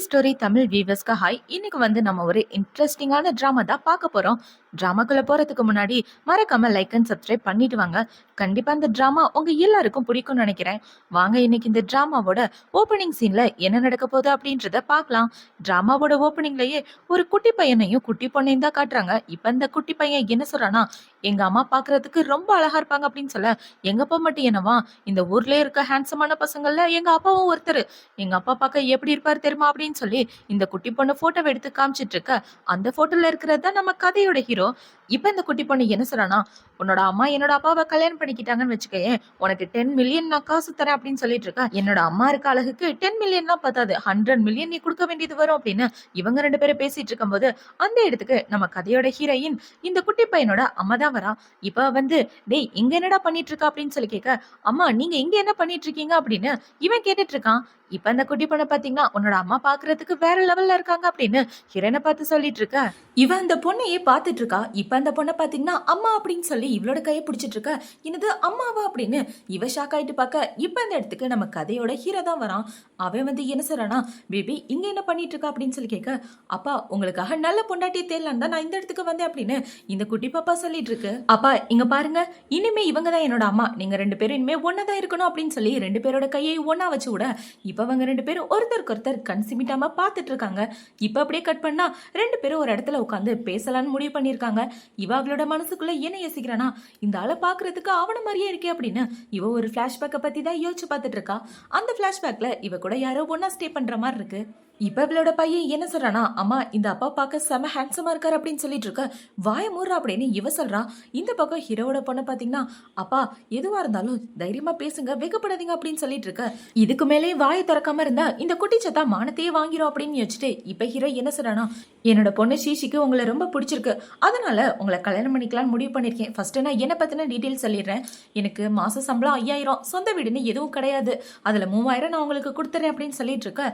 Story Tamil வியூவர்ஸ்க்கு hi. இன்னைக்கு நம்ம ஒரு இன்ட்ரெஸ்டிங்கான ட்ராமா தான் பார்க்க போறோம். ட்ராமாக்குள்ள போறதுக்கு முன்னாடி மறக்காம லைக் அண்ட் சப்ஸ்கிரைப் பண்ணிட்டு வாங்க. கண்டிப்பா இந்த ட்ராமா உங்க எல்லாருக்கும் பிடிக்கும்னு நினைக்கிறேன். வாங்க இன்னைக்கு இந்த ட்ராமாவோட ஓப்பனிங் சீன்ல என்ன நடக்க போகுது அப்படின்றத பார்க்கலாம். ட்ராமாவோட ஓப்பனிங்லயே ஒரு குட்டி பையனையும் குட்டி பொண்ணையும் தான் காட்டுறாங்க. இப்ப இந்த குட்டி பையன் என்ன சொல்றானா, எங்க அம்மா பாக்குறதுக்கு ரொம்ப அழகா இருப்பாங்க அப்படின்னு சொல்ல, எங்க அப்பா மட்டும் என்னவா, இந்த ஊர்ல இருக்க ஹேண்ட்ஸமான பசங்கள்ல எங்க அப்பாவும் ஒருத்தர். எங்க அப்பா பார்க்க எப்படி இருப்பாரு தெரியுமா அப்படின்னு சொல்லி இந்த குட்டி பொண்ணு போட்டோவை எடுத்து காமிச்சிட்டு இருக்க. அந்த போட்டோல இருக்கிறது தான் நம்ம கதையோட ஹீரோ. இப்ப இந்த குட்டி பொண்ணு என்ன சொல்றானா, உன்னோட அம்மா என்னோட அப்பாவை கல்யாணம் பண்ணிக்கிட்டாங்கன்னு வச்சுக்கேன், உனக்கு 10 மில்லியன் நான் காசு தரேன் அப்படின்னு சொல்லிட்டு இருக்கா. என்னோட அம்மா இருக்க அழகுக்கு 10 மில்லியன் பத்தாது, 100 மில்லியன் நீ கொடுக்க வேண்டியது வரும் அப்படின்னு இவங்க ரெண்டு பேரும் பேசிட்டு இருக்கும்போது அந்த இடத்துக்கு நம்ம கதையோட ஹீரோயின் இந்த குட்டி பையனோட அம்மா தான் வரா. இப்ப டேய் இங்க என்னடா பண்ணிட்டு இருக்கா அப்படின்னு சொல்லி கேட்க, அம்மா நீங்க இங்க என்ன பண்ணிட்டு இருக்கீங்க அப்படின்னு இவன் கேட்டுட்டு இருக்கான். இப்ப அந்த குட்டி பொண்ணை பாத்தீங்கன்னா உன்னோட அம்மா பாக்குறதுக்கு வேற லெவல்ல இருக்காங்க அப்படின்னு ஹிரனை பார்த்து சொல்லிட்டு இருக்க. இவ அந்த பொண்ணையே பாத்துட்டு இருக்கா. இப்ப அந்த பொண்ணை பாத்தீங்கன்னா அம்மா அப்படின்னு சொல்லி இவளோட கையை பிடிச்சிட்டு இருக்க. என்னது அம்மாவா அப்படின்னு இவ ஷாக் ஆயிட்டு பார்க்க, இப்ப அந்த இடத்துக்கு நம்ம கதையோட ஹீரோ தான் வரான். அவன் என்ன சொல்றானா, பேபி இங்க என்ன பண்ணிட்டு இருக்கா அப்படின்னு சொல்லி கேட்க, அப்பா உங்களுக்காக நல்ல பொண்டாட்டியை தேடலாம் தான் நான் இந்த இடத்துக்கு வந்தேன் அப்படின்னு இந்த குட்டி பாப்பா சொல்லிட்டு இருக்கு. அப்பா இங்க பாருங்க, இனிமே இவங்க தான் என்னோட அம்மா, நீங்க ரெண்டு பேரும் இனிமே ஒன்னதான் இருக்கணும் அப்படின்னு சொல்லி ரெண்டு பேரோட கையை ஒன்னா வச்சு விட, இப்ப அவங்க ரெண்டு பேரும் ஒருத்தருக்கு ஒருத்தர் கண் சிமிட்டாம பாத்துட்டு இருக்காங்க. இப்ப அப்படியே கட் பண்ணா ரெண்டு பேரும் ஒரு இடத்துல உட்காந்து பேசலான்னு முடிவு பண்ணிருக்காங்க. இவ அவளோட மனசுக்குள்ள என்ன யோசிக்கிறானா, இந்த ஆளை பாக்குறதுக்கு அவன மாதிரியே இருக்கே அப்படின்னு இவ ஒரு பிளாஷ்பேக்கை பத்தி தான் யோசிச்சு பார்த்துட்டு இருக்கா. அந்த பிளாஷ்பேக்ல இவ கூட யாரோ ஒன்னா ஸ்டே பண்ற மாதிரி இருக்கு. இப்ப இவளோட பையன் என்ன சொல்றானா, அம்மா இந்த அப்பா பார்க்க செம ஹேண்ட்ஸமா இருக்காரு அப்படின்னு சொல்லிட்டு இருக்க. வாய மூடுறா அப்படின்னு இவ சொல்றா. இந்த பக்கம் ஹீரோவோட பொண்ணை பாத்தீங்கன்னா, அப்பா எதுவா இருந்தாலும் தைரியமா பேசுங்க, வெக்கப்படாதீங்க அப்படின்னு சொல்லிட்டு இருக்க. இதுக்கு மேலே வாயை திறக்காம இருந்தா இந்த குட்டி சத்தா மானத்தையே வாங்கிரும் அப்படின்னு யோசிச்சுட்டு இப்ப ஹீரோ என்ன சொல்றானா, என்னோட பொண்ணு சீஷிக்கு உங்களை ரொம்ப பிடிச்சிருக்கு, அதனால உங்களை கல்யாணம் பண்ணிக்கலாம்னு முடிவு பண்ணிருக்கேன். ஃபர்ஸ்ட் நான் என்ன பத்தின டீட்டெயில் சொல்லிடுறேன். எனக்கு மாச சம்பளம் 5000, சொந்த வீடுன்னு எதுவும் கிடையாது, அதுல 3000 நான் உங்களுக்கு கொடுத்துறேன் அப்படின்னு சொல்லிட்டு இருக்க.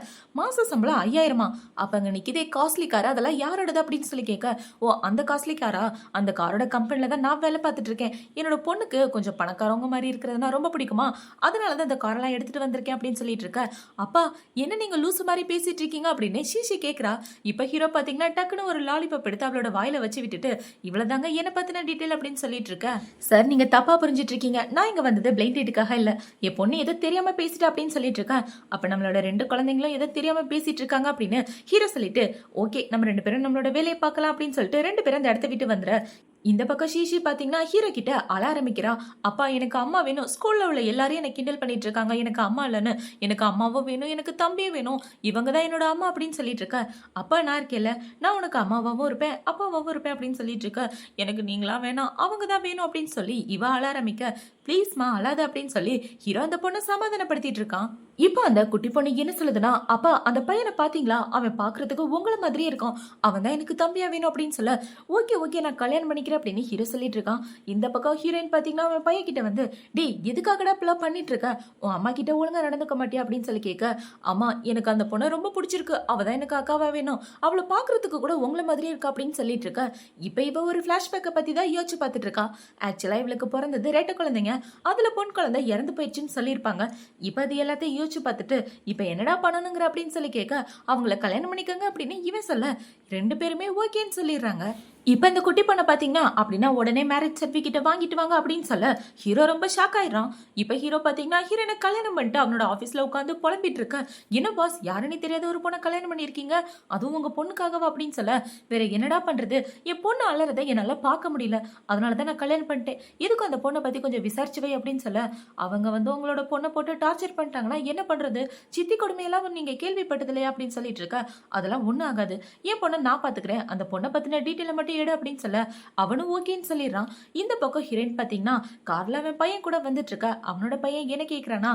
மாச சம்பளம் 5000? அப்ப அங்க நிக்கிதே காஸ்ட்லி கார், அதெல்லாம் யாரோடது அப்படின்னு சொல்லி கேட்க, ஓ அந்த காஸ்ட்லி காரா, அந்த காரோட கம்பெனில தான் நான் வேலை பார்த்துட்டு இருக்கேன். என்னோட பொண்ணுக்கு கொஞ்சம் பணக்காரவங்க மாதிரி இருக்கிறதுனா ரொம்ப பிடிக்குமா, அதனாலதான் இந்த காரெல்லாம் எடுத்துட்டு வந்திருக்கேன் அப்படின்னு சொல்லிட்டு இருக்க. அப்பா என்ன நீங்க லூசு மாதிரி பேசிட்டு இருக்கீங்க அப்படின்னு ஷீஷி கேக்குறா. இப்ப ஹீரோ பாத்தீங்கன்னா டக்குன்னு ஒரு லாலிபாப் எடுத்து அவளோட வாயில வச்சு விட்டுட்டு, இவ்வளவுதாங்க என்ன பத்தின டீட்டெயில் அப்படின்னு சொல்லிட்டு இருக்க. சார் நீங்க தப்பா புரிஞ்சிட்டு இருக்கீங்க, நான் இங்க வந்தது பிளைண்ட் டேட்டுக்காக இல்ல, என் பொண்ணு எதோ தெரியாம பேசிட்டு அப்படின்னு சொல்லிட்டு இருக்கேன். அப்ப நம்மளோட ரெண்டு குழந்தைங்களும் எதோ தெரியாம பேசிட்டு இருக்காங்க அப்படின்னு ஹீரோ சொல்லிட்டு, ஓகே நம்ம ரெண்டு பேரும் நம்மளோட வேலையை பார்க்கலாம் அப்படின்னு சொல்லிட்டு ரெண்டு பேரும் அந்த இடத்த விட்டு வந்துற. இந்த பக்கம் ஷீஷி பாத்தீங்கன்னா ஹீரோ கிட்ட அழ ஆரம்பிக்கிறா. அப்பா எனக்கு அம்மா வேணும், ஸ்கூல்ல உள்ள எல்லாரையும் எனக்கு கிண்டல் பண்ணிட்டு இருக்காங்க, எனக்கு அம்மா இல்லைன்னு, எனக்கு அம்மாவும் வேணும், எனக்கு தம்பியும் வேணும், இவங்க தான் என்னோட அம்மா அப்படின்னு சொல்லிட்டு இருக்க. அப்பா நான் இருக்கேன்ல, நான் உனக்கு அம்மாவாவும் இருப்பேன் அப்பாவாவும் இருப்பேன் அப்படின்னு சொல்லிட்டு இருக்க. எனக்கு நீங்களா வேணாம், அவங்க தான் வேணும் அப்படின்னு சொல்லி இவ அழ ஆரம்பிக்க. ப்ளீஸ்மா அழாத அப்படின்னு சொல்லி ஹீரோ அந்த பொண்ணை சமாதானப்படுத்திட்டு இருக்கான். இப்போ அந்த குட்டி பொண்ணு என்ன சொல்லுதுன்னா, அப்பா அந்த பையனை பாத்தீங்களா, அவன் பாக்குறதுக்கு உங்களை மாதிரியே இருக்கான், அவன் தான் எனக்கு தம்பியா வேணும் அப்படின்னு சொல்ல, ஓகே ஓகே நான் கல்யாணம் பண்ணிக்கிறேன் அப்படின்னு ஹீரோ சொல்லிட்டு இருக்கான். இந்த பக்கம் ஹீரோயின் பாத்தீங்கன்னா அவன் பையன் கிட்ட டேய் எதுக்காகடா இப்பெல்லாம் பண்ணிட்டு இருக்க, உன் அம்மா கிட்ட ஒழுங்கா நடந்துக்க மாட்டியா அப்படின்னு சொல்லி கேட்க, அம்மா எனக்கு அந்த பொண்ணை ரொம்ப பிடிச்சிருக்கு, அவதான் எனக்கு அக்காவா வேணும், அவளை பாக்குறதுக்கு கூட உங்களை மாதிரியே இருக்கா அப்படின்னு சொல்லிட்டு இருக்க. இப்ப இவ ஒரு பிளாஷ்பேக்கை பத்தி தான் யோசிச்சு பார்த்துட்டு இருக்கா. ஆக்சுவலா இவளுக்கு பிறந்தது ரெட்டை குழந்தைங்க, அதுல பொன் குழந்தை இறந்து போயிடுச்சுன்னு சொல்லியிருப்பாங்க. இப்ப அது எல்லாத்தையும் யோசிச்சு பார்த்துட்டு இப்ப என்னடா பண்ணணுங்கிற அப்படின்னு சொல்லி கேட்க, அவங்கள கல்யாணம் பண்ணிக்கங்க அப்படின்னு இவன் சொல்ல ரெண்டு பேருமே ஓகேன்னு சொல்லிடுறாங்க. இப்ப இந்த குட்டி பொண்ணை பாத்தீங்கன்னா அப்படின்னா உடனே மேரேஜ் சர்டிபிகேட் வாங்கிட்டு வாங்க அப்படின்னு சொல்ல ஹீரோ ரொம்ப ஷாக் ஆயிடுறான். இப்ப ஹீரோ பாத்தீங்கன்னா ஹீரோனை கல்யாணம் பண்ணிட்டு அவனோட ஆபீஸ்ல உட்காந்து புலம்பிட்டு இருக்க. என்ன பாஸ் யாருன்னு தெரியாத ஒரு பொண்ணை கல்யாணம் பண்ணிருக்கீங்க, அதுவும் உங்க பொண்ணுக்காகவா அப்படின்னு சொல்ல, வேற என்னடா பண்றது, என் பொண்ணு அலறதை என்னால பார்க்க முடியல, அதனாலதான் நான் கல்யாணம் பண்ணிட்டேன், எதுக்கும் அந்த பொண்ணை பத்தி கொஞ்சம் விசாரிச்சு வை அப்படின்னு சொல்ல, அவங்க உங்களோட பொண்ணை போட்டு டார்ச்சர் பண்ணிட்டாங்கன்னா என்ன பண்றது, சித்தி கொடுமையெல்லாம் நீங்க கேள்விப்பட்டது இல்லையா அப்படின்னு சொல்லிட்டு இருக்க. அதெல்லாம் ஒண்ணும் ஆகாது, என் பொண்ணை நான் பாத்துக்கிறேன், அந்த பொண்ணை பத்தின டீட்டெயில் மட்டும் எடு அப்படின்னு சொல்ல அவனும் ஓகேன்னு சொல்லிடுறான். இந்த பக்கம் ஹீரோயின் பாத்தீங்கன்னா கார்ல அவன் பையன் கூட வந்துட்டு இருக்க. அவனோட பையன் என்ன கேக்குறானா,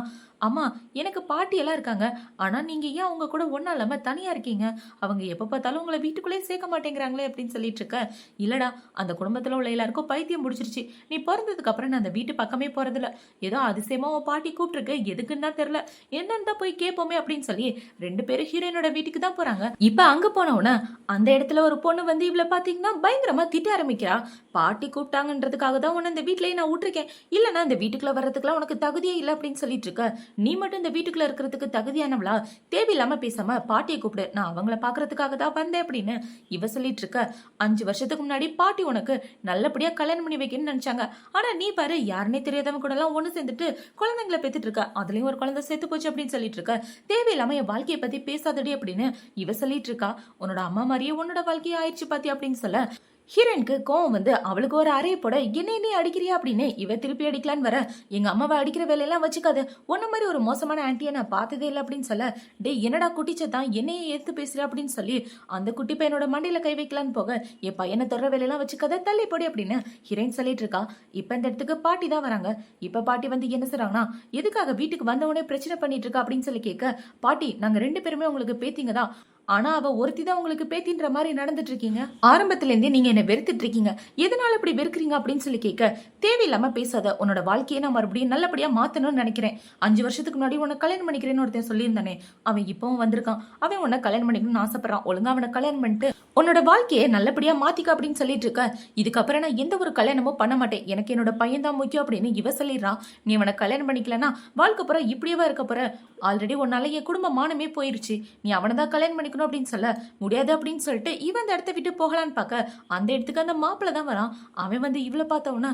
அம்மா எனக்கு பாட்டி எல்லாம் இருக்காங்க, ஆனா நீங்க ஏன் அவங்க கூட ஒன்னா இல்லாம தனியா இருக்கீங்க, அவங்க எப்ப பார்த்தாலும் உங்களை வீட்டுக்குள்ளே சேர்க்க மாட்டேங்கிறாங்களே அப்படின்னு சொல்லிட்டு இருக்க. இல்லடா அந்த குடும்பத்துல உள்ள எல்லாருக்கும் பைத்தியம் முடிச்சிருச்சு, நீ பிறந்ததுக்கு அப்புறம் நான் அந்த வீட்டு பக்கமே போறதில்ல, ஏதோ அதிசயமா உன் பாட்டி கூப்பிட்டுருக்கு, எதுக்குன்னு தான் தெரியல, என்னன்னு தான் போய் கேட்போமே அப்படின்னு சொல்லி ரெண்டு பேரும் ஹீரோயினோட வீட்டுக்கு தான் போறாங்க. இப்ப அங்க போனவன அந்த இடத்துல ஒரு பொண்ணு இவளை பாத்தீங்கன்னா பயங்கரமா திட்ட ஆரம்பிக்கிறா. பாட்டி கூப்பிட்டாங்கன்றதுக்காக தான் உன்னை இந்த வீட்லயே நான் விட்டுருக்கேன். இல்லைன்னா இந்த வீட்டுக்குள்ள வர்றதுக்குலாம் உனக்கு தகுதியே இல்லை அப்படின்னு சொல்லிட்டு இருக்க. நீ மட்டும் இந்த வீட்டுக்குள்ள இருக்கிறதுக்கு தகுதியானவளா? தேவையில்லாம பேசாம பாட்டியை கூப்பிடு, நான் அவங்கள பாக்குறதுக்காக தான் வந்தேன் அப்படின்னு இவ சொல்லிட்டு இருக்க. 5 வருஷத்துக்கு முன்னாடி பாட்டி உனக்கு நல்லபடியா கல்யாணம் பண்ணி வைக்கணும்னு நினைச்சாங்க. ஆனா நீ பாரு, யாருன்னே தெரியாதவங்க கூட எல்லாம் ஒண்ணு சேர்ந்துட்டு குழந்தைங்களை பெத்துட்டு இருக்க. அதுலயும் ஒரு குழந்தை செத்து போச்சு அப்படின்னு சொல்லிட்டு இருக்க. தேவையில்லாம என் வாழ்க்கையை பத்தி பேசாதடி அப்படின்னு இவ சொல்லிட்டு இருக்கா. உன்னோட அம்மா மாதிரியே உன்னோட வாழ்க்கையை ஆயிடுச்சு பாத்தி அப்படின்னு சொல்ல ஹீரோயினுக்கு கோவம் வந்து அவளுக்கு ஒரு அறையை போட, என்ன நீ அடிக்கிறியா அப்படின்னு இவ திருப்பி அடிக்கலான்னு வர, எங்க அம்மாவை அடிக்கிற வேலையெல்லாம் வச்சுக்காது, உன்ன மாதிரி ஒரு மோசமான ஆன்ட்டியை நான் பார்த்ததே இல்லை அப்படின்னு சொல்ல, டே என்னடா குட்டிச்சதான் என்னையே எடுத்து பேசுற அப்படின்னு சொல்லி அந்த குட்டி பையனோட மண்டையில கை வைக்கலான்னு போக, என் பையனை தொடர வேலையெல்லாம் வச்சுக்காத, தள்ளி போடி அப்படின்னு ஹீரோயின் சொல்லிட்டு இருக்கா. இப்ப இந்த இடத்துக்கு பாட்டி தான் வராங்க. இப்ப பாட்டி வந்து என்ன சொல்றாங்கன்னா, எதுக்காக வீட்டுக்கு வந்தவனே பிரச்சனை பண்ணிட்டு இருக்கா அப்படின்னு சொல்லி கேட்க, பாட்டி நாங்க 2 பேருமே உங்களுக்கு பேத்திங்க தான், ஆனா அவ ஒருத்தி தான் உங்களுக்கு பேத்தின்ற மாதிரி நடந்துட்டு இருக்கீங்க. ஆரம்பத்துல இருந்தே நீங்க என்ன வெறுத்துட்டு இருக்கீங்க, எதனால இப்படி வெறுக்கிறீங்க அப்படின்னு சொல்லி கேட்க, தேவையில்லாம பேசாத, உன்னோட வாழ்க்கையை நான் மறுபடியும் நல்லபடியா மாத்தணும்னு நினைக்கிறேன். 5 வருஷத்துக்கு முன்னாடி உன்னை கல்யாணம் பண்ணிக்கிறேன்னு ஒருத்தன் சொல்லியிருந்தானே, அவன் இப்பவும் வந்திருக்கான். அவன் உன்னை கல்யாணம் பண்ணிக்கணும்னு ஆசைப்படுறான். ஒழுங்கா அவனை கல்யாணம் பண்ணிட்டு உன்னோட வாழ்க்கையை நல்லபடியா மாத்திக்க அப்படின்னு சொல்லிட்டு இருக்க. இதுக்கப்புறம் நான் எந்த ஒரு கல்யாணமும் பண்ண மாட்டேன், எனக்கு என்னோட பையன் தான் முக்கியம் அப்படின்னு இவ சொல்லிடுறான். நீ அவனை கல்யாணம் பண்ணிக்கலன்னா வாழ்க்கை போற இப்படியேவா இருக்க போற, ஆல்ரெடி உன்னால என் குடும்ப மானமே போயிருச்சு, நீ அவனை தான் கல்யாணம் பண்ணிக்கணும் அப்படின்னு சொல்ல முடியாது அப்படின்னு சொல்லிட்டு இவன் அந்த இடத்த விட்டு போகலான்னு பார்க்க, அந்த இடத்துக்கு அந்த மாப்பிள்ள தான் வரான். அவன் வந்து இவ்வளவு பார்த்தவனா,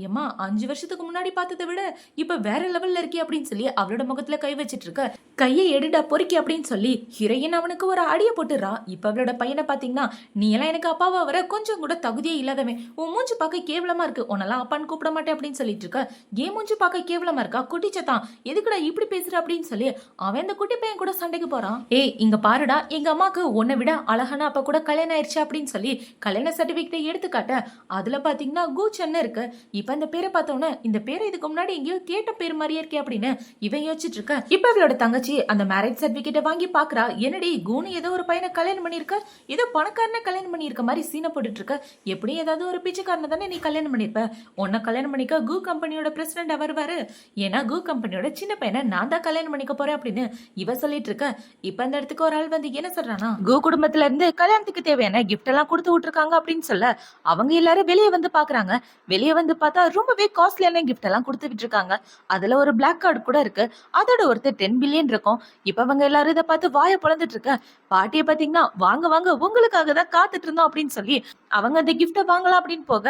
ஏமா 5 வருஷத்துக்கு முன்னாடி பார்த்ததை விட இப்ப வேற லெவல்ல இருக்கே அப்படின்னு சொல்லி அவளோட முகத்துல கை வச்சிட்டு இருக்க. கையை எடுடா பொறுக்கி அப்படின்னு சொல்லி ஹீரோயின் அவனுக்கு ஒரு அடியை போட்டுறா. இப்ப அவளோட பையனை பாத்தீங்கன்னா, நீ எல்லாம் எனக்கு அப்பாவா வர கொஞ்சம் கூட தகுதியே இல்லாதவன், உன் மூஞ்சி பார்க்க கேவலமா இருக்கு, உன்னெல்லாம் அப்பான்னு கூப்பிட மாட்டேன் அப்படின்னு சொல்லிட்டு இருக்க. ஏன் மூஞ்சி பார்க்க கேவலமா இருக்கா, குட்டிச்சத்தான் எதுக்குடா இப்படி பேசுற அப்படின்னு சொல்லி அவன் இந்த குட்டி பையன் கூட சண்டைக்கு போறான். ஏய் இங்க பாருடா, எங்க அம்மாக்கு உன்னை விட அழகான அப்ப கூட கல்யாணம் ஆயிடுச்சு அப்படின்னு சொல்லி கல்யாண சர்டிபிகேட்டை எடுத்துக்காட்ட, அதுல பாத்தீங்கன்னா கூச்சன்னு இருக்கு. இப்ப இந்த பேரை பார்த்தோன்னே, இந்த பேரை இதுக்கு முன்னாடி எங்கேயோ கேட்ட பேர் மாதிரியே இருக்கே அப்படின்னு இவன் யோசிச்சுட்டு இருக்க. இப்ப இவளோட தங்கச்சி அந்த மேரேஜ் சர்டிபிகேட்டை வாங்கி பாக்குறா. என்னடி கூனு ஏதோ ஒரு பையனை கல்யாணம் பண்ணிருக்க, ஏதோ பணக்காரனை கல்யாணம் பண்ணிருக்க மாதிரி சீனை போட்டுட்டு இருக்க, எப்படி ஏதாவது ஒரு பிச்சைக்காரனை தானே நீ கல்யாணம் பண்ணிருப்ப, உன்னை கல்யாணம் பண்ணிக்க கூ கம்பெனியோட பிரசிடென்ட் வருவாரு, ஏன்னா கூ கம்பெனியோட சின்ன பையனை நான் தான் கல்யாணம் பண்ணிக்க போறேன் அப்படின்னு இவ சொல்லிட்டு இருக்க. இப்ப இந்த இடத்துக்கு ஒரு ஆள் வந்து என்ன சொல்றானா, கூ குடும்பத்துல இருந்து கல்யாணத்துக்கு தேவையான கிஃப்ட் எல்லாம் கொடுத்து விட்டுருக்காங்க அப்படின்னு சொல்ல, அவங்க எல்லாரும் வெளியே வந்து பாக்குறாங்க. வெளியே வந்து பார்த்தா ரொம்பவே காஸ்ட்லியான கிஃப்ட் எல்லாம் கொடுத்துட்டு இருக்காங்க. அதுல ஒரு பிளாக் கார்டு கூட இருக்கு, அதோட ஒருத்தர் 10 பில்லியன் இருக்கும். இப்ப அவங்க எல்லாரும் இதை பார்த்து வாய பொழந்துட்டு இருக்க. பாட்டியை பாத்தீங்கன்னா, வாங்க வாங்க உங்களுக்காக தான் காத்துட்டு இருந்தோம் அப்படின்னு சொல்லி அவங்க அந்த கிஃப்ட வாங்கலாம் அப்படின்னு போக,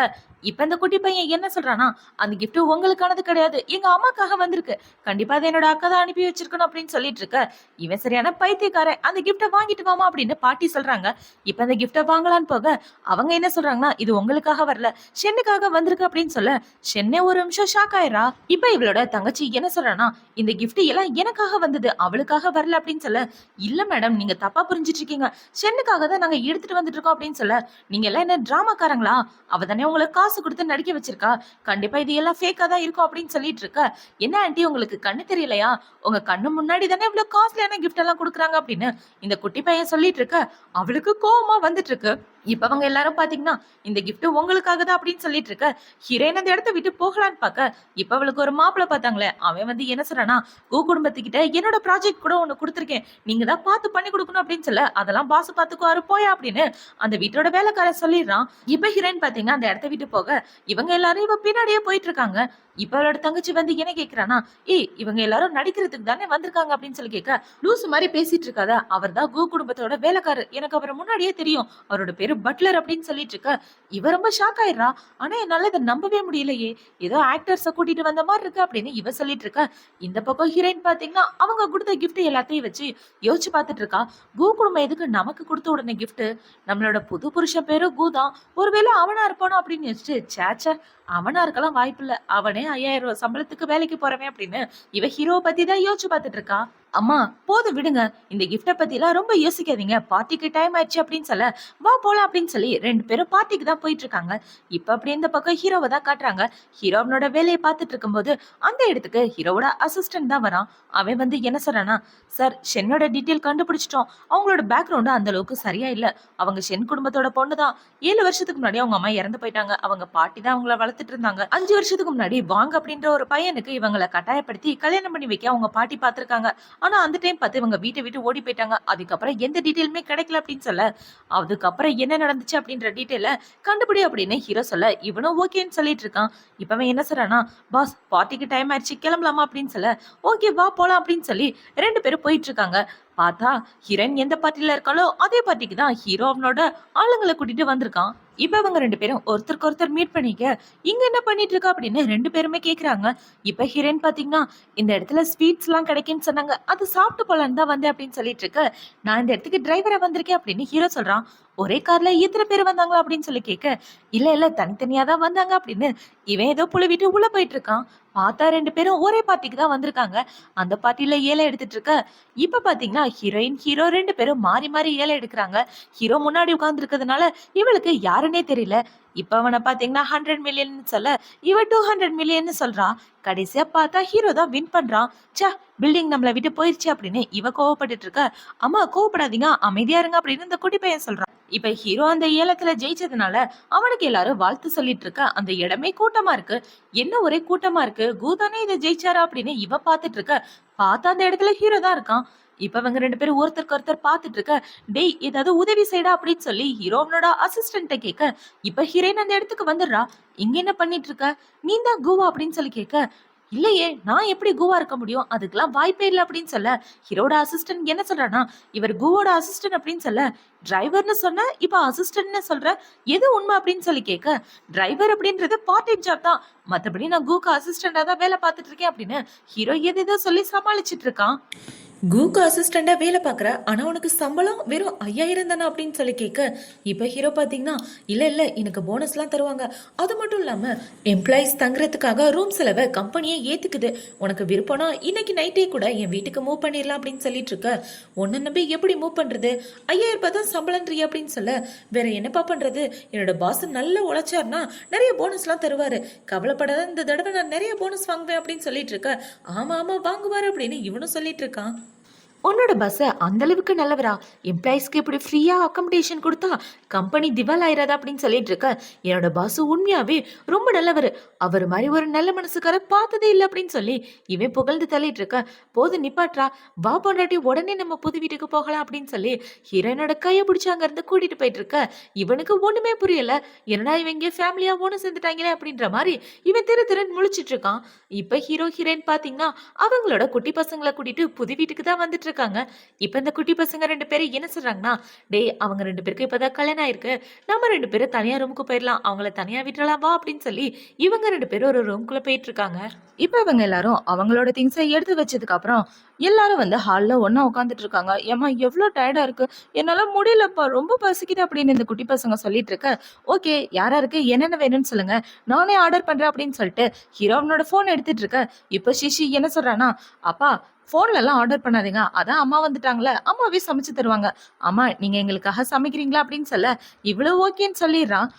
இப்ப இந்த குட்டி பையன் என்ன சொல்றானா, அந்த கிஃப்ட் உங்களுக்கானது கிடையாது, எங்க அம்மாக்காக வந்திருக்கு, கண்டிப்பா அதை என்னோட அக்கா தான் அனுப்பி வச்சிருக்கணும் அப்படின்னு சொல்லிட்டு இருக்க. இவன் சரியான பைத்தியக்காரன், அந்த கிஃப்ட வாங்கிட்டு வாமா அப்படின்னு பாட்டி சொல்றாங்க. இப்ப அந்த கிஃப்ட வாங்கலான்னு போக அவங்க என்ன சொல்றாங்கன்னா, இது உங்களுக்காக வரல, ஷென்னுக்காக வந்திருக்கு அப்படின்னு சொல்ல, ஷென்னே ஒரு நிமிஷம் ஷாக் ஆயிரா. இப்ப இவளோட தங்கச்சி என்ன சொல்றானா, இந்த கிஃப்ட் எல்லாம் எனக்காக வந்தது, அவளுக்காக வரல அப்படின்னு சொல்ல, இல்ல மேடம் நீங்க தப்பா புரிஞ்சிட்டு இருக்கீங்க, ஷென்னுக்காக தான் நாங்க எடுத்துட்டு வந்துட்டு இருக்கோம் அப்படின்னு சொல்ல, நீங்க எல்லாம் என்ன டிராமாக்காரங்களா, அவ தானே உங்களுக்கு காசு கொடுத்து நடிக்க வச்சிருக்கா, கண்டிப்பா இது எல்லாம் ஃபேக்கா தான் இருக்கும் அப்படின்னு சொல்லிட்டு இருக்க. என்ன ஆண்டி உங்களுக்கு கண்ணு தெரியலையா, உங்க கண்ணு முன்னாடி தானே இவ்வளவு காஸ்ட்லியான கிஃப்ட் எல்லாம் கொடுக்குறாங்க அப்படின்னு இந்த குட்டி பையன் சொல்லிட்டு இருக்க. அவளுக்கு கோவமா வந்துட்டு இருக்கு. இப்ப அவங்க எல்லாரும் பாத்தீங்கன்னா, இந்த கிஃப்ட் உங்களுக்காக தான் அப்படின்னு சொல்லிட்டு இருக்க. ஹீரோயின் அந்த இடத்த விட்டு போகலான்னு பாக்க, இப்ப அவளுக்கு ஒரு மாப்பிள்ள பார்த்தாங்களே, அவன் வந்து என்ன சொல்றானா, கூ குடும்பத்துக்கிட்ட என்னோட ப்ராஜெக்ட் கூட ஒண்ணு கொடுத்துருக்கேன், நீங்க தான் பார்த்து பண்ணி கொடுக்கணும் அப்படின்னு சொல்ல, அதெல்லாம் பாசு பாத்துக்குவாரு போயா அப்படின்னு அந்த வீட்டோட வேலைக்காரன் சொல்லிடுறான். இப்ப ஹீரோயின் பாத்தீங்கன்னா அந்த இடத்த விட்டு போக, இவங்க எல்லாரும் இவ பின்னாடியே போயிட்டு இருக்காங்க. இப்ப அவளோட தங்கச்சி வந்து என்ன கேக்குறானா, இவங்க எல்லாரும் நடிக்கிறதுக்கு தானே வந்திருக்காங்க அப்படின்னு சொல்லி கேட்க, லூசு மாதிரி பேசிட்டு இருக்காத, அவர் தான் கூ குடும்பத்தோட வேலைக்காரர், எனக்கு அவரை முன்னாடியே தெரியும், அவரோட பேரு பட்லர் அப்படின்னு சொல்லிட்டு இருக்க. இவ ரொம்ப ஷாக் ஆயிடுறா. ஆனா என்னால இதை நம்பவே முடியலையே, ஏதோ ஆக்டர்ஸ கூட்டிட்டு வந்த மாதிரி இருக்கு அப்படின்னு இவ சொல்லிட்டு இருக்க. இந்த பக்கம் ஹீரோயின் பாத்தீங்கன்னா அவங்க கொடுத்த கிஃப்ட் எல்லாத்தையும் வச்சு யோசிச்சு பார்த்துட்டு இருக்கா. கூ குடும்பம் எதுக்கு நமக்கு கொடுத்த உடனே கிஃப்ட், நம்மளோட புது புருஷன் பேரு கூ தான், ஒருவேளை அவனா இருப்பானோ அப்படின்னு யோசிச்சு, சேச்ச அவனா இருக்கலாம் வாய்ப்பில்ல, அவனே 5000 ரூபாய் சம்பளத்துக்கு வேலைக்கு போறவன் அப்படின்னு இவ ஹீரோவை பத்தி தான் யோசிச்சு பார்த்துட்டு இருக்கா. அம்மா போதும் விடுங்க, இந்த கிஃப்ட பத்தி எல்லாம் ரொம்ப யோசிக்காதீங்க, பார்ட்டிக்கு டைம் ஆயிடுச்சு அப்படின்னு சொல்ல, வா போலாம் அப்படின்னு சொல்லி 2 பேரும் பார்ட்டிக்கு தான் போயிட்டு இருக்காங்க. இப்ப அப்படி இந்த பக்கம் ஹீரோவை தான் காட்டுறாங்க. ஹீரோவனோட வேலையை பார்த்துட்டு இருக்கும்போது அந்த இடத்துக்கு ஹீரோவோட அசிஸ்டன்ட் தான் வரான். அவன் வந்து என்ன சொல்றானா, சார் ஷென்னோட டீட்டெயில் கண்டுபிடிச்சிட்டோம், அவங்களோட பேக்ரவுண்ட் அந்த அளவுக்கு சரியா இல்ல, அவங்க ஷென் குடும்பத்தோட பொண்ணு தான், 7 வருஷத்துக்கு முன்னாடி அவங்க அம்மா இறந்து போயிட்டாங்க, அவங்க பாட்டி தான் அவங்கள வளர்த்துட்டு இருந்தாங்க. 5 வருஷத்துக்கு முன்னாடி வாங்க அப்படின்ற ஒரு பையனுக்கு இவங்களை கட்டாயப்படுத்தி கல்யாணம் பண்ணி வைக்க அவங்க பாட்டி பார்த்திருக்காங்க. ஆனா அந்த டைம் பார்த்து இவங்க வீட்டை விட்டு ஓடி போயிட்டாங்க. அதுக்கப்புறம் எந்த டீட்டெயிலுமே கிடைக்கல அப்படின்னு சொல்ல, அதுக்கப்புறம் என்ன நடந்துச்சு அப்படின்ற டீட்டெயில கண்டுபிடி அப்படின்னு ஹீரோ சொல்ல, இவனும் ஓகேன்னு சொல்லிட்டு இருக்கான். இப்ப அவன் என்ன சொல்றானா, பாஸ் பார்ட்டிக்கு டைம் ஆயிடுச்சு கிளம்பலாமா அப்படின்னு சொல்ல, ஓகே வா போலாம் அப்படின்னு சொல்லி 2 பேரும் போயிட்டு இருக்காங்க. பார்த்தா ஹீரோயின் எந்த பார்ட்டில இருக்காளோ அதே பார்ட்டிக்கு தான் ஹீரோ அவனோட ஆளுங்களை கூட்டிட்டு வந்திருக்கான். இப்ப அவங்க 2 பேரும் ஒருத்தருக்கு ஒருத்தர் மீட் பண்ணிக்க, இங்க என்ன பண்ணிட்டு இருக்கா அப்படின்னு 2 பேருமே கேக்குறாங்க. இப்ப ஹீரோயின் பாத்தீங்கன்னா, இந்த இடத்துல ஸ்வீட்ஸ் எல்லாம் கிடைக்குன்னு சொன்னாங்க, அது சாப்பிட்டு போலான்னு தான் வந்தேன் அப்படின்னு சொல்லிட்டு இருக்க. நான் இந்த இடத்துக்கு டிரைவரா வந்திருக்கேன் அப்படின்னு ஹீரோ சொல்றான். ஒரே கார்ல இத்தனை பேர் வந்தாங்களா அப்படின்னு சொல்லி கேட்க, இல்ல இல்ல தனித்தனியா தான் வந்தாங்க அப்படின்னு இவன் ஏதோ புழுவிட்டு உள்ள போயிட்டு இருக்கான். பார்த்தா 2 பேரும் ஒரே பார்ட்டிக்கு தான் வந்திருக்காங்க. அந்த பார்ட்டில ஏலம் எடுத்துட்டு இருக்க. இப்ப பாத்தீங்கன்னா ஹீரோயின் ஹீரோ 2 பேரும் மாறி மாறி ஏலம் எடுக்கிறாங்க. ஹீரோ முன்னாடி உட்கார்ந்து இருக்கிறதுனால இவளுக்கு யாருன்னே தெரியல. இப்ப அவனை பாத்தீங்கன்னா 100 மில்லியன் சொல்ல, இவ 200 மில்லியன் சொல்றா. கடைசியா பார்த்தா ஹீரோ தான் வின் பண்றான். ச்சே, பில்டிங் நம்மள விட்டு போயிருச்சு அப்படின்னு இவ கோவப்பட்டுட்டு இருக்க. அம்மா கோவப்படாதீங்க, அமைதியா இருங்க அப்படின்னு இந்த குட்டி பையன் சொல்றான். இப்ப ஹீரோ அந்த ஏலத்துல ஜெயிச்சதுனால அவனுக்கு எல்லாரும் வாழ்த்து சொல்லிட்டு இருக்க. அந்த இடமே கூட்டமா இருக்கு. என்ன ஒரே கூட்டமா இருக்கு, கூதானே இதை ஜெயிச்சாரா அப்படின்னு இவ பாத்துட்டு இருக்க. பார்த்தா அந்த இடத்துல ஹீரோ தான் இருக்கான். இப்ப அவங்க 2 பேரும் ஒருத்தருக்கு ஒருத்தர் பாத்துட்டு இருக்க. டேய் ஏதாவது உதவி செய்டா அப்படின்னு சொல்லி ஹீரோனோட அசிஸ்டன்ட்ட கேட்க, இப்ப ஹீரோயின் அந்த இடத்துக்கு வந்துடுறா. இங்க என்ன பண்ணிட்டு இருக்க, நீ தான் கூவா அப்படின்னு சொல்லி கேட்க, இல்லையே நான் எப்படி கூவா இருக்க முடியும், அதுக்கெல்லாம் வாய்ப்பே இல்லை அப்படின்னு சொல்ல, ஹீரோட அசிஸ்டன்ட் என்ன சொல்றானா, இவர் கூவோட அசிஸ்டன்ட் அப்படின்னு சொல்ல, டிரைவர்னு சொன்ன இப்ப அசிஸ்டன்ட்னு சொல்ற, எது உண்மை அப்படின்னு சொல்லி கேட்க, டிரைவர் அப்படின்றது பார்ட் டைம் ஜாப் தான், மத்தபடி நான் கூக்கு அசிஸ்டண்டா தான் வேலை பார்த்துட்டு இருக்கேன் அப்படின்னு ஹீரோ எதோ சொல்லி சமாளிச்சிட்டு இருக்கான். கூக்கு அசிஸ்டண்டா வேலை பார்க்குற, ஆனா உனக்கு சம்பளம் வெறும் 5000 தானே அப்படின்னு சொல்லி கேட்க, இப்போ ஹீரோ பார்த்தீங்கன்னா இல்லை இல்லை எனக்கு போனஸ்லாம் தருவாங்க, அது மட்டும் இல்லாமல் எம்ப்ளாயிஸ் தங்குறதுக்காக ரூம் செலவை கம்பெனியே ஏற்றுக்குது, உனக்கு விருப்பம்னா இன்னைக்கு நைட்டே கூட என் வீட்டுக்கு மூவ் பண்ணிடலாம் அப்படின்னு சொல்லிட்டு இருக்க. உன்னை நம்பி எப்படி மூவ் பண்ணுறது, 5000 ரூபாய் தான் சம்பளம்ன்றிய அப்படின்னு சொல்ல, வேற என்னப்பா பண்ணுறது, என்னோட பாஸ் நல்ல உழைச்சார்னா நிறைய போனஸ்லாம் தருவார், கவலைப்படாத இந்த தடவை நான் நிறைய போனஸ் வாங்குவேன் அப்படின்னு சொல்லிட்டு இருக்க. ஆமாம் ஆமாம் வாங்குவார் அப்படின்னு இவனும் சொல்லிட்டு இருக்கான். உன்னோட பஸ் அந்த அளவுக்கு நல்லவரா, எம்ப்ளாயிஸ்க்கு இப்படி ஃப்ரீயா அக்கமடேஷன் கொடுத்தா கம்பெனி திவால் ஆயிராதா அப்படின்னு சொல்லிட்டு இருக்க. என்னோட பாஸ் உண்மையாவே ரொம்ப நல்லவர், அவர் மாதிரி ஒரு நல்ல மனசுக்கார பார்த்ததே இல்லை அப்படின்னு சொல்லி இவன் புகழ்ந்து தள்ளிட்டு இருக்க. போது நிப்பாட்றா, வா பொண்டாட்டி உடனே நம்ம புது வீட்டுக்கு போகலாம் அப்படின்னு சொல்லி ஹீரோயினோட கையை பிடிச்சி அங்க இருந்து கூட்டிட்டு போயிட்டு இருக்க. இவனுக்கு ஒண்ணுமே புரியல, என்னடா இவங்க ஃபேமிலியா ஒண்ணு சேர்ந்துட்டாங்களே அப்படின்ற மாதிரி இவன் திரு முழிச்சிட்டு இருக்கான். இப்ப ஹீரோ ஹீரோயின் பாத்தீங்கன்னா அவங்களோட குட்டி பசங்களை கூட்டிட்டு புது வீட்டுக்கு தான் வந்துட்டு இருக்காங்க. இப்ப இந்த குட்டி பசங்க 2 பேரும் என்ன சொல்றாங்கன்னா, டேய் அவங்க 2 பேருக்கு இப்பதான் கல்யாணம் ஆயிருக்கு, நம்ம 2 பேரும் தனியா ரூமுக்கு போயிடலாம், அவங்கள தனியா விட்டுறலாம் வா அப்படின்னு சொல்லி இவங்க 2 பேரும் ஒரு ரூம்குள்ள போயிட்டு இருக்காங்க. இப்ப இவங்க எல்லாரும் அவங்களோட திங்ஸை எடுத்து வச்சதுக்கு அப்புறம் எல்லாரும் வந்து ஹால்ல ஒன்னா உட்காந்துட்டு இருக்காங்க. ஏமா எவ்வளவு டயர்டா இருக்கு, என்னால முடியலப்பா, ரொம்ப பசிக்குது அப்படின்னு இந்த குட்டி பசங்க சொல்லிட்டு இருக்க. ஓகே யாராருக்கு என்னென்ன வேணும்னு சொல்லுங்க, நானே ஆர்டர் பண்றேன் அப்படின்னு சொல்லிட்டு ஹீரோனோட போன் எடுத்துட்டு இருக்க. இப்ப சிஷி என்ன சொல்றானா, அப்பா போன்ல எல்லாம் ஆர்டர் பண்ணாதீங்க, அதான் அம்மா வந்துட்டாங்களே, அம்மாவே சமைச்சு தருவாங்க, அம்மா நீங்க எங்களுக்காக சமைக்கிறீங்களா அப்படின்னு சொல்ல, இவ்வளவு ஓகேன்னு சொல்லிடுறான்.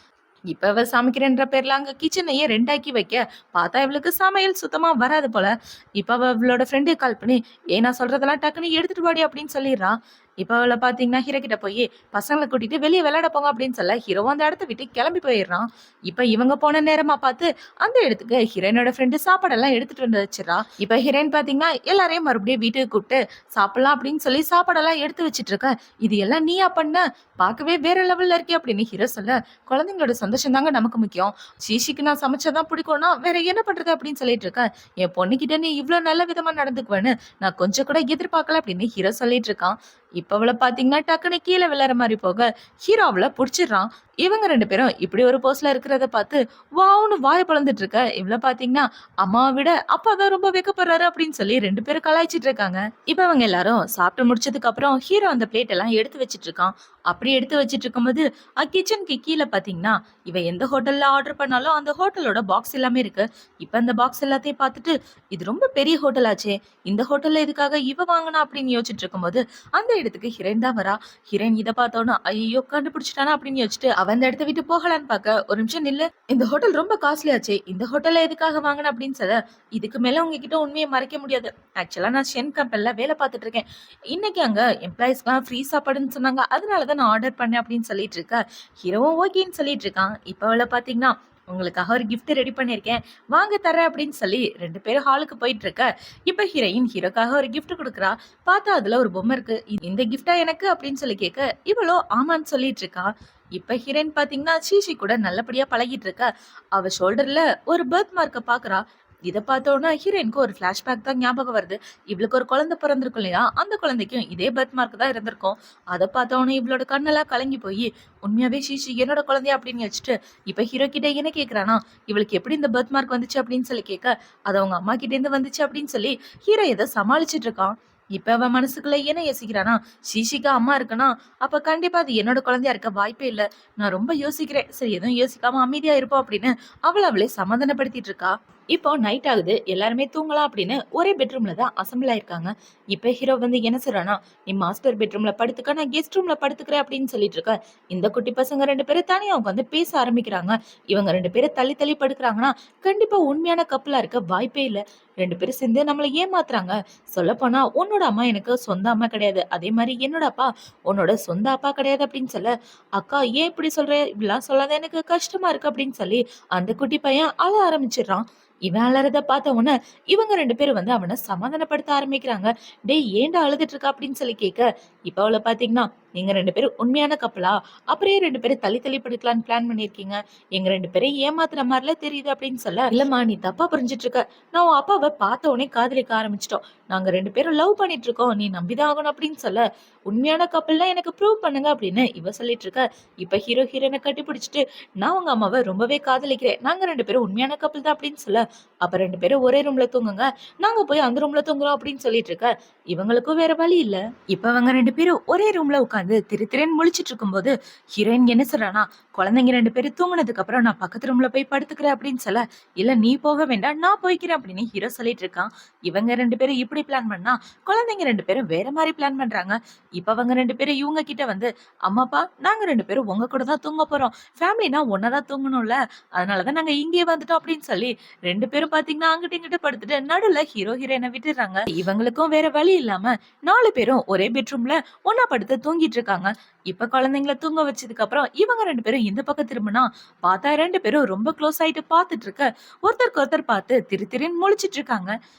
இப்ப அவ சமைக்கிறேன்ற பேர்ல அங்க கிச்சனையே 2 வைக்க, பார்த்தா இவளுக்கு சமையல் சுத்தமா வராது போல. இப்ப அவளோட ஃப்ரெண்டு கால் பண்ணி, நான் சொல்றதெல்லாம் டக்குன்னு எடுத்துட்டு வாடி அப்படின்னு சொல்லிடுறான். இப்ப அவளை பாத்தீங்கன்னா ஹீரோ கிட்ட போய் பசங்களை கூட்டிட்டு வெளியே விளையாட போங்க அப்படின்னு சொல்ல, ஹீரோ அந்த இடத்த விட்டு கிளம்பி போயிடுறான். இப்ப இவங்க போன நேரமா பார்த்து அந்த இடத்துக்கு ஹீரோயினோட ஃப்ரெண்டு சாப்பாடெல்லாம் எடுத்துட்டு வந்து வச்சிடறா. இப்ப ஹீரோயின் பாத்தீங்கன்னா எல்லாரையும் மறுபடியும் வீட்டுக்கு கூப்பிட்டு சாப்பிடலாம் அப்படின்னு சொல்லி சாப்பாடெல்லாம் எடுத்து வச்சிட்டு இருக்க. இது எல்லாம் நீயா பண்ண, பார்க்கவே வேற லெவல்ல இருக்கே அப்படின்னு ஹீரோ சொல்ல, குழந்தைங்களோட சந்தோஷம் தாங்க நமக்கு முக்கியம், சீஷிக்கு நான் சமைச்சதான் பிடிக்கும்னா வேற என்ன பண்றது அப்படின்னு சொல்லிட்டு இருக்க. என் பொண்ணுகிட்ட நீ இவ்வளவு நல்ல விதமா நடந்துக்குவேன்னு நான் கொஞ்சம் கூட எதிர்பார்க்கல அப்படின்னு ஹீரோ சொல்லிட்டு இருக்கான். இப்ப அவளை பாத்தீங்கன்னா டக்குன்னு கீழே விளையாற மாதிரி போக ஹீரோ அவளை புடிச்சிடறான். இவங்க 2 பேரும் இப்படி ஒரு போஸ்ட்ல இருக்கிறத பார்த்து வாவுன்னு வாய பழந்துட்டு இருக்க. இவ்வளவு பாத்தீங்கன்னா அம்மாவை விட அப்பா தான் ரொம்ப வெக்கப்படுறாரு அப்படின்னு சொல்லி 2 பேரும் கலாய்ச்சிட்டு இருக்காங்க. இப்ப அவங்க எல்லாரும் சாப்பிட்டு முடிச்சதுக்கு அப்புறம் ஹீரோ அந்த பிளேட் எல்லாம் எடுத்து வச்சிட்டு இருக்கான். அப்படி எடுத்து வச்சிட்டு இருக்கும்போது கிச்சனுக்கு கீழே பாத்தீங்கன்னா இவ எந்த ஹோட்டல்ல ஆர்டர் பண்ணாலும் அந்த ஹோட்டலோட பாக்ஸ் எல்லாமே இருக்கு. இப்ப அந்த பாக்ஸ் எல்லாத்தையும் பார்த்துட்டு இது ரொம்ப பெரிய ஹோட்டல் ஆச்சே, இந்த ஹோட்டல்ல எதுக்காக இவ வாங்கினா அப்படின்னு யோசிச்சுட்டு இருக்கும்போது அந்த இடத்துக்கு ஹீரோயின் தான் வரா. ஹீரோயின் இதை பார்த்தோன்னா ஐயோ கண்டுபிடிச்சிட்டானா அப்படின்னு யோசிச்சுட்டு அவன் அந்த இடத்த விட்டு போகலான்னு பார்க்க, ஒரு நிமிஷம் நில்லு, இந்த ஹோட்டல் ரொம்ப காஸ்ட்லி ஆச்சே, இந்த ஹோட்டல்ல எதுக்காக வாங்கின அப்படின்னு சொல்ல, இதுக்கு மேல உங்ககிட்ட உண்மையை மறைக்க முடியாது, ஆக்சுவலா நான் ஷென் கம்பெனில வேலை பார்த்துட்டு இருக்கேன், இன்னைக்கு அங்க எம்ப்ளாயிஸ்க்குலாம் ஃப்ரீ சாப்பாடுன்னு சொன்னாங்க, அதனாலதான் நான் ஆர்டர் பண்ணேன் அப்படின்னு சொல்லிட்டு இருக்க. ஹீரோவும் ஓகேன்னு சொல்லிட்டு இருக்கான். இப்ப அவளை பாத்தீங்கன்னா உங்களுக்காக ஒரு gift ரெடி பண்ணியிருக்கேன். வாங்க தர்றேன் அப்படின்னு சொல்லி 2 பேரும் ஹாலுக்கு போயிட்டு இருக்க. இப்ப ஹீரோயின் ஹீரோக்காக ஒரு gift குடுக்குறா. பார்த்தா அதுல ஒரு பொம்மை இருக்கு. இந்த கிஃப்ட்டா எனக்கு அப்படின்னு சொல்லி கேட்க, இவளோ ஆமான்னு சொல்லிட்டு இருக்கா. இப்ப ஹீரோயின் பாத்தீங்கன்னா சீஷி கூட நல்லபடியா பழகிட்டு இருக்க. அவ ஷோல்டர்ல ஒரு பர்த் மார்க்க பாக்குறா. இத பார்த்தோன்னா ஹீரோயினுக்கு ஒரு ஃபிளாஷ்பேக் தான் ஞாபகம் வருது. இவளுக்கு ஒரு குழந்தை பிறந்திருக்கும் இல்லையா? அந்த குழந்தைக்கும் இதே பர்த் மார்க் தான் இருந்திருக்கும். அத பார்த்தோனே இவளோட கண்ணெல்லாம் கலங்கி போயி, உண்மையாவே ஷீஷி என்னோட குழந்தையா அப்படின்னு யோசிச்சுட்டு, இப்ப ஹீரோ கிட்ட என்ன கேட்கறானா, இவளுக்கு எப்படி இந்த பர்த் மார்க் வந்துச்சு அப்படின்னு சொல்லி கேட்க, அது அவங்க அம்மா கிட்ட இருந்து வந்துச்சு அப்படின்னு சொல்லி ஹீரோ ஏதோ சமாளிச்சுட்டு இருக்கான். இப்ப அவன் மனசுக்குள்ள என்ன யோசிக்கிறானா, ஷீஷிக்கு அம்மா இருக்குன்னா, அப்ப கண்டிப்பா அது என்னோட குழந்தையா இருக்க வாய்ப்பே இல்ல. நான் ரொம்ப யோசிக்கிறேன். சரி எதுவும் யோசிக்காம அமைதியா இருப்போம் அப்படின்னு அவளே சமாதானப்படுத்திட்டு இருக்கா. இப்போ நைட் ஆகுது. எல்லாருமே தூங்கலாம் அப்படின்னு ஒரே பெட்ரூம்ல தான் அசெம்பிள் ஆயிருக்காங்க. இப்ப ஹீரோ வந்து என்ன சொல்றானா, "நீ மாஸ்டர் பெட்ரூம்ல படுத்துக்க, நான் கெஸ்ட் ரூம்ல படுத்துக்கிறேன்" அப்படின்னு சொல்லிட்டு இருக்க. இந்த குட்டி பசங்க 2 பேரும் தனியா உட்காந்து பேச ஆரம்பிக்கிறாங்க. இவங்க 2 பேரும் தள்ளி தள்ளி படுக்குறாங்கன்னா, கண்டிப்பா உண்மையான கப்பலா இருக்க வாய்ப்பே இல்ல. 2 பேரும் சேர்ந்து நம்மள ஏமாத்துறாங்க. சொல்லப்போனா உன்னோட அம்மா எனக்கு சொந்த அம்மா கிடையாது. அதே மாரி என்னோட அப்பா உன்னோட சொந்த அப்பா கிடையாது அப்படின்னு சொல்ல, "அக்கா ஏன் இப்படி சொல்ற? இப்படிலாம் சொல்லாத எனக்கு கஷ்டமா இருக்கு" அப்படின்னு சொல்லி அந்த குட்டி பையன் அழ ஆரம்பிச்சிடுறான். இவன் அலறத பார்த்த உடனே இவங்க 2 பேரும் வந்து அவனை சமாதானப்படுத்த ஆரம்பிக்கிறாங்க. "டேய் ஏன்டா அழுதுட்டு இருக்க?" அப்படின்னு சொல்லி கேட்க, இப்ப அவள பாத்தீங்கன்னா, "நீங்க 2 பேரும் உண்மையான கப்பலா? அப்புறம் ஏன் 2 பேரும் தள்ளி தள்ளி படுக்கலான்னு பிளான் பண்ணியிருக்கீங்க? எங்க 2 பேரையும் ஏமாத்துற மாரில தெரியுது" அப்படின்னு சொல்ல, "இல்லம்மா நீ தப்பா புரிஞ்சுட்டு இருக்க. நான் உன் அப்பாவ பார்த்த உடனே காதலிக்க ஆரம்பிச்சிட்டோம். நாங்க 2 பேரும் லவ் பண்ணிட்டு இருக்கோம். நீ நம்பிதான் ஆகணும்" அப்படின்னு சொல்ல, "உண்மையான கப்பல்னா எனக்கு ப்ரூவ் பண்ணுங்க" அப்படின்னு இவ சொல்லிட்டு இருக்க. இப்ப ஹீரோ ஹீரோயினை கட்டி பிடிச்சிட்டு, "நான் உங்க அம்மாவ ரொம்பவே காதலிக்கிறேன். நாங்க 2 பேரும் உண்மையான கப்பல் தான்" அப்படின்னு சொல்ல, அப்ப 2 பேரும் ஒரே ரூம்ல தூங்குங்க. நாங்க போய் அந்த ரூம்ல தூங்குறோம் அப்படின்னு சொல்லிட்டு இருக்க. இவங்களுக்கும் வேற வழி இல்ல. இப்ப அவங்க 2 பேரும் ஒரே ரூம்ல உட்கார்ந்து திரு திருன்னு முழிச்சிட்டு இருக்கும்போது, ஹீரோயின் என்ன சொல்றானா, குழந்தைங்க 2 பேரும் தூங்குனதுக்கு அப்புறம் நான் பக்கத்து ரூம்ல போய் படுத்துக்கிறேன் அப்படின்னு சொல்ல, இல்ல நீ போக வேண்டாம் நான் போய்க்கிறேன் அப்படின்னு ஹீரோ சொல்லிட்டு இருக்கான். இவங்க 2 பேரும் இப்படி பிளான் பண்ணா, குழந்தைங்க 2 பேரும் வேற மாதிரி பிளான் பண்றாங்க. இப்ப அவங்க 2 பேரும் இவங்க கிட்ட வந்து, அம்மாப்பா நாங்க 2 பேரும் உங்க கூட தான் தூங்க போறோம். ஃபேமிலினா ஒன்னதான் தூங்கணும்ல. அதனாலதான் நாங்க இங்கே வந்துட்டோம் அப்படின்னு சொல்லி 2 பேரும் பாத்தீங்கன்னா அங்கிட்டு இங்கிட்டு படுத்துட்டு நடுவுல ஹீரோ ஹீரோயினை விட்டுறாங்க. இவங்களுக்கும் வேற வழி இல்லாம 4 பேரும் ஒரே பெட்ரூம்ல ஒன்னா படுத்து தூங்கிட்டு இருக்காங்க. இப்ப குழந்தைங்கள தூங்க வச்சதுக்கு அப்புறம் இவங்க 2 பேரும் இந்த பக்கம் திரும்பினா பார்த்தா 2 பேரும் ரொம்ப க்ளோஸ் ஆயிட்டு பாத்துட்டு இருக்க. ஒருத்தருக்கு ஒருத்தர் பார்த்து திரு திருன்னு முழிச்சிட்டு இருக்காங்க.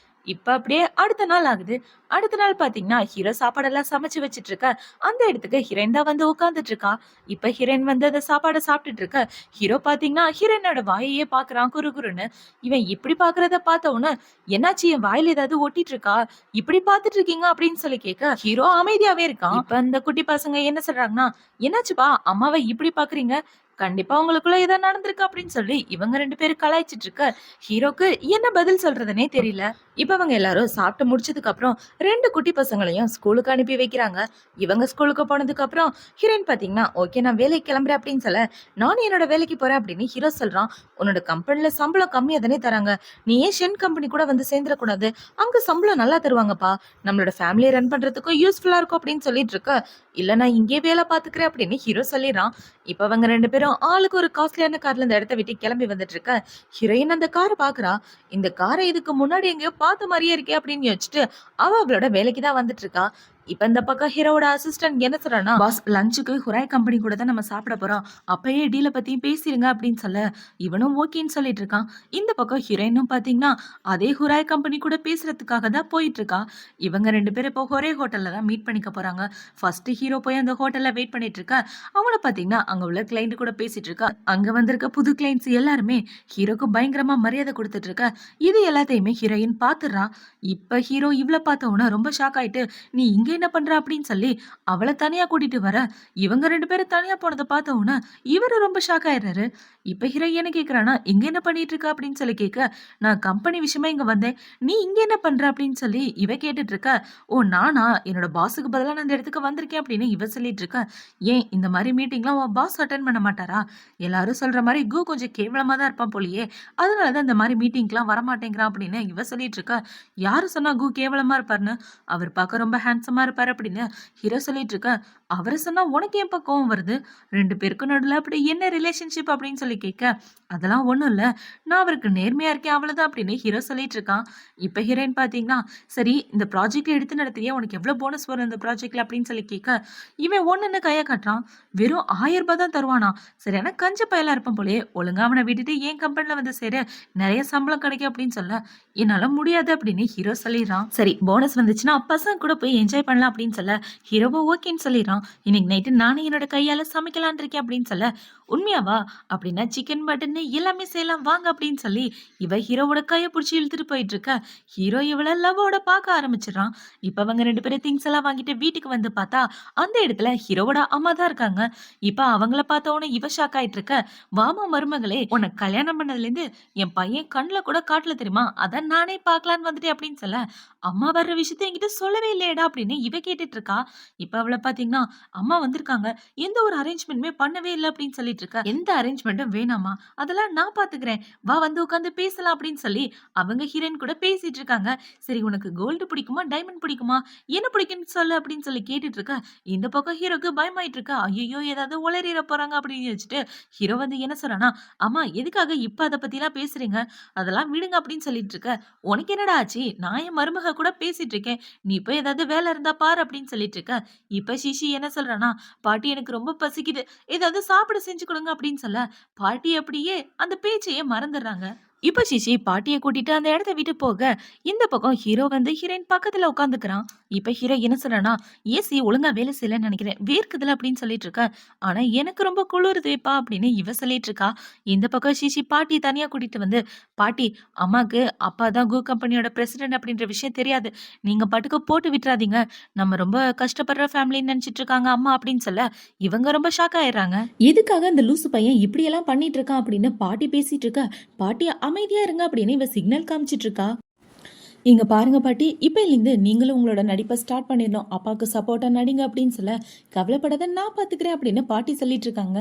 இப்ப அப்படியே அடுத்த நாள் ஆகுது. அடுத்த நாள் பாத்தீங்கன்னா ஹீரோ சாப்பாடெல்லாம் சமைச்சு வச்சிட்டு இருக்க. அந்த இடத்துக்கு ஹீரோயின் தான் வந்து உட்கார்ந்துட்டு இருக்கா. இப்ப ஹீரோயின் வந்து அந்த சாப்பாடை சாப்பிட்டுட்டு இருக்க. ஹீரோ பாத்தீங்கன்னா ஹீரோயினோட வாயையே பாக்குறான் குறுகுறுன்னு. இவன் இப்படி பாக்குறத பார்த்த உடனே, "என்னாச்சு என் வாயில ஏதாவது ஒட்டிட்டு இருக்கா? இப்படி பாத்துட்டு இருக்கீங்க" அப்படின்னு சொல்லி கேட்க ஹீரோ அமைதியாவே இருக்கான். இப்ப அந்த குட்டி பசங்க என்ன சொல்றாங்கன்னா, "என்னாச்சுப்பா அம்மாவை இப்படி பாக்குறீங்க? கண்டிப்பா உங்களுக்குள்ள ஏதோ நடந்திருக்கு" அப்படின்னு சொல்லி இவங்க 2 பேரும் கலாய்ச்சிட்டு இருக்க. ஹீரோக்கு என்ன பதில் சொல்றதுனே தெரியல. இப்ப அவங்க எல்லாரும் சாப்பிட்டு முடிச்சதுக்கு அப்புறம் 2 குட்டி பசங்களையும் ஸ்கூலுக்கு அனுப்பி வைக்கிறாங்க. இவங்க ஸ்கூலுக்கு போனதுக்கு அப்புறம் ஹீரோயின் பாத்தீங்கன்னா, "ஓகே நான் வேலைக்கு கிளம்புறேன்" அப்படின்னு சொல்ல, "நானும் என்னோட வேலைக்கு போறேன்" அப்படின்னு ஹீரோ சொல்றான். "உன்னோட கம்பெனில சம்பளம் கம்மியா தானே தராங்க. நீ ஏன் ஷென் கம்பெனி கூட வந்து சேர்ந்துடக்கூடாது? அங்க சம்பளம் நல்லா தருவாங்கப்பா. நம்மளோட ஃபேமிலியை ரன் பண்றதுக்கும் யூஸ்ஃபுல்லா இருக்கும்" அப்படின்னு சொல்லிட்டு இருக்க. "இல்ல நான் இங்கே வேலை பாத்துக்கிறேன்" அப்படின்னு ஹீரோ சொல்லிடுறான். இப்ப அவங்க 2 பேரும் ஆளுக்கு ஒரு காஸ்ட்லியான கார்ல இந்த இடத்த விட்டு கிளம்பி வந்துட்டு இருக்க. ஹீரோயின் அந்த காரை பாக்குறா. இந்த காரை இதுக்கு முன்னாடி எங்கேயோ பார்த்த மாதிரியே இருக்கே அப்படின்னு யோசிச்சுட்டு அவளோட வேலைக்கு தான் வந்துட்டு இருக்கா. இப்ப இந்த பக்கம் ஹீரோவோட அசிஸ்டன்ட் என்ன சொல்றானா, "பாஸ் லஞ்சுக்கு ஹுராய் கம்பெனி கூட தான் நம்ம சாப்பிட போறோம். அப்பயே டீல பத்தியும் பேசிருங்க" அப்படின்னு சொல்ல, இவனும் ஓகேன்னு சொல்லிட்டு இருக்கான். இந்த பக்கம் ஹீரோயினும் பாத்தீங்கன்னா அதே ஹுராய் கம்பெனி கூட பேசுறதுக்காக தான் போயிட்டு இருக்கா. இவங்க 2 பேரும் இப்போ ஒரே ஹோட்டல்ல தான் மீட் பண்ணிக்க போறாங்க. ஃபர்ஸ்ட் ஹீரோ போய் அந்த ஹோட்டல்ல வெயிட் பண்ணிட்டு இருக்க. அவங்கள பாத்தீங்கன்னா அங்க உள்ள கிளைண்ட் கூட பேசிட்டு இருக்கா. அங்க வந்திருக்க புது கிளைண்ட்ஸ் எல்லாருமே ஹீரோக்கு பயங்கரமா மரியாதை கொடுத்துட்டு இருக்க. இது எல்லாத்தையுமே ஹீரோயின் பாத்துறா. இப்ப ஹீரோ இவள பார்த்த உடனே ரொம்ப ஷாக் ஆயிட்டு, "நீ இங்க என்ன பண்ற?" அப்படின்னு சொல்லி அவளை தனியா கூட்டிட்டு வர, இவங்க 2 பேரும் தனியா போனதை பார்த்த உடனே இவரு ரொம்ப ஷாக் ஆயிடுறாரு. இப்ப ஹீரோ என்ன கேக்குறானா, "இங்க என்ன பண்ணிட்டு இருக்க?" அப்படின்னு சொல்லி கேட்க, "நான் கம்பெனி விஷயமா இங்க வந்தேன். நீ இங்க என்ன பண்ற?" அப்படின்னு சொல்லி இவ கேட்டுட்டு இருக்க. "ஓ நானா? என்னோட பாஸுக்கு பதிலா நான் இந்த இடத்துக்கு வந்திருக்கேன்" அப்படின்னு இவ சொல்லிட்டு இருக்க. "ஏன் இந்த மாதிரி மீட்டிங்லாம் உன் பாஸ் அட்டென்ட் பண்ண மாட்டாரா? எல்லாரும் சொல்ற மாதிரி கு கொஞ்சம் கேவலமா தான் இருப்பான் போலயே. அதனாலதான் இந்த மாதிரி மீட்டிங்லாம் வரமாட்டேங்கிறான்" அப்படின்னு இவ சொல்லிட்டு இருக்க. "யாரு சொன்னா கு கேவலமா இருப்பாருன்னு? அவர் பார்க்க ரொம்ப ஹேண்ட்ஸமா இருப்பாரு" அப்படின்னு ஹீரோ சொல்லிட்டு இருக்க. "அவரை சொன்னா உனக்கு ஏன் கோவம் வருது? 2 பேருக்கும் நடுவுல அப்படி என்ன ரிலேஷன்ஷிப்?" அப்படின்னு சொல்லி சொல்லி கேட்க, அதெல்லாம் ஒண்ணும் இல்ல. நான் அவருக்கு நேர்மையா இருக்கேன் அவ்வளவுதான் அப்படின்னு ஹீரோ சொல்லிட்டு இருக்கான். இப்ப ஹீரோயின் பாத்தீங்கன்னா, சரி இந்த ப்ராஜெக்ட் எடுத்து நடத்துறியா? உனக்கு எவ்வளவு போனஸ் வரும் இந்த ப்ராஜெக்ட்ல அப்படின்னு சொல்லி கேட்க, இவன் ஒண்ணுன்னு கைய காட்டுறான். வெறும் 1000 ரூபாய் தான் தருவானா? சரியான கஞ்ச பயலா இருப்பான் போலயே. ஒழுங்கா அவனை விட்டுட்டு என் கம்பெனில வந்து சேரு. நிறைய சம்பளம் கிடைக்கும் அப்படின்னு சொல்ல, என்னால முடியாது அப்படின்னு ஹீரோ சொல்லிடுறான். சரி போனஸ் வந்துச்சுன்னா பசங்க கூட போய் என்ஜாய் பண்ணலாம் அப்படின்னு சொல்ல, ஹீரோவும் ஓகேன்னு சொல்லிடுறான். இன்னைக்கு நைட்டு நானே என்னோட கையால சமைக்கலான் இருக்கேன் அப்படின்னு சொல்ல, உண்மையாவா? அப்படின்னா சிக்கன் மட்டன் எல்லாமே செய்யலாம் வாங்க அப்படின்னு சொல்லி இவ ஹீரோவோட கையை பிடிச்சி இழுத்துட்டு போயிட்டு இருக்க, ஹீரோ இவள லவ்வோட பார்க்க ஆரம்பிச்சிடறான். இப்ப அவங்க 2 பேரும் திங்ஸ் எல்லாம் வாங்கிட்டு வீட்டுக்கு வந்து பார்த்தா அந்த இடத்துல ஹீரோவோட அம்மா தான் இருக்காங்க. இப்ப அவங்கள பார்த்த உடனே இவ ஷாக் ஆயிட்டு இருக்க, வாமா மருமகளே, உனக்கு கல்யாணம் பண்ணதுல இருந்து என் பையன் கண்ணுல கூட காட்டல தெரியுமா? அதான் நானே பார்க்கலான்னு வந்துட்டேன் அப்படின்னு சொல்ல, அம்மா வர்ற விஷயத்த என்கிட்ட சொல்லவே இல்லையேடா அப்படின்னு இவ கேட்டுட்டு இருக்கா. இப்ப அவளை பாத்தீங்கன்னா, அம்மா வந்திருக்காங்க, எந்த ஒரு அரேஞ்ச்மெண்ட்டுமே பண்ணவே இல்ல அப்படின்னு சொல்லிட்டு இருக்கா. எந்த அரேஞ்ச்மெண்ட்டும் வேணாமா, அதெல்லாம் நான் பாத்துக்கிறேன், வா வந்து உட்காந்து பேசலாம் அப்படின்னு சொல்லி அவங்க ஹீரோயின் கூட பேசிட்டு இருக்காங்க. சரி உனக்கு கோல்டு பிடிக்குமா டைமண்ட் பிடிக்குமா, என்ன பிடிக்கும்னு சொல்லு அப்படின்னு சொல்லி கேட்டுட்டு இருக்க. இந்த பக்கம் ஹீரோக்கு பயமாயிட்டு இருக்கா. ஐயோ ஏதாவது உளறிற போறாங்க அப்படின்னு வச்சுட்டு ஹீரோ வந்து என்ன சொல்றானா, அம்மா எதுக்காக இப்ப அதை பத்தி எல்லாம் பேசுறீங்க, அதெல்லாம் விடுங்க அப்படின்னு சொல்லிட்டு இருக்க. உனக்கு என்னடா ஆச்சு, நான் என் மருமக கூட பேசிட்டு இருக்கேன், நீ போய் ஏதாவது வேலை இருந்தா பாரு அப்படின்னு சொல்லிட்டு இருக்க. இப்ப சிசி என்ன சொல்றானா, பாட்டி எனக்கு ரொம்ப பசிக்குது, ஏதாவது சாப்பிட செஞ்சு கொடுங்க அப்படின்னு சொல்ல, பாட்டி அப்படியே அந்த பேச்சையே மறந்துடுறாங்க. இப்ப சிசி பாட்டிய கூட்டிட்டு அந்த இடத்த விட்டு போக, இந்த பக்கம் ஹீரோ வந்து ஹீரோயின் பக்கத்துல உட்காந்துக்கிறான். இப்ப ஹீரோ என்ன சொல்றானா, ஏசி ஒழுங்கா வேலை செய்யலன்னு நினைக்கிறேன், வேர்க்குதுல அப்படின்னு சொல்லிட்டு இருக்க. ஆனா எனக்கு ரொம்ப குளிருதேப்பா அப்படின்னு இவ சொல்லிட்டு இருக்கா. இந்த பக்கம் சிசி பாட்டி தனியா கூட்டிட்டு வந்து, பாட்டி அம்மாக்கு அப்பா தான் கோ கம்பெனியோட பிரசிடென்ட் அப்படின்ற விஷயம் தெரியாது, நீங்க பாட்டுக்கு போட்டு விட்டுறாதீங்க, நம்ம ரொம்ப கஷ்டப்படுற ஃபேமிலின்னு நினைச்சிட்டு இருக்காங்க அம்மா அப்படின்னு சொல்ல, இவங்க ரொம்ப ஷாக் ஆயிடுறாங்க. எதுக்காக இந்த லூசு பையன் இப்படி எல்லாம் பண்ணிட்டு இருக்கான் அப்படின்னு பாட்டி பேசிட்டு இருக்க. பாட்டி அமைதியா இருங்க அப்படின்னு இவ சிக்னல் காமிச்சிட்டு இருக்கா. இங்க பாருங்க பாட்டி, இப்பையிலேருந்து நீங்களும் உங்களோட நடிப்பை ஸ்டார்ட் பண்ணிடணும், அப்பாவுக்கு சப்போர்ட்டா நடிங்க அப்படின்னு சொல்ல, கவலைப்படாத நான் பாத்துக்கிறேன் அப்படின்னு பாட்டி சொல்லிட்டு இருக்காங்க.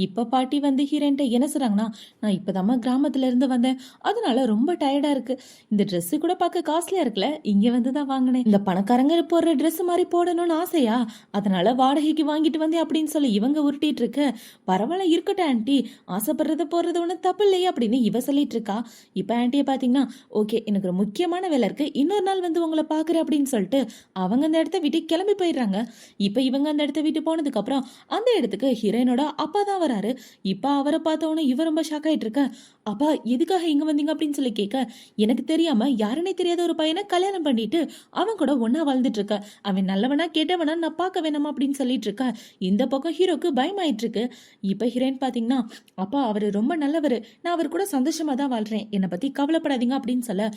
இப்ப பாட்டி வந்து ஹீரோயின்ட்ட என்ன சொல்றாங்கன்னா, நான் இப்பதாம்மா கிராமத்துல இருந்து வந்தேன், அதனால ரொம்ப டயர்டா இருக்கு, இந்த Dress கூட பார்க்க காஸ்ட்லியா இருக்குல்ல, இங்க வந்து தான் வாங்கினேன், இந்த பணக்காரங்க போடுற Dress மாதிரி போடணும்னு ஆசையா, அதனால வாடகைக்கு வாங்கிட்டு வந்தேன் அப்படின்னு சொல்லி இவங்க உருட்டிட்டு இருக்க. பரவாயில்ல இருக்கட்டும் ஆன்ட்டி, ஆசைப்படுறத போடுறது ஒன்றும் தப்பு இல்லையா அப்படின்னு இவ சொல்லிட்டு இருக்கா. இப்ப ஆன்ட்டியை பாத்தீங்கன்னா, ஓகே எனக்கு ஒரு முக்கியமான வேலை இருக்கு, இன்னொரு நாள் வந்து உங்களை பாக்குறேன் அப்படின்னு சொல்லிட்டு அவங்க அந்த இடத்த விட்டு கிளம்பி போயிடுறாங்க. இப்ப இவங்க அந்த இடத்த விட்டு போனதுக்கு அப்புறம் அந்த இடத்துக்கு ஹீரோயினோட அப்பா தான் வராரு. இப்ப அவரை பார்த்தவொன்னே இவ ரொம்ப ஷாக் ஆயிட்டு இருக்க. அப்பா எதுக்காக இங்க வந்தீங்க அப்படின்னு சொல்லி கேட்க, எனக்கு தெரியாம யாருன்னே தெரியாத ஒரு பையனை கல்யாணம் பண்ணிட்டு அவன் கூட ஒன்னா வாழ்ந்துட்டு இருக்க, அவன் நல்லவனா கேட்டவனா நான் பார்க்க வேணாமா அப்படின்னு சொல்லிட்டு இருக்க. இந்த பக்கம் ஹீரோக்கு பயமாயிட்டு இருக்கு. இப்ப ஹீரோயின் பாத்தீங்கன்னா, அப்பா அவரு ரொம்ப நல்லவரு, நான் அவர் கூட சந்தோஷமா தான் வாழ்றேன், என்னை பத்தி கவலைப்படாதீங்க அப்படின்னு சொல்ல,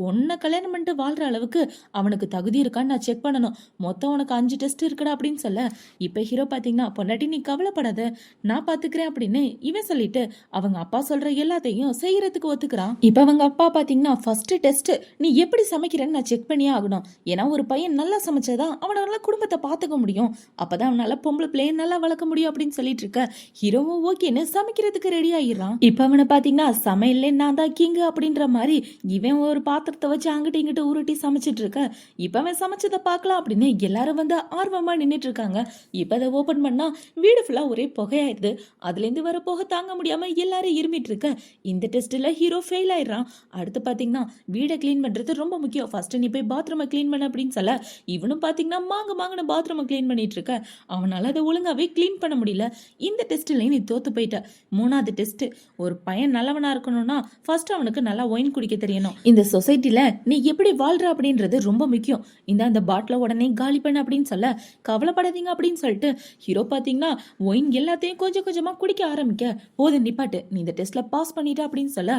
உன்னை கல்யாணம் பண்ணிட்டு வாழ்ற அளவுக்கு அவனுக்கு தகுதி இருக்கான்னு நான் செக் பண்ணணும், மொத்தம் உனக்கு 5 டெஸ்ட் இருக்குடா அப்படின்னு சொல்ல, இப்ப ஹீரோ பாத்தீங்கன்னா, பொண்டாட்டி நீ கவலைப்படாத நான் பாத்துக்கிறேன் அப்படின்னு இவன் சொல்லிட்டு அவங்க அப்பா சொல்ற எல்லாத்தையும் செய்யறதுக்கு ஒத்துக்கிறான். இப்ப அவங்க அப்பா பாத்தீங்கன்னா, ஃபர்ஸ்ட் டெஸ்ட் நீ எப்படி சமைக்கிறேன்னு நான் செக் பண்ணியே ஆகணும், ஏன்னா ஒரு பையன் நல்லா சமைச்சாதான் அவனால குடும்பத்தை பாத்துக்க முடியும், அப்பதான் அவனால பொம்பளை பிள்ளைய நல்லா வளர்க்க முடியும் அப்படின்னு சொல்லிட்டு இருக்க. ஹீரோவும் ஓகேன்னு சமைக்கிறதுக்கு ரெடி ஆயிடுறான். இப்ப அவனை பாத்தீங்கன்னா, சமையல்ல நான் தான் கிங் அப்படின்ற மாதிரி இவன் ஒரு பாத்திரத்தை வச்சு அங்கிட்டு இங்கிட்டு உருட்டி சமைச்சிட்டு இருக்க. இப்ப அவன் சமைச்சதை பார்க்கலாம் அப்படின்னு எல்லாரும் வந்து ஆர்வமா நின்னுட்டு இருக்காங்க. இப்ப அதை ஓபன் பண்ணா வீடு ஃபுல்லா ஒரே புகையாயிருது. அதுல இருந்து வர புகை தாங்க முடியாம எல்லாரும் இருமிட்டு இருக்க. இந்த டெஸ்ட்ல ஹீரோ ஃபெயில் ஆயிடுறான். அடுத்து பாத்தீங்கன்னா, வீடை கிளீன் பண்றது ரொம்ப முக்கியம், ஃபர்ஸ்ட் நீ போய் பாத்ரூமை கிளீன் பண்ண அப்படின்னு சொல்ல, இவனும் பாத்தீங்கன்னா மாங்கன்னு பாத்ரூமை கிளீன் பண்ணிட்டு இருக்க. அவனால அதை ஒழுங்காவே கிளீன் பண்ண முடியல. இந்த டெஸ்ட்ல நீ தோத்து போயிட்ட. 3வது டெஸ்ட், ஒரு பையன் நல்லவனா இருக்கணும்னா ஃபர்ஸ்ட் அவனுக்கு நல்லா ஒயின் குடிக்க தெரியணும், இந்த சொசைட்டில நீ எப்படி வாழ்ற அப்படின்றது ரொம்ப முக்கியம், இந்த பாட்டில உடனே காலி பண்ண அப்படின்னு சொல்ல, கவலைப்படாதீங்க அப்படின்னு சொல்லிட்டு ஹீரோ பாத்தீங்கன்னா ஒயின் எல்லாத்தையும் கொஞ்சம் கொஞ்சமா குடிக்க ஆரம்பிக்க, போதும் நிப்பாட்டு நீ இந்த டெஸ்ட்ல பாஸ் பண்ணிட்ட அப்படின்னு சொல்ல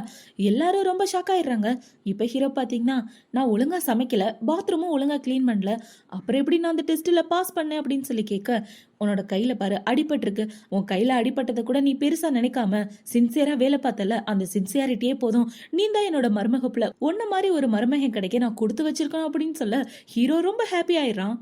எல்லாரும் ரொம்ப ஷாக் ஆயிடுறாங்க. இப்ப ஹீரோ பாத்தீங்கன்னா, நான் ஒழுங்கா சமைக்கல, பாத்ரூமும் ஒழுங்கா கிளீன் பண்ணல, அப்புறம் எப்படி நான் அந்த டெஸ்ட்ல பாஸ் பண்ணேன் அப்படின்னு சொல்லி கேட்க, உன்னோட கையில பாரு அடிபட்டிருக்கு, உன் கையில அடிபட்டதை கூட நீ பெருசா நினைக்காம சின்சியரா வேலை பார்த்தல, அந்த சின்சியாரிட்டியே போதும், நீ தான் என்னோட மருமகப்புல, உன்ன மாதிரி ஒரு மருமகன் கிடைக்க நான் கொடுத்து வச்சிருக்கேன் அப்படின்னு சொல்ல ஹீரோ ரொம்ப ஹாப்பி ஆயிடுறான்.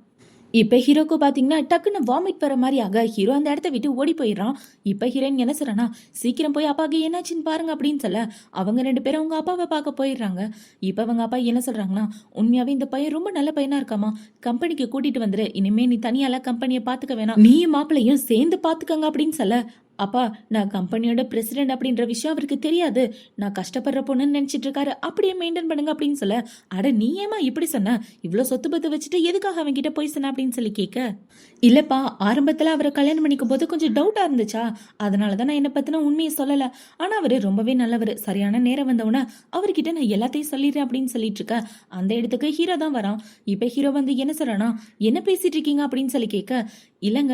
இப்ப ஹீரோக்கு பாத்தீங்கன்னா டக்குன்னு வாமிட் வர மாதிரி ஆக ஹீரோ அந்த இடத்த விட்டு ஓடி போயிடுறான். இப்ப ஹீரோயின் என்ன சொல்றானா, சீக்கிரம் போய் அப்பாவுக்கு என்னாச்சுன்னு பாருங்க அப்படின்னு சொல்ல அவங்க 2 பேரும் அவங்க அப்பாவை பார்க்க போயிடுறாங்க. இப்ப அவங்க அப்பா என்ன சொல்றாங்கன்னா, உண்மையாவே இந்த பையன் ரொம்ப நல்ல பையனா இருக்காமா, கம்பெனிக்கு கூட்டிட்டு வந்துரு, இனிமே நீ தனியால கம்பெனியை பாத்துக்க வேணாம், நீயும் மாப்பிள்ளையும் சேர்ந்து பாத்துக்கங்க அப்படின்னு சொல்ல அப்பா நான் கம்பெனியோட பிரசிடென்ட் அப்படின்ற விஷயம் அவருக்கு தெரியாது, நான் கஷ்டப்படுற பொண்ணுன்னு நினைச்சிட்டு இருக்காரு, அப்படியே மெயின்டைன் பண்ணுங்க அப்படின்னு சொல்ல, அட நீ ஏமா இப்படி சொன்ன, இவ்வளோ சொத்து பத்து வச்சுட்டு எதுக்காக அவன்கிட்ட போய் சொன்ன அப்படின்னு சொல்லி கேட்க, இல்லப்பா ஆரம்பத்தில் அவரை கல்யாணம் பண்ணிக்கும் போது கொஞ்சம் டவுட்டா இருந்துச்சா, அதனால தான் நான் என்னை பத்தின உண்மையை சொல்லல. ஆனா அவரு ரொம்பவே நல்லவர், சரியான நேரம் வந்தவுடனே அவர்கிட்ட நான் எல்லாத்தையும் சொல்லிடுறேன் அப்படின்னு சொல்லிட்டு இருக்க, அந்த இடத்துக்கு ஹீரோ தான் வரான். இப்ப ஹீரோ வந்து என்ன சொல்றானா, என்ன பேசிட்டு இருக்கீங்க அப்படின்னு சொல்லி கேட்க, இல்லங்க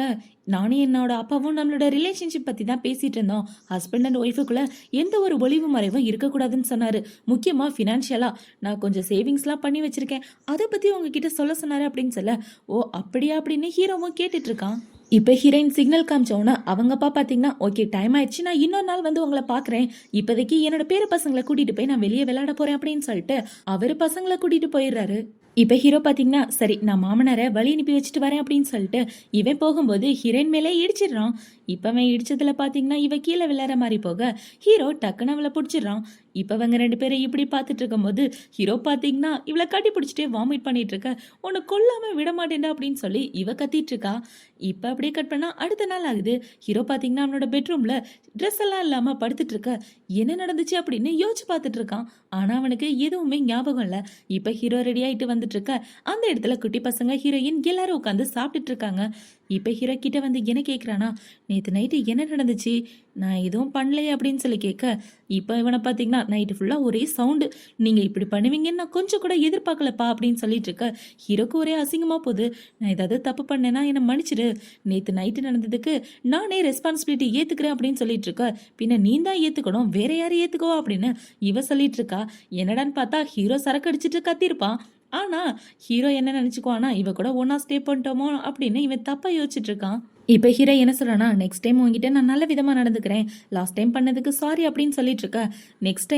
நானும் என்னோட அப்பாவும் நம்மளோட ரிலேஷன்ஷிப் பத்தி தான் பேசிட்டு இருந்தோம். ஹஸ்பண்ட் அண்ட் ஒய்ஃபுக்குள்ள எந்த ஒரு ஒளிவு மறைவும் இருக்கக்கூடாதுன்னு சொன்னாரு. முக்கியமா ஃபினான்ஷியலா நான் கொஞ்சம் சேவிங்ஸ்லாம் பண்ணி வச்சிருக்கேன், அதை பத்தி உங்ககிட்ட சொல்ல சொன்னாரு அப்படின்னு சொல்ல, ஓ அப்படியா அப்படின்னு ஹீரோவும் கேட்டுட்டு இருக்கான். இப்போ ஹீரோயின் சிக்னல் காமிச்சோன்னா அவங்க அப்பா பார்த்தீங்கன்னா, ஓகே டைம் ஆயிடுச்சு, நான் இன்னொரு நாள் வந்து உங்களை பார்க்குறேன், இப்போதைக்கு என்னோட பேர பசங்களை கூட்டிட்டு போய் நான் வெளியே விளையாட போறேன் அப்படின்னு சொல்லிட்டு அவர் பசங்களை கூட்டிட்டு போயிடுறாரு. இப்போ ஹீரோ பார்த்தீங்கன்னா, சரி நான் மாமனாரை வழி அனுப்பி வச்சுட்டு வரேன் அப்படின்னு சொல்லிட்டு இவன் போகும்போது ஹீரோயின் மேலே இடிச்சிடுறான். இப்போ அவன் இடிச்சதுல பார்த்தீங்கன்னா இவ கீழே விளையாடுற மாதிரி போக ஹீரோ டக்குன்னு அவளை பிடிச்சிடுறான். இப்போ அவங்க ரெண்டு பேரும் இப்படி பார்த்துட்டு இருக்கும்போது ஹீரோ பார்த்தீங்கன்னா இவளை கட்டி பிடிச்சிட்டே வாமிட் பண்ணிட்டு இருக்க, உன்னை கொல்லாம விட மாட்டேன்டா அப்படின்னு சொல்லி இவ கத்திட்டு இருக்கா. இப்போ அப்படியே கட் பண்ணா அடுத்த நாள் ஆகுது. ஹீரோ பார்த்தீங்கன்னா அவனோட பெட்ரூம்ல ட்ரெஸ் எல்லாம் இல்லாம படுத்துட்டு இருக்க, என்ன நடந்துச்சு அப்படின்னு யோசிச்சு பார்த்துட்டு இருக்கான். ஆனா அவனுக்கு எதுவுமே ஞாபகம் இல்லை. இப்போ ஹீரோ ரெடி ஆயிட்டு வந்துட்டு இருக்க, அந்த இடத்துல குட்டி பசங்க ஹீரோயின் எல்லாரும் உட்காந்து சாப்பிட்டுட்டு இருக்காங்க. இப்போ ஹீரோ கிட்ட வந்து என்ன கேட்குறானா, நேற்று நைட்டு என்ன நடந்துச்சு, நான் எதுவும் பண்ணலையே அப்படின்னு சொல்லி கேட்க, இப்போ இவனை பார்த்தீங்கன்னா நைட்டு ஃபுல்லாக ஒரே சவுண்டு, நீங்கள் இப்படி பண்ணுவீங்கன்னு நான் கொஞ்சம் கூட எதிர்பார்க்கலப்பா அப்படின்னு சொல்லிட்டு இருக்க. ஹீரோக்கு ஒரே அசிங்கமாக போகுது. நான் ஏதாவது தப்பு பண்ணேன்னா என்னை மன்னிச்சிடு, நேற்று நைட்டு நடந்ததுக்கு நானே ரெஸ்பான்சிபிலிட்டி ஏற்றுக்கிறேன் அப்படின்னு சொல்லிட்டு இருக்க, பின்ன நீ தான் ஏற்றுக்கணும், வேற யாரும் ஏற்றுக்கவா அப்படின்னு இவ சொல்லிட்டு இருக்கா. என்னடான்னு பார்த்தா ஹீரோ சரக்கு அடிச்சிட்டு கத்திருப்பான். ஆனா ஹீரோ என்ன நினைச்சுக்குவானா, இவ கூட ஒன்னா ஸ்டே பண்ணிட்டோமோ அப்படின்னு இவன் தப்பா யோசிச்சுட்டு இருக்கான். இப்போ ஹீரோ என்ன சொல்றானா, நெக்ஸ்ட் டைம் உங்ககிட்ட நான் நல்ல விதமாக நடந்துக்கிறேன், லாஸ்ட் டைம் பண்ணதுக்கு சாரி அப்படின்னு சொல்லிட்டு இருக்கா. நெக்ஸ்ட்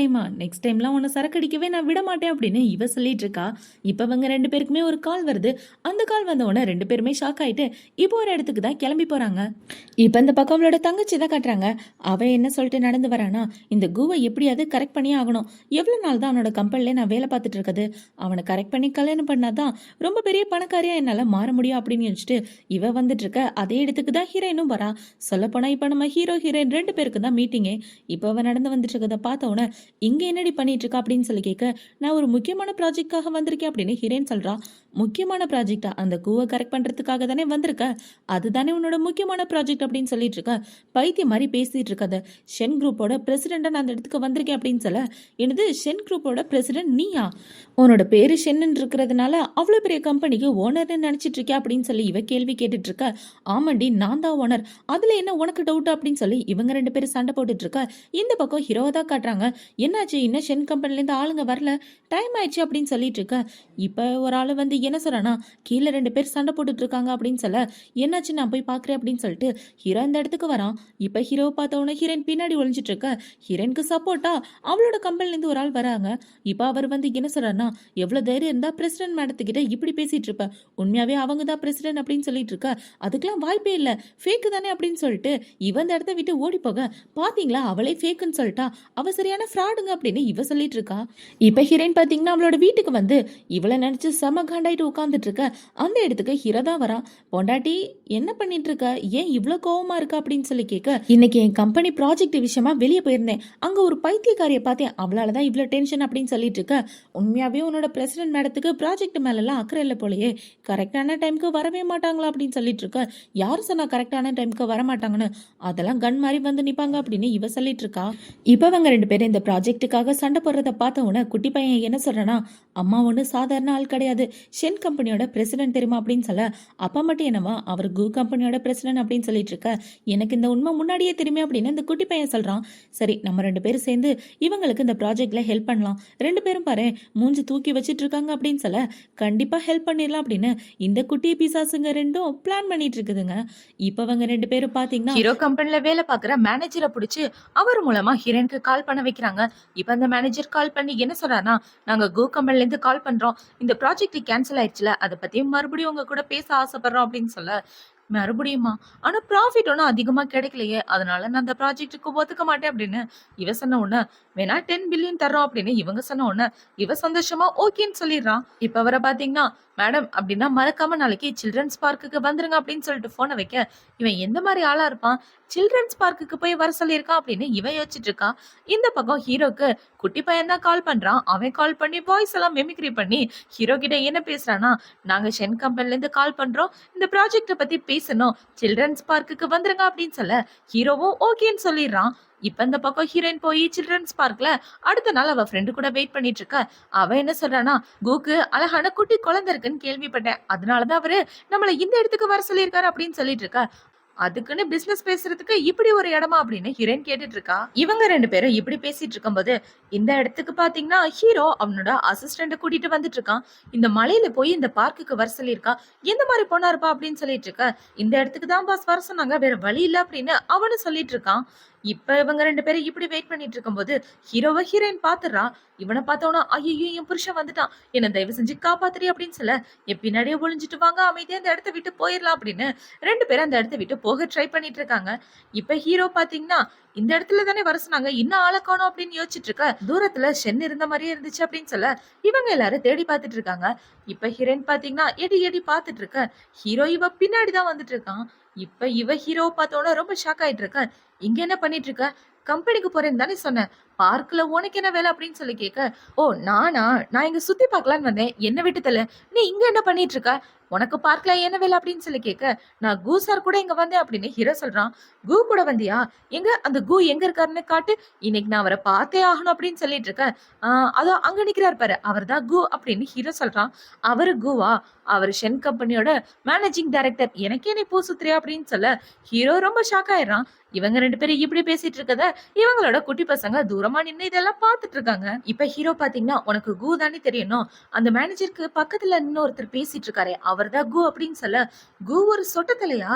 டைம்லாம் உன்னை சரக்கடிக்கவே நான் விட மாட்டேன் அப்படின்னு இவ சொல்லிட்டு இருக்கா. இப்போ அவங்க ரெண்டு பேருக்குமே ஒரு கால் வருது. அந்த கால் வந்த உடனே ரெண்டு பேருமே ஷாக் ஆயிட்டு இப்போ ஒரு இடத்துக்கு தான் கிளம்பி போறாங்க. இப்போ இந்த பக்கம் அவளோட தங்கச்சி தான் காட்டுறாங்க. அவ என்ன சொல்லிட்டு நடந்து வரானா, இந்த கூவை எப்படியாவது கரெக்ட் பண்ணி ஆகணும், எவ்வளோ நாள் தான் அவனோட கம்பெனிலே நான் வேலை பார்த்துட்டு இருக்குது, அவனை கரெக்ட் பண்ணி கல்யாணம் பண்ணாதான் ரொம்ப பெரிய பணக்காரியா என்னால் மாற முடியும் அப்படின்னு யோசிச்சுட்டு இவ வந்துட்டு இருக்க. அதே இடத்துக்கு தான் ஹீரோயினும் வரா. சொல்லப்போனா இப்போ நம்ம ஹீரோ ஹீரோயின் ரெண்டு பேருக்கு தான் மீட்டிங்கே. இப்போ அவன் நடந்து வந்துட்டு இருக்கதை பார்த்த உடனே, இங்க என்னடி பண்ணிட்டு இருக்கா அப்படின்னு சொல்லி கேட்க, நான் ஒரு முக்கியமான ப்ராஜெக்டாக வந்திருக்கேன் அப்படின்னு ஹீரோயின் சொல்றா. முக்கியமான ப்ராஜெக்டா, அந்த கூவை கரெக்ட் பண்றதுக்காக தானே வந்திருக்க, அதுதானே உன்னோட முக்கியமான ப்ராஜெக்ட் அப்படின்னு சொல்லிட்டு இருக்க. பைத்தியம் மாதிரி பேசிட்டு இருக்காத, ஷென் குரூப்போட பிரசிடென்ட் நான் அந்த இடத்துக்கு வந்திருக்கேன் அப்படின்னு சொல்ல, எனது ஷென் குரூப்போட பிரசிடென்ட் நீயா, உன்னோட பேரு ஷென்னு இருக்கிறதுனால அவ்வளோ பெரிய கம்பெனிக்கு ஓனர்னு நினைச்சிட்டு இருக்கியா அப்படின்னு சொல்லி இவ கேள்வி கேட்டுட்டு இருக்க. ஆமாண்டி நான் தான் ஓனர், அதுல என்ன உனக்கு டவுட் அப்படின்னு சொல்லி இவங்க ரெண்டு பேரும் சண்டை போட்டுட்டு இருக்க. இந்த பக்கம் ஹீரோவை தான் காட்டுறாங்க. என்னாச்சு, இன்னும் ஷென் கம்பெனிலேருந்து ஆளுங்க வரல, டைம் ஆயிடுச்சு அப்படின்னு சொல்லிட்டு இருக்க. இப்போ ஒரு ஆள் வந்து என்ன சொல்றானா, கீழே ரெண்டு பேர் சண்டை போட்டுட்டு இருக்காங்க அப்படின்னு சொல்ல, என்னாச்சு நான் போய் பார்க்குறேன் அப்படின்னு சொல்லிட்டு ஹீரோ இந்த இடத்துக்கு வரான். இப்போ ஹீரோவை பார்த்த உடனே ஹீரோயின் பின்னாடி ஒழிஞ்சிட்டு இருக்க. ஹீரோயினுக்கு சப்போர்ட்டா அவளோட கம்பெனிலேருந்து ஒரு ஆள் வராங்க. இப்போ அவர் வந்து என்ன சொல்றாருன்னா, எவ்வளோ தைரியம் இருந்தா பிரசிடென்ட் மேடத்துக்கிட்ட இப்படி பேசிட்டு இருப்ப, உண்மையாவே அவங்க தான் பிரசிடென்ட் அப்படின்னு சொல்லிட்டு இருக்க, அதுக்கெல்லாம் வாய்ப்பே இல்லை, ஃபேக்கு தானே அப்படின்னு சொல்லிட்டு இவ அந்த இடத்த விட்டு ஓடி போக, பாத்தீங்களா அவளே ஃபேக்குன்னு சொல்லிட்டா, அவ சரியான ஃப்ராடுங்க அப்படின்னு இவ சொல்லிட்டு இருக்கா. இப்ப ஹீரோயின் பாத்தீங்கன்னா அவளோட வீட்டுக்கு வந்து இவளை நினைச்சு செம காண்டாயிட்டு உட்காந்துட்டு இருக்க. அந்த இடத்துக்கு ஹீரோ தான் வரா. பொண்டாட்டி என்ன பண்ணிட்டு இருக்க, ஏன் இவ்வளவு கோவமா இருக்கா அப்படின்னு சொல்லி கேட்க, இன்னைக்கு என் கம்பெனி ப்ராஜெக்ட் விஷயமா வெளியே போயிருந்தேன், அங்க ஒரு பைத்தியக்காரியை பார்த்தேன், அவளாலதான் இவ்வளவு டென்ஷன் அப்படின்னு சொல்லிட்டு இருக்க. உண்மையாவே உன்னோட பிரசிடென்ட் மேடத்துக்கு ப்ராஜெக்ட் மேலெல்லாம் அக்கறை இல்லை போலயே, கரெக்டான டைமுக்கு வரவே மாட்டாங்களா அப்படின்னு சொல்லிட்டு இருக்க. யாரு சொன்னா கரெக்டான டைமுக்கு வர மாட்டாங்கன்னு, அதெல்லாம் கன் மாதிரி வந்து நிப்பாங்க அப்படின்னு இவ சொல்லிட்டு இருக்கா. இப்போ அவங்க ரெண்டு பேரும் இந்த ப்ராஜெக்ட்டுக்காக சண்டை போடுறத பார்த்த உடனே குட்டி பையன் என்ன சொல்றானா, அம்மா ஒன்று சாதாரண ஆள் கிடையாது, ஷென் கம்பெனியோட பிரசிடென்ட் தெரியுமா அப்படின்னு சொல்ல, அப்பா மட்டும் என்னவா அவர் கூ கம்பெனியோட பிரசிடென்ட் அப்படின்னு சொல்லிட்டு இருக்க, எனக்கு இந்த உண்மை முன்னாடியே தெரியுமே அப்படின்னு இந்த குட்டி பையன் சொல்றான். சரி நம்ம ரெண்டு பேரும் சேர்ந்து இவங்களுக்கு இந்த ப்ராஜெக்ட்ல ஹெல்ப் பண்ணலாம், ரெண்டு பேரும் பாரு மூஞ்சி தூக்கி வச்சிட்டு இருக்காங்க அப்படின்னு சொல்ல, கண்டிப்பா ஹெல்ப் பண்ணிடலாம் அப்படின்னு இந்த குட்டி பிசாசுங்க ரெண்டும் பிளான் பண்ணிட்டு இருக்குதுங்க. இப்ப அவங்க ரெண்டு பேரும் பாத்தீங்கன்னா ஹீரோ கம்பெனில வேலை பாக்குற மேனேஜரை பிடிச்சு அவர் மூலமா ஹீரோனுக்கு கால் பண்ண வைக்கிறாங்க. இப்ப அந்த மேனேஜர் கால் பண்ணி என்ன சொல்றாருன்னா, நாங்க கோ கம்பெனில இருந்து கால் பண்றோம், இந்த ப்ராஜெக்ட் கேன்சல் ஆயிடுச்சுல, அதை பத்தியும் மறுபடியும் உங்க கூட பேச ஆசைப்படுறோம் அப்படின்னு சொல்ல, மறுபடியுமா? ஆனா ப்ராஃபிட் ஒண்ணும் அதிகமா கிடைக்கலையே! அதனால நான் அந்த ப்ராஜெக்ட்க்கு ஒத்துக்க மாட்டேன் அப்படின்னு இவ சொன்ன உடனே, வேணா 10 பில்லியன் தர்றோம் அப்படின்னு இவங்க சொன்ன உடனே, இவ சந்தோஷமா ஓகேன்னு சொல்லிர்றா. இப்ப வர பார்த்தீங்கன்னா, மேடம் அப்படின்னா மறக்காம நாளைக்கு சில்ட்ரன்ஸ் பார்க்குக்கு வந்துருங்க அப்படின்னு சொல்லிட்டு ஃபோன வைக்க, இவன் எந்த மாரி ஆளா இருப்பான்? சில்ட்ரன்ஸ் பார்க்குக்கு போய் வர சொல்லியிருக்கான் அப்படின்னு இவ யோசிச்சுட்டு இருக்கா. இந்த பக்கம் ஹீரோக்கு குட்டி பையன் தான் கால் பண்றான். அவன் கால் பண்ணி வாய்ஸ் எல்லாம் மிமிக்ரி பண்ணி ஹீரோ கிட்ட என்ன பேசுறான்னா, நாங்க ஷென் கம்பெனிலேருந்து கால் பண்றோம். இந்த ப்ராஜெக்ட்ட பத்தி பேசணும். சில்ட்ரன்ஸ் பார்க்குக்கு வந்துருங்க அப்படின்னு சொல்ல, ஹீரோவும் ஓகேன்னு சொல்லிடுறான். இப்ப இந்த பக்கம் ஹீரோயின் போய் சில்ட்ரன்ஸ் பார்க்ல அடுத்த நாள் அவ ஃப்ரெண்டு கூட வெயிட் பண்ணிட்டு இருக்க. அவ என்ன சொல்றானா, "கூக்கு அழகான குட்டி குழந்தை இருக்குன்னு கேள்விப்பட்டேன். அதனாலதான் அவரு நம்மள இந்த இடத்துக்கு வர சொல்லியிருக்காரு" அப்படின்னு சொல்லிட்டு இருக்கா. அதுக்குன்னு பிசினஸ் பேசுறதுக்கு இப்படி ஒரு இடமா அப்படின்னு ஹீரோயின் கேட்டுட்டு இருக்கா. இவங்க 2 பேரும் இப்படி பேசிட்டு இருக்கும்போது, இந்த இடத்துக்கு பாத்தீங்கன்னா ஹீரோ அவனோட அசிஸ்டண்ட கூட்டிட்டு வந்துட்டு இருக்கான். இந்த மலையில போய் இந்த பார்க்குக்கு வர சொல்லியிருக்கா. எந்த மாதிரி பொண்ணா இருப்பா அப்படின்னு சொல்லிட்டு இருக்க. இந்த இடத்துக்கு தான் பாஸ் வர சொன்னாங்க. வேற வழி இல்ல அப்படின்னு அவனு சொல்லிட்டு இருக்கான். இப்ப இவங்க 2 பேரும் இப்படி வெயிட் பண்ணிட்டு இருக்கும்போது ஹீரோவை ஹீரோயின் பாத்துறா. இவனை பார்த்தோன்னா, ஐயோ என் புருஷன் வந்துட்டான், என்ன தயவு செஞ்சு காப்பாத்துறி அப்படின்னு சொல்ல, என் பின்னாடியே ஒளிஞ்சிட்டு வாங்க, அமைதியா இந்த இடத்த விட்டு போயிடலாம் அப்படின்னு 2 பேரும் அந்த இடத்த விட்டு போக ட்ரை பண்ணிட்டு இருக்காங்க. இப்ப ஹீரோ பாத்தீங்கன்னா, இந்த இடத்துல தானே வர சொன்னாங்க, இன்னும் ஆளை காணோம் அப்படின்னு யோசிச்சுட்டு இருக்க. தூரத்துல ஷென் இருந்த மாதிரியே இருந்துச்சு அப்படின்னு சொல்ல, இவங்க எல்லாரும் தேடி பார்த்துட்டு இருக்காங்க. இப்ப ஹீரோயின் பாத்தீங்கன்னா எடி எடி பார்த்துட்டு இருக்க. ஹீரோ இவ பின்னாடிதான் வந்துட்டு இருக்கான். இப்ப இவ ஹீரோ பார்த்தோன்னா ரொம்ப ஷாக் ஆயிட்டு இருக்க. இங்க என்ன பண்ணிட்டு இருக்க? கம்பெனிக்கு போறேன்னு தானே சொன்னேன். பார்க்ல உனக்கு என்ன வேலை அப்படின்னு சொல்லி கேட்க, ஓ நானா? நான் இங்க சுத்தி பார்க்கலான்னு வந்தேன். என்ன விட்டு தல. நீ இங்க என்ன பண்ணிட்டு இருக்க? உனக்கு பார்க்ல என்ன வேலை அப்படின்னு சொல்லி கேட்க, நான் கூ சார் கூட இங்க வந்தேன் அப்படின்னு ஹீரோ சொல்றான். கூ கூட வந்தியா? எங்க அந்த கூ எங்க இருக்காருன்னு காட்டு. இன்னைக்கு நான் அவரை பார்த்தே ஆகணும் அப்படின்னு சொல்லிட்டு இருக்க. அதோ அங்க நிக்கிறாரு பாரு, அவர் தான் கூ அப்படின்னு ஹீரோ சொல்றான். அவரு கூவா? அவர் ஷென் கம்பெனியோட மேனேஜிங் டைரக்டர். எனக்கே நீ பூ சுத்துறியா அப்படின்னு சொல்ல, ஹீரோ ரொம்ப ஷாக் ஆயிடுறான். இவங்க 2 பேரும் இப்படி பேசிட்டு இருக்கத இவங்களோட குட்டி பசங்க தூரமா நின்னு இதெல்லாம் பார்த்துட்டு இருக்காங்க. இப்ப ஹீரோ பாத்தீங்கன்னா, உனக்கு கூ தானே தெரியணும், அந்த மேனேஜருக்கு பக்கத்துல நின்னு ஒருத்தர் பேசிட்டு இருக்காரே அவர் தான் கூ அப்படின்னு சொல்ல, கூ ஒரு சொட்டத்தலையா?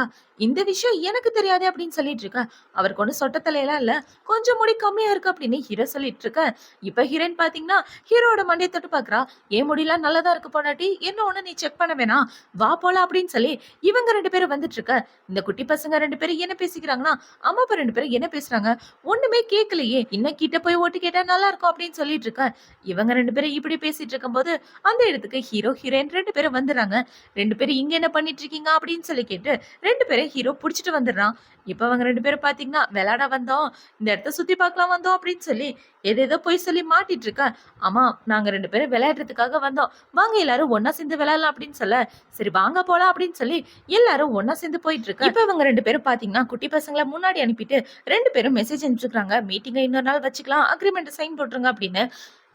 இந்த விஷயம் எனக்கு தெரியாதே அப்படின்னு சொல்லிட்டு இருக்க. அவருக்கு ஒண்ணு சொட்டத்தலையெல்லாம் இல்ல, கொஞ்சம் முடி கம்மியா இருக்கு அப்படின்னு ஹீரோ சொல்லிட்டு இருக்க. இப்ப ஹீரோயின் பாத்தீங்கன்னா ஹீரோட மண்டையை தொட்டு பாக்குறா. ஏன் முடியெல்லாம் நல்லதா இருக்கு பொண்டாட்டி, என்ன ஒண்ணு நீ செக் பண்ண வேணாம், வா போலாம் அப்படின்னு சொல்லி இவங்க 2 பேரும் வந்துட்டு இருக்க. இந்த குட்டி பசங்க 2 பேரும் என்ன பேசிக்கிறாங்கன்னா, அம்மா அப்பா 2 பேரும் என்ன பேசுறாங்க ஒண்ணுமே கேட்கலையே, இன்னும் கிட்ட போய் ஓட்டு கேட்டா நல்லா இருக்கும் அப்படின்னு சொல்லிட்டு இருக்க. இவங்க 2 பேரும் இப்படி பேசிட்டு இருக்கும்போது அந்த இடத்துக்கு ஹீரோ ஹீரோயின் 2 பேரும் வந்துடுறாங்க. 2 பேரும் இங்க என்ன பண்ணிட்டு இருக்கீங்க அப்படின்னு சொல்லி கேட்டு 2 பேரும் ஹீரோ புடிச்சிட்டு வந்துடுறான். இப்ப அவங்க 2 பேரும் பாத்தீங்கன்னா, விளையாட வந்தோம், இந்த இடத்த சுத்தி பார்க்கலாம் வந்தோம் அப்படின்னு சொல்லி ஏதேதோ போய் சொல்லி மாட்டிட்டு இருக்க. ஆமா நாங்க 2 பேரும் விளையாடுறதுக்காக வந்தோம், வாங்க எல்லாரும் ஒன்னா சேர்ந்து விளையாடலாம் அப்படின்னு சொல்ல, சரி வாங்க போலாம் அப்படின்னு சொல்லி எல்லாரும் ஒன்னா சேர்ந்து போயிட்டு இருக்கு. இப்ப இவங்க 2 பேரும் பாத்தீங்கன்னா குட்டி பசங்களை முன்னாடி அனுப்பிட்டு 2 பேரும் மெசேஜ் அனுப்பிச்சுக்கிறாங்க. மீட்டிங்கை இன்னொரு நாள் வச்சுக்கலாம், அக்ரிமெண்ட் சைன் போட்டுருங்க அப்படின்னு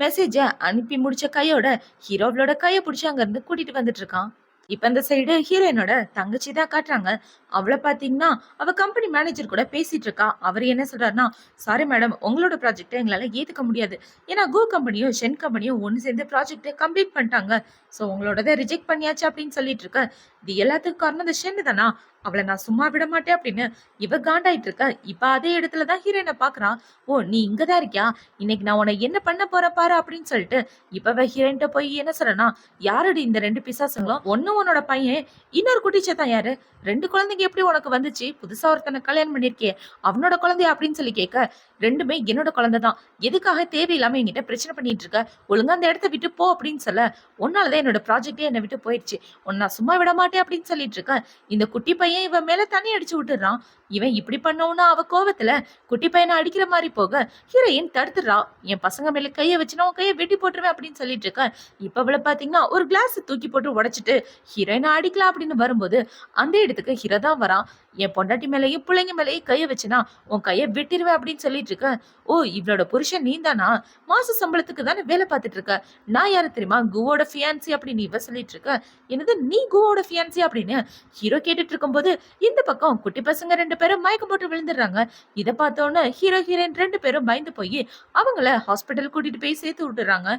மெசேஜ அனுப்பி முடிச்ச கையோட ஹீரோவோட கையை பிடிச்சி அங்க இருந்து கூட்டிட்டு வந்துட்டு இருக்கான். இப்ப இந்த சைடு ஹீரோயினோட தங்கச்சி தான் காட்டுறாங்க. அவளை பாத்தீங்கன்னா அவ கம்பெனி மேனேஜர் கூட பேசிட்டு இருக்கா. அவர் என்ன சொல்றாருன்னா, சாரி மேடம், உங்களோட ப்ராஜெக்டை எங்களால ஏத்துக்க முடியாது. ஏன்னா கூ கம்பெனியும் ஷென் கம்பெனியும் ஒன்னு சேர்ந்து ப்ராஜெக்டை கம்ப்ளீட் பண்ணிட்டாங்க. ஸோ உங்களோடதை ரிஜெக்ட் பண்ணியாச்சு அப்படின்னு சொல்லிட்டு இருக்க. இது எல்லாத்துக்கும் காரணம் இந்த ஷென்னு தானா, அவளை நான் சும்மா விட மாட்டேன் அப்படின்னு இவ காண்டாயிட்டு இருக்க. இப்ப அதே இடத்துலதான் ஹீரோயினை பாக்குறான். ஓ நீ இங்கதான் இருக்கியா, இன்னைக்கு நான் உன்னை என்ன பண்ண போற பாரு அப்படின்னு சொல்லிட்டு இப்ப ஹீரோயின்ட்ட போய் என்ன சொல்றேன்னா, யாரடி இந்த 2 பிசாசுங்களும், ஒண்ணு உன்னோட பையன், இன்னொரு குட்டிச்சத்தான் யாரு, 2 குழந்தைங்க எப்படி உனக்கு வந்துச்சு, புதுசா ஒருத்தனை கல்யாணம் பண்ணிருக்கே அவனோட குழந்தைய அப்படின்னு சொல்லி கேட்க, 2மே என்னோட குழந்தை தான், எதுக்காக தேவையில்லாம என்கிட்ட பிரச்சனை பண்ணிட்டு இருக்க, ஒழுங்கா அந்த இடத்த விட்டு போ அப்படின்னு சொல்ல, உன்னாலதான் என்னோட ப்ராஜெக்டே என்னை விட்டு போயிடுச்சு, உன்னை நான் சும்மா விட மாட்டேன் அப்படின்னு சொல்லிட்டு இருக்க. இந்த குட்டி பையன் இவன் மேல தண்ணி அடிச்சு விட்டுறான். இவன் இப்படி பண்ணவுன்னா அவ கோவத்துல குட்டி பையனை அடிக்கிற மாதிரி போக ஹீரோயின் தடுத்துடுறா. என் பசங்க மேல கைய வச்சுனா உன் கையை வெட்டி போட்டுருவேன் அப்படின்னு சொல்லிட்டு இருக்க. இப்ப அவளை பாத்தீங்கன்னா ஒரு கிளாஸ் தூக்கி போட்டு உடைச்சிட்டு ஹீரோயினை அடிக்கலாம் அப்படின்னு வரும்போது அந்த இடத்துக்கு ஹீரோ தான் வரான். என் பொண்டாட்டி மேலேயும் பிள்ளைங்க மேலேயும் கைய வச்சுனா உன் கையை வெட்டிடுவேன் அப்படின்னு சொல்லிட்டு இருக்க. ஓ இவளோட புருஷன் நீ தானா, மாச சம்பளத்துக்கு தானே வேலை பார்த்துட்டு இருக்க, நான் யாரு தெரியுமா, குவோட ஃபியான்சி அப்படின்னு இவ சொல்லிட்டு இருக்க. என்னது நீ குவோட ஃபியான்சி அப்படின்னு ஹீரோ கேட்டுட்டு இருக்கும்போது இந்த பக்கம் குட்டி பசங்க 2 பேரும் மயக்கம் போட்டு விழுந்துடுறாங்க. இதை பார்த்தோன்னே ஹீரோ ஹீரோயின் 2 பேரும் பயந்து போய் அவங்கள ஹாஸ்பிட்டல் கூட்டிட்டு போய் சேர்த்து விட்டுறாங்க.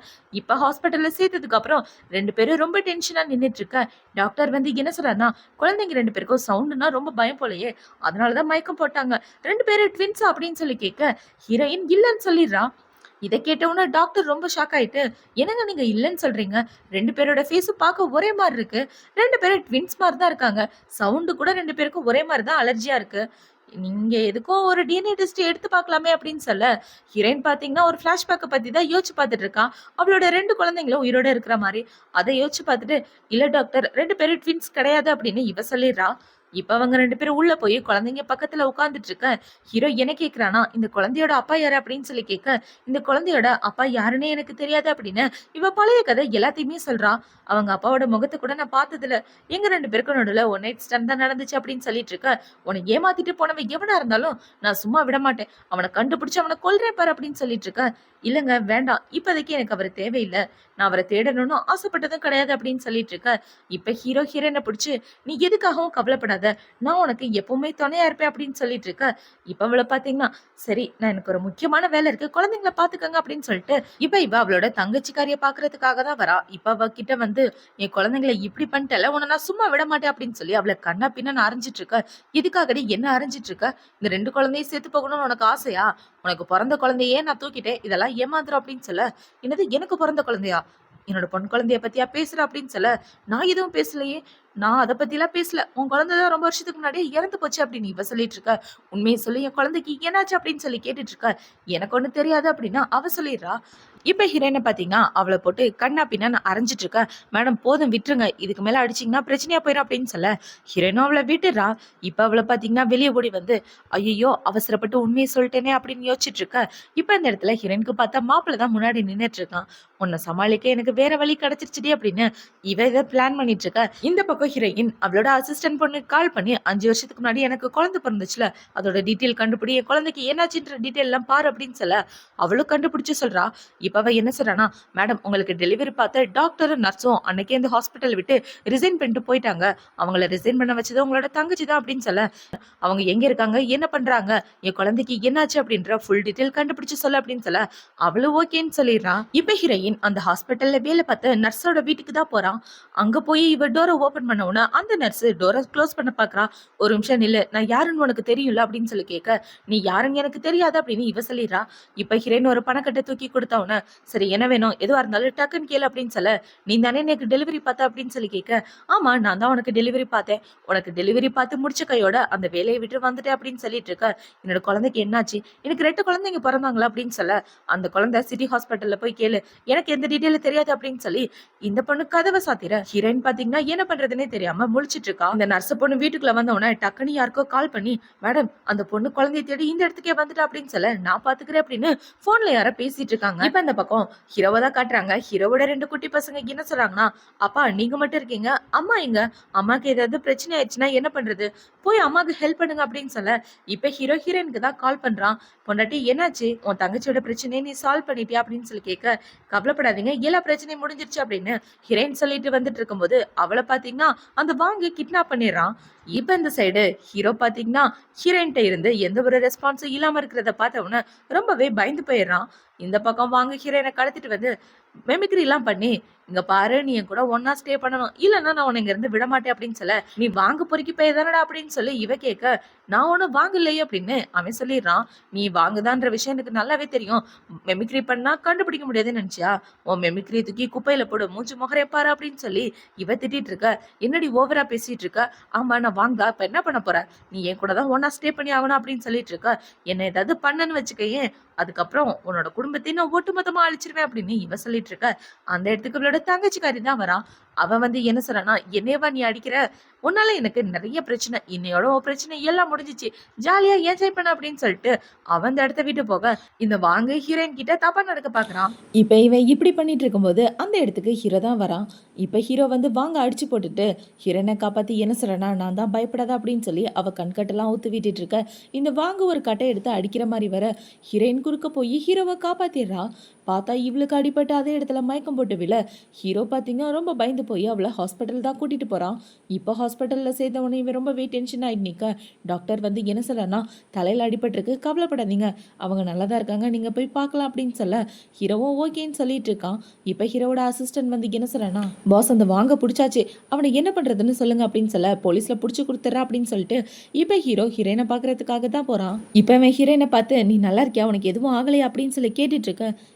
இப்ப ஹாஸ்பிட்டல்ல சேர்த்ததுக்கு அப்புறம் 2 பேரும் ரொம்ப டென்ஷனா நின்னுட்டு இருக்க. டாக்டர் வந்து என்ன சொல்றாருன்னா, குழந்தைங்க 2 பேருக்கும் சவுண்டுனா ரொம்ப பயம் போலயே, அதனாலதான் மயக்கம் போட்டாங்க, 2 பேரும் ட்வின்ஸ் அப்படின்னு சொல்லி கேட்க ஹீரோயின் இல்லன்னு சொல்லிடுறா. இதை கேட்டவுடனே டாக்டர் ரொம்ப ஷாக் ஆயிட்டு, என்னங்க நீங்க இல்லன்னு சொல்றீங்க? 2 பேரோட ஃபேஸும் பார்க்க ஒரே மாரி இருக்கு. 2 பேரும் ட்வின்ஸ் மாரி தான் இருக்காங்க. சவுண்ட் கூட 2 பேருக்கும் ஒரே மாரி தான் அலர்ஜியா இருக்கு. நீங்க எதுக்கும் ஒரு டிஎன்ஏ டெஸ்ட் எடுத்து பார்க்கலாமே அப்படின்னு சொல்ல, ஹீரோயின் பார்த்தீங்கன்னா ஒரு ஃபிளாஷ்பேக்க பத்தி தான் யோசிச்சு பார்த்துட்டு இருக்கா. அவளோட 2 குழந்தைங்களும் உயிரோட இருக்கிற மாரி. அத யோசிச்சு பார்த்துட்டு, "இல்ல டாக்டர் 2 பேரும் ட்வின்ஸ் கிடையாது" அப்படின்னு இவ சொல்லிடுறா. இப்ப அவங்க 2 பேரும் உள்ள போய் குழந்தைங்க பக்கத்துல உட்கார்ந்துட்டு இருக்க. ஹீரோ என்ன கேட்கிறானா, "இந்த குழந்தையோட அப்பா யாரு?" அப்படின்னு சொல்லி கேட்க, "இந்த குழந்தையோட அப்பா யாருன்னே எனக்கு தெரியாது" அப்படின்னு இவ பழைய கதை எல்லாத்தையுமே சொல்றா. அவங்க அப்பாவோட முகத்த கூட நான் பார்த்ததில்ல. எங்க 2 பேருக்கும் நடுவுல ஒன் நைட் ஸ்டாண்ட் தான் நடந்துச்சு அப்படின்னு சொல்லிட்டு இருக்க. "உன்னை ஏமாத்திட்டு போனவன் எவனா இருந்தாலும் நான் சும்மா விட மாட்டேன். அவன கண்டுபிடிச்சு அவன கொல்றேன் பாரு" அப்படின்னு சொல்லிட்டு இருக்க. "இல்லங்க வேண்டாம். இப்போதைக்கு எனக்கு அவரு தேவையில்ல. நான் அவர தேடணும்னு ஆசைப்பட்டதும் கிடையாது" அப்படின்னு சொல்லிட்டு இருக்க. இப்ப ஹீரோ ஹீரோயின பிடிச்சு, "நீ எதுக்காகவும் கவலைப்படாத. நான் உனக்கு எப்பவுமே துணையா இருப்பேன்" அப்படின்னு சொல்லிட்டு இருக்க. இப்ப அவள பார்த்தீங்கன்னா, "சரி நான் எனக்கு ஒரு முக்கியமான வேலை இருக்கு. குழந்தைங்கள பார்த்துக்கங்க" அப்படின்னு சொல்லிட்டு, இப்ப இவ அவளோட தங்கச்சிக்காரிய பார்க்கறதுக்காக தான் வரா. இப்ப அவ கிட்ட வந்து, "என் குழந்தைங்கள இப்படி பண்ணிட்டல, உன்ன நான் சும்மா விட மாட்டேன்" அப்படின்னு சொல்லி அவள கண்ணா பின்னான்னு அரைஞ்சிட்டு இருக்க. "இதுக்காகடி என்ன அரைஞ்சிட்டு இருக்க? இந்த 2 குழந்தையும் செத்து போகணும்னு உனக்கு ஆசையா? உனக்கு பொறந்த குழந்தையே நான் தூக்கிட்டேன். இதெல்லாம் ஏமாந்துரும்" அப்படின்னு சொல்ல, "என்னது எனக்கு பொறந்த குழந்தையா? என்னோட பொன் குழந்தைய பத்தியா பேசுற?" அப்படின்னு சொல்ல, "நான் எதுவும் பேசலையே. நான் அத பத்திலாம் பேசல. உன் குழந்தை தான் ரொம்ப வருஷத்துக்கு முன்னாடியே இறந்து போச்சு" அப்படின்னு இவ சொல்லிட்டு இருக்க. "உண்மைய சொல்லு, என் குழந்தைக்கு என்னாச்சு?" அப்படின்னு சொல்லி கேட்டுட்டு இருக்க. "எனக்கு ஒண்ணும் தெரியாது" அப்படின்னா அவ சொல்லிடுறா. இப்ப ஹீரோயின பாத்தீங்கன்னா, அவள போட்டு கண்ணா பின்னான்னு அரைஞ்சிட்டு இருக்க. "மேடம் போதும் விட்டுருங்க. இதுக்கு மேல அடிச்சீங்கன்னா பிரச்சனையா போயிரும்" அப்படின்னு சொல்ல, ஹீரோயினும் அவள விட்டுறா. இப்ப அவள பாத்தீங்கன்னா வெளிய ஓடி வந்து, "ஐயையோ! அவசரப்பட்டு உண்மைய சொல்லிட்டேனே" அப்படின்னு யோசிச்சுட்டு இருக்க. இப்ப இந்த இடத்துல ஹீரோயினுக்கு பார்த்தா மாப்பிள தான் முன்னாடி நின்னுட்டு இருக்கான். "உன்ன சமாளிக்க எனக்கு வேற வழி கிடைச்சிருச்சுடி" அப்படின்னு இவ இத பிளான் பண்ணிட்டு இருக்க. இந்த பக்கம் ஹீரோயின் அவளோட அசிஸ்டன்ட் பொண்ணுக்கு கால் பண்ணி, "5 வருஷத்துக்கு முன்னாடி எனக்கு குழந்தை பிறந்துச்சுல, அதோட டீட்டெயில் கண்டுபிடி. என் குழந்தைக்கு என்னாச்சுன்ற டீட்டெயில் எல்லாம் பாரு" அப்படின்னு சொல்ல, அவளும் கண்டுபிடிச்சு சொல்றா. இப்ப அவ என்ன சொல்றானா, "மேடம் உங்களுக்கு டெலிவரி பார்த்த டாக்டரும் நர்ஸும் அன்னைக்கே இந்த ஹாஸ்பிட்டல் விட்டு ரிசைன் பண்ணிட்டு போயிட்டாங்க. அவங்கள ரிசைன் பண்ண வச்சது உங்களோட தங்கச்சி தான்" அப்படின்னு சொல்ல, "அவங்க எங்க இருக்காங்க? என்ன பண்றாங்க? என் குழந்தைக்கு என்னாச்சு?" அப்படின்ற ஃபுல் டீட்டெயில் கண்டுபிடிச்சு சொல்லு அப்படின்னு சொல்ல, அவளும் ஓகேன்னு சொல்லிடுறா. இப்ப ஹீரோயின் அந்த ஹாஸ்பிட்டல்ல வேலை பார்த்த நர்ஸோட வீட்டுக்கு தான் போறான். அங்க போய் இவ டோரை ஓபன் பண்ண உடனே அந்த நர்ஸ் டோரை க்ளோஸ் பண்ண பாக்குறா. "ஒரு நிமிஷம் நில்லு, நான் யாருன்னு உனக்கு தெரியும்ல" அப்படின்னு சொல்லி கேட்க, "நீ யாருன்னு எனக்கு தெரியாது" அப்படின்னு இவ சொல்லிடுறா. இப்ப ஹீரோயின் ஒரு பணக்கட்டை தூக்கி கொடுத்த உடனே, "சரி என்ன வேணும்? எதுவா இருந்தாலும் டக்குன்னு கேளு" அப்படின்னு சொல்ல, "நீ தானே எனக்கு டெலிவரி பார்த்த" அப்படின்னு சொல்லி கேட்க, "ஆமா நான் தான் உனக்கு டெலிவரி பார்த்தேன். உனக்கு டெலிவரி பார்த்து முடிச்ச கையோட அந்த வேலையை விட்டு வந்துட்டேன்" அப்படின்னு சொல்லிட்டு இருக்க. "என்னோட குழந்தைக்கு என்னாச்சு? எனக்கு 2 குழந்தைங்க பிறந்தாங்களா?" அப்படின்னு சொல்ல, "அந்த குழந்தை சிட்டி ஹாஸ்பிட்டல்ல போய் கேளு. எனக்கு எந்த டீட்டெயிலும் தெரியாது" அப்படின்னு சொல்லி இந்த பொண்ணு கதவை சாத்திர. ஹீரோயின் பாத்தீங்கன்னா என்ன பண்றதுன்னே தெரியாம முழிச்சிட்டு இருக்கா. இந்த நர்ஸ் பொண்ணு வீட்டுக்குள்ள வந்த உடனே டக்குன்னு யாருக்கோ கால் பண்ணி, "மேடம் அந்த பொண்ணு குழந்தைய தேடி இந்த இடத்துக்கே வந்துட்டா" அப்படின்னு சொல்ல, "நான் பாத்துக்கிறேன்" அப்படின்னு போன்ல யாரோ பேசிட்டு இருக்காங்க. இப்ப இந்த பக்கம் ஹீரோவை தான் காட்டுறாங்க. ஹீரோவோட 2 குட்டி பசங்க என்ன சொல்றாங்கன்னா, "அப்பா நீங்க மட்டும் இருக்கீங்க, அம்மா எங்க? அம்மாக்கு ஏதாவது பிரச்சனை ஆயிடுச்சுன்னா என்ன பண்றது? போய் அம்மாக்கு ஹெல்ப் பண்ணுங்க" அப்படின்னு சொல்ல, இப்ப ஹீரோ ஹீரோயினுக்கு தான் கால் பண்றான். "பொண்டாட்டி என்னாச்சு? உன் தங்கச்சியோட பிரச்சனையை நீ சால்வ் பண்ணிட்டியா?" அப்படின்னு சொல்லி கேட்க, "கவலைப்படாதீங்க எல்லா பிரச்சனையும் முடிஞ்சிருச்சு" அப்படின்னு ஹீரோயின் சொல்லிட்டு வந்துட்டு இருக்கும்போது அவளை பாத்தீங்கன்னா அந்த வாங்கி கிட்னாப் பண்ணிடுறான். இப்ப இந்த சைடு ஹீரோ பாத்தீங்கன்னா ஹீரோயின்ட்ட இருந்து எந்த ஒரு ரெஸ்பான்ஸும் இல்லாம இருக்கிறத பார்த்த உடனே ரொம்பவே பயந்து போயிடுறான். இந்த பக்கம் வாங்க ஹீரோயினை கடத்திட்டு வந்து மெமிக்ரி எல்லாம் பண்ணி, "இங்க பாரு நீ என் கூட ஒன்னா ஸ்டே பண்ணணும், இல்லன்னா நான் உன்னை இங்க இருந்து விட மாட்டேன்" அப்படின்னு சொல்ல, "நீ வாங்க பொறுக்கி போய் தானடா" அப்படின்னு சொல்லி இவ கேட்க, "நான் ஒன்னும் வாங்கலையே" அப்படின்னு அவன் சொல்லிடுறான். "நீ வாங்குதான்ற விஷயம் எனக்கு நல்லாவே தெரியும். மெமிக்ரி பண்ணா கண்டுபிடிக்க முடியாதுன்னு நினைச்சியா? உன் மெமிக்ரி தூக்கி குப்பையில போடு, மூஞ்சி முகரைய பாரு" அப்படின்னு சொல்லி இவ திட்டிட்டு இருக்க. "என்னடி ஓவரா பேசிட்டு இருக்க? ஆமா நான் வாங்கா, இப்ப என்ன பண்ண போற? நீ என் கூட தான் ஒன்னா ஸ்டே பண்ணி ஆகணும்" அப்படின்னு சொல்லிட்டு இருக்க. "என்ன ஏதாவது பண்ணன்னு வச்சுக்கயேன், அதுக்கப்புறம் உன்னோட குடும்பத்தையும் நான் ஒட்டுமொத்தமா அழிச்சிருவேன்" அப்படின்னு இவ சொல்லிட்டு இருக்க. அந்த இடத்துக்கு இவளோட தங்கச்சிக்காரி தான் வரா. அவன் வந்து என்ன சொல்றானா, "என்னையவா நீ அடிக்கிற? உன்னால எனக்கு நிறைய பிரச்சனை. இன்னையோட உன் பிரச்சனை எல்லாம் முடிஞ்சிச்சு. ஜாலியா என்ஜாய் பண்ண" அப்படின்னு சொல்லிட்டு அவன் அந்த இடத்த விட்டு போக, இந்த வாங்க ஹீரோயின் கிட்ட தப்பா நடக்க பாக்குறான். இப்ப இவன் இப்படி பண்ணிட்டு இருக்கும்போது அந்த இடத்துக்கு ஹீரோ தான் வரான். இப்ப ஹீரோ வந்து வாங்க அடிச்சு போட்டுட்டு ஹீரோனை காப்பாத்தி என்ன சொல்றனா, "நான் தான் பயப்படாத" அப்படின்னு சொல்லி அவ கண்கட்டெல்லாம் ஊத்து விட்டுட்டு இருக்க. இந்த வாங்க ஒரு கட்டை எடுத்து அடிக்கிற மாதிரி வர ஹீரோயின் குறுக்க போய் ஹீரோவை காப்பாத்திடுறா. பார்த்தா இவளுக்கு அடிபட்டு அதே இடத்துல மயக்கம் போட்டு விழ ஹீரோ பார்த்தீங்கன்னா ரொம்ப பயந்து போய் அவளை ஹாஸ்பிட்டல் தான் கூட்டிட்டு போறான். இப்போ ஹாஸ்பிட்டல்ல சேர்ந்த உடனே இவன் ரொம்பவே டென்ஷன் ஆயிட்டு நிக்க. டாக்டர் வந்து என்ன சொல்றான்னா, "தலையில அடிபட்டிருக்கு, கவலைப்படாதீங்க, அவங்க நல்லா தான் இருக்காங்க, நீங்க போய் பார்க்கலாம்" அப்படின்னு சொல்ல ஹீரோவும் ஓகேன்னு சொல்லிட்டு இருக்கான். இப்போ ஹீரோவோட அசிஸ்டன்ட் வந்து என்ன சொல்றானா, "பாஸ் அந்த வாங்க பிடிச்சாச்சு, அவனை என்ன பண்றதுன்னு சொல்லுங்க" அப்படின்னு சொல்ல, "போலீஸ்ல பிடிச்சி கொடுத்துட்றா" அப்படின்னு சொல்லிட்டு இப்போ ஹீரோ ஹீரோயினை பார்க்கறதுக்காக தான் போறான். இப்போ இவன் ஹீரோயினை பார்த்து, "நீ நல்லா இருக்கியா, உனக்கு எதுவும் ஆகலையா" அப்படின்னு சொல்லி கேட்டுட்டு இருக்க.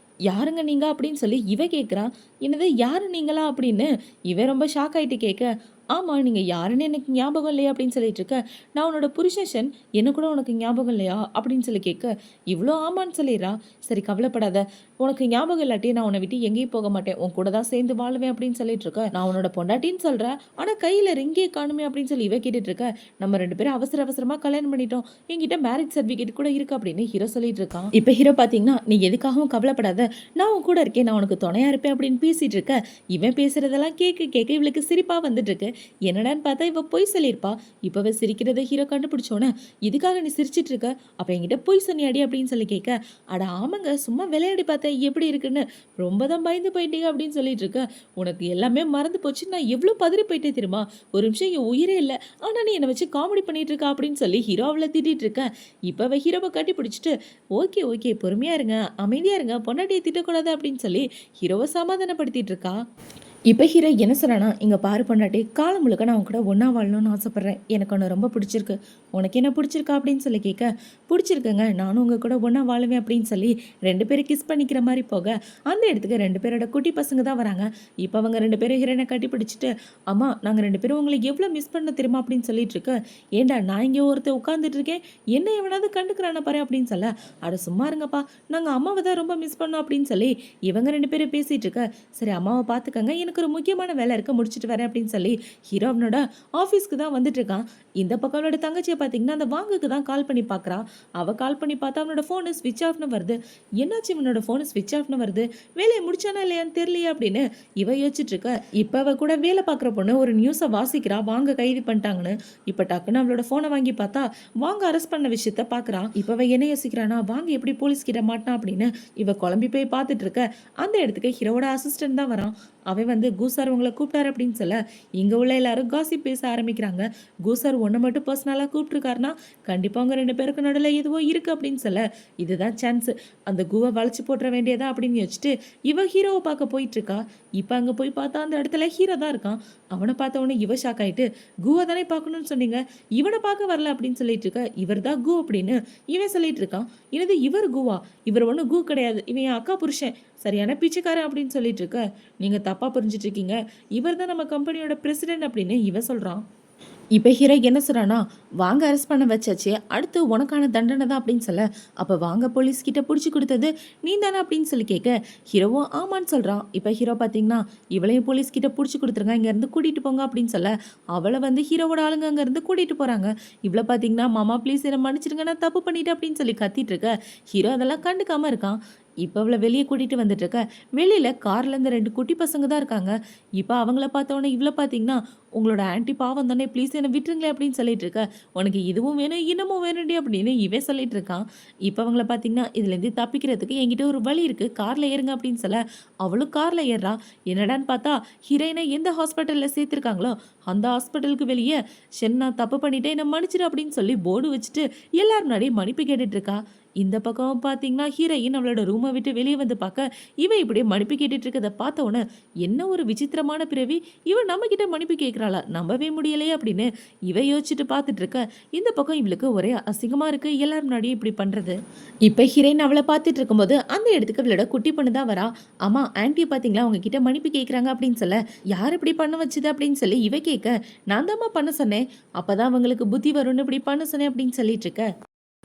யாருங்க நீங்க அப்படின்னு சொல்லி இவ கேட்குறா. என்னது யாரு நீங்களா அப்படின்னு இவ ரொம்ப ஷாக் ஆயிட்டு கேட்க, ஆமா நீங்க யாருன்னு எனக்கு ஞாபகம் இல்லையா அப்படின்னு சொல்லிட்டு இருக்க. நான் உன்னோட புருஷன் ஷென், என்ன கூட உனக்கு ஞாபகம் இல்லையா அப்படின்னு சொல்லி கேட்க, இவ்வளோ ஆமான்னு சொல்லிடுறா. சரி கவலைப்படாத, உனக்கு ஞாபகம் இல்லாட்டி நான் உன்னை விட்டு எங்கேயும் போக மாட்டேன், உன் கூட தான் சேர்ந்து வாழுவேன் அப்படின்னு சொல்லிட்டு இருக்க. நான் உன்னோட பொண்டாட்டின்னு சொல்றேன், ஆனா கையில ரிங்கே காணுமே அப்படின்னு சொல்லி இவ கேட்டுட்டு இருக்க. நம்ம 2 பேரும் அவசர அவசரமா கல்யாணம் பண்ணிட்டோம், என்கிட்ட மேரேஜ் சர்டிஃபிகேட் கூட இருக்கு அப்படின்னு ஹீரோ சொல்லிட்டு இருக்கான். இப்ப ஹீரோ பாத்தீங்கன்னா, நீ எதுக்காகவும் கவலைப்படாத, நான் உன் கூட இருக்கேன், நான் உனக்கு துணையா இருப்பேன் அப்படின்னு பேசிட்டு இருக்க. இவன் பேசுறதெல்லாம் கேட்க கேட்க இவளுக்கு சிரிப்பா வந்துட்டு இருக்கு. என்னடான்னு பார்த்தா இவ பொய் சொல்லியிருப்பா. இப்பவே சிரிக்கிறத ஹீரோ கண்டுபிடிச்சோன்னே, இதுக்காக நீ சிரிச்சிட்டு இருக்க, அப்ப என்கிட்ட பொய் சொன்னியாடி அப்படின்னு சொல்லி கேட்க, அட ஆமாங்க சும்மா விளையாடி பார்த்தேன் எப்படி இருக்குன்னு, ரொம்ப தான் பயந்து போயிட்டீங்க அப்படின்னு சொல்லிட்டு இருக்க. உனக்கு எல்லாமே மறந்து போச்சு, நான் எவ்வளோ பதறி போயிட்டே தெரியுமா, ஒரு நிமிஷம் என் உயிரே இல்லை, ஆனா நீ என்னை வச்சு காமெடி பண்ணிட்டு இருக்க அப்படின்னு சொல்லி ஹீரோ அவளை திட்டிட்டு இருக்க. இப்ப ஹீரோவை கட்டி பிடிச்சிட்டு, ஓகே ஓகே பொறுமையா இருங்க, அமைதியா இருங்க, பொண்டாட்டியை திட்டக்கூடாது அப்படின்னு சொல்லி ஹீரோவை சமாதானப்படுத்திட்டு இருக்கா. இப்போ ஹீரோ என்ன சொல்கிறானா, இங்கே பாரு பொண்டாட்டி, காலம் முழுக்க நான் உன் கூட ஒன்றா வாழணும்னு ஆசைப்பட்றேன், எனக்கு ஒன்று ரொம்ப பிடிச்சிருக்கு, உனக்கு என்ன பிடிச்சிருக்கா அப்படின்னு சொல்லி கேட்க, பிடிச்சிருக்குங்க, நானும் உங்கள் கூட ஒன்றா வாழுவேன் அப்படின்னு சொல்லி 2 பேரும் கிஸ் பண்ணிக்கிற மாதிரி போக, அந்த இடத்துக்கு 2 பேரோட குட்டி பசங்க தான் வராங்க. இப்போ அவங்க 2 பேரும் ஹீரோனை கட்டி பிடிச்சிட்டு, அம்மா நாங்கள் 2 பேரும் உங்களை எவ்வளோ மிஸ் பண்ண தெரியுமா அப்படின்னு சொல்லிட்டு இருக்க. ஏண்டா நான் இங்கே ஒருத்தர் உட்காந்துட்டு இருக்கேன், என்ன எவனாவது கண்டுக்கிறான பாரு அப்படின்னு சொல்ல, அட சும்மா இருங்கப்பா, நாங்கள் அம்மாவை தான் ரொம்ப மிஸ் பண்ணோம் அப்படின்னு சொல்லி இவங்க 2 பேரும் பேசிகிட்டு இருக்க. சரி அம்மாவை பார்த்துக்கங்க, எனக்கு ஒரு முக்கியமான வேலை இருக்க, முடிச்சுட்டு வரேன் அப்படின்னு சொல்லி ஹீரோ அவனோட ஆஃபீஸ்க்கு தான் வந்துட்டு இருக்கான். இந்த பக்கம் அவனோட தங்கச்சியை பார்த்தீங்கன்னா அந்த வாங்குக்கு தான் கால் பண்ணி பார்க்குறா. அவள் கால் பண்ணி பார்த்தா அவனோட ஃபோனு ஸ்விட்ச் ஆஃப்னு வருது. என்னாச்சு இவனோட ஃபோனு ஸ்விட்ச் ஆஃப்னு வருது, வேலையை முடிச்சானா இல்லையான்னு தெரியலையே அப்படின்னு இவ யோசிச்சுட்டு இருக்க. இப்போ அவ கூட வேலை பார்க்குற பொண்ணு ஒரு நியூஸை வாசிக்கிறா, வாங்க கைது பண்ணிட்டாங்கன்னு. இப்போ டக்குன்னு அவளோட ஃபோனை வாங்கி பார்த்தா வாங்க அரெஸ்ட் பண்ண விஷயத்த பார்க்குறான். இப்போ அவ என்ன யோசிக்கிறானா, வாங்க எப்படி போலீஸ் கிட்ட மாட்டான் அப்படின்னு இவ குழம்பி போய் பார்த்துட்டு இருக்க. அந்த இடத்துக்கு ஹீரோட அசிஸ்டன்ட் தான் வரான். அவன் வந்து கூசார் உங்களை கூப்பிட்டாரு அப்படின்னு சொல்ல, இங்கே உள்ள எல்லாரும் காசிப் பேச ஆரம்பிக்கிறாங்க. கூசார் ஒன்றை மட்டும் பர்சனலாக கூப்பிட்டுருக்காருனா கண்டிப்பாக அவங்க 2 பேருக்கு நடுவில் எதுவோ இருக்குது அப்படின்னு சொல்ல, இதுதான் சான்ஸு, அந்த கூவை வளைச்சி போட்டுற வேண்டியதா அப்படின்னு வச்சுட்டு இவ ஹீரோவை பார்க்க போயிட்டுருக்கா. இப்போ அங்கே போய் பார்த்தா அந்த இடத்துல ஹீரோ தான் இருக்கான். அவனை பார்த்த உடனே இவ ஷாக் ஆகிட்டு, கூவை தானே பார்க்கணும்னு சொன்னீங்க, இவனை பார்க்க வரல அப்படின்னு சொல்லிட்டு இருக்க. இவர் தான் கூ அப்படின்னு இவன் சொல்லிட்டு இருக்கான். எனது இவர் கூவா, இவர் ஒன்றும் கூ கிடையாது, இவன் என் அக்கா புருஷன், சரியான பிச்சைக்காரன் அப்படின்னு சொல்லிட்டு இருக்க. நீங்கள் தப்பாக புரிஞ்சிட்டு இருக்கீங்க, இவர் தான் நம்ம கம்பெனியோட பிரசிடென்ட் அப்படின்னு இவன் சொல்கிறான். இப்போ ஹீரோ என்ன சொல்கிறானா, வாங்க அரெஸ்ட் பண்ண வச்சாச்சு, அடுத்து உனக்கான தண்டனை தான் அப்படின்னு சொல்ல, அப்போ வாங்க போலீஸ்கிட்ட பிடிச்சி கொடுத்தது நீ தானே அப்படின்னு சொல்லி கேட்க, ஹீரோவும் ஆமான்னு சொல்கிறான். இப்போ ஹீரோ பார்த்தீங்கன்னா இவளையும் போலீஸ்கிட்ட பிடிச்சி கொடுத்துருங்க, இங்கேருந்து கூட்டிகிட்டு போங்க அப்படின்னு சொல்ல, அவளை வந்து ஹீரோவோட ஆளுங்க அங்கேருந்து கூட்டிகிட்டு போகிறாங்க. இவ்வளோ பார்த்தீங்கன்னா மாமா ப்ளீஸ் என்னை மன்னிச்சிருங்க, நான் தப்பு பண்ணிட்டேன் அப்படின்னு சொல்லி கத்திட்டு இருக்க. ஹீரோ அதெல்லாம் கண்டுக்காமல் இருக்கான். இப்போ அவளை வெளியே கூட்டிகிட்டு வந்துட்டு இருக்க. வெளியில் கார்லேருந்து 2 குட்டி பசங்க தான் இருக்காங்க. இப்போ அவங்கள பார்த்தோன்னே இவ்வளோ பார்த்தீங்கன்னா, உங்களோட ஆன்ட்டி பாவம் தானே, ப்ளீஸ் என்னை விட்டுருங்களே அப்படின்னு சொல்லிட்டு இருக்க. உனக்கு இதுவும் வேணும் இன்னமும் வேணும்டி அப்படின்னு இவன் சொல்லிட்டு இருக்கான். இப்போ அவங்கள பார்த்தீங்கன்னா, இதுலேருந்து தப்பிக்கிறதுக்கு என்கிட்ட ஒரு வழி இருக்குது, காரில் ஏறுங்க அப்படின்னு சொல்ல, அவளும் காரில் ஏறுறா. என்னடான்னு பார்த்தா ஹீரோயினை எந்த ஹாஸ்பிட்டலில் சேர்த்துருக்காங்களோ அந்த ஹாஸ்பிட்டலுக்கு வெளியே, ஷென் நான் தப்பு பண்ணிட்டேன் என்னை மன்னிச்சிடு அப்படின்னு சொல்லி போர்டு வச்சுட்டு எல்லாரும் முன்னாடி மன்னிப்பு கேட்டுட்டு இருக்கா. இந்த பக்கம் பார்த்தீங்கன்னா ஹீரோயின் அவளோட ரூமை விட்டு வெளியே வந்து பார்க்க, இவன் இப்படியே மன்னிப்பு கேட்டுட்டு இருக்கதை பார்த்த உடனே, என்ன ஒரு விசித்திரமான பிறவி, இவன் நம்ம கிட்ட மன்னிப்பு கேட்குறாளா, நம்பவே முடியலையே அப்படின்னு இவ யோசிச்சுட்டு பார்த்துட்டு இருக்க. இந்த பக்கம் இவளுக்கு ஒரே அசிங்கமா இருக்கு, எல்லாரும் முன்னாடியும் இப்படி பண்றது. இப்போ ஹீரோயின் அவளை பார்த்துட்டு இருக்கும்போது அந்த இடத்துக்கு இவளோட குட்டி பொண்ணு தான் வரா. ஆமா ஆன்ட்டி பார்த்தீங்களா அவங்க கிட்ட மன்னிப்பு கேட்குறாங்க அப்படின்னு சொல்ல, யார் இப்படி பண்ண வச்சுது அப்படின்னு சொல்லி இவ கேட்க, நான் தாம்மா பண்ண சொன்னேன், அப்பதான் அவங்களுக்கு புத்தி வரும்னு இப்படி பண்ண சொன்னேன் அப்படின்னு சொல்லிட்டு இருக்க.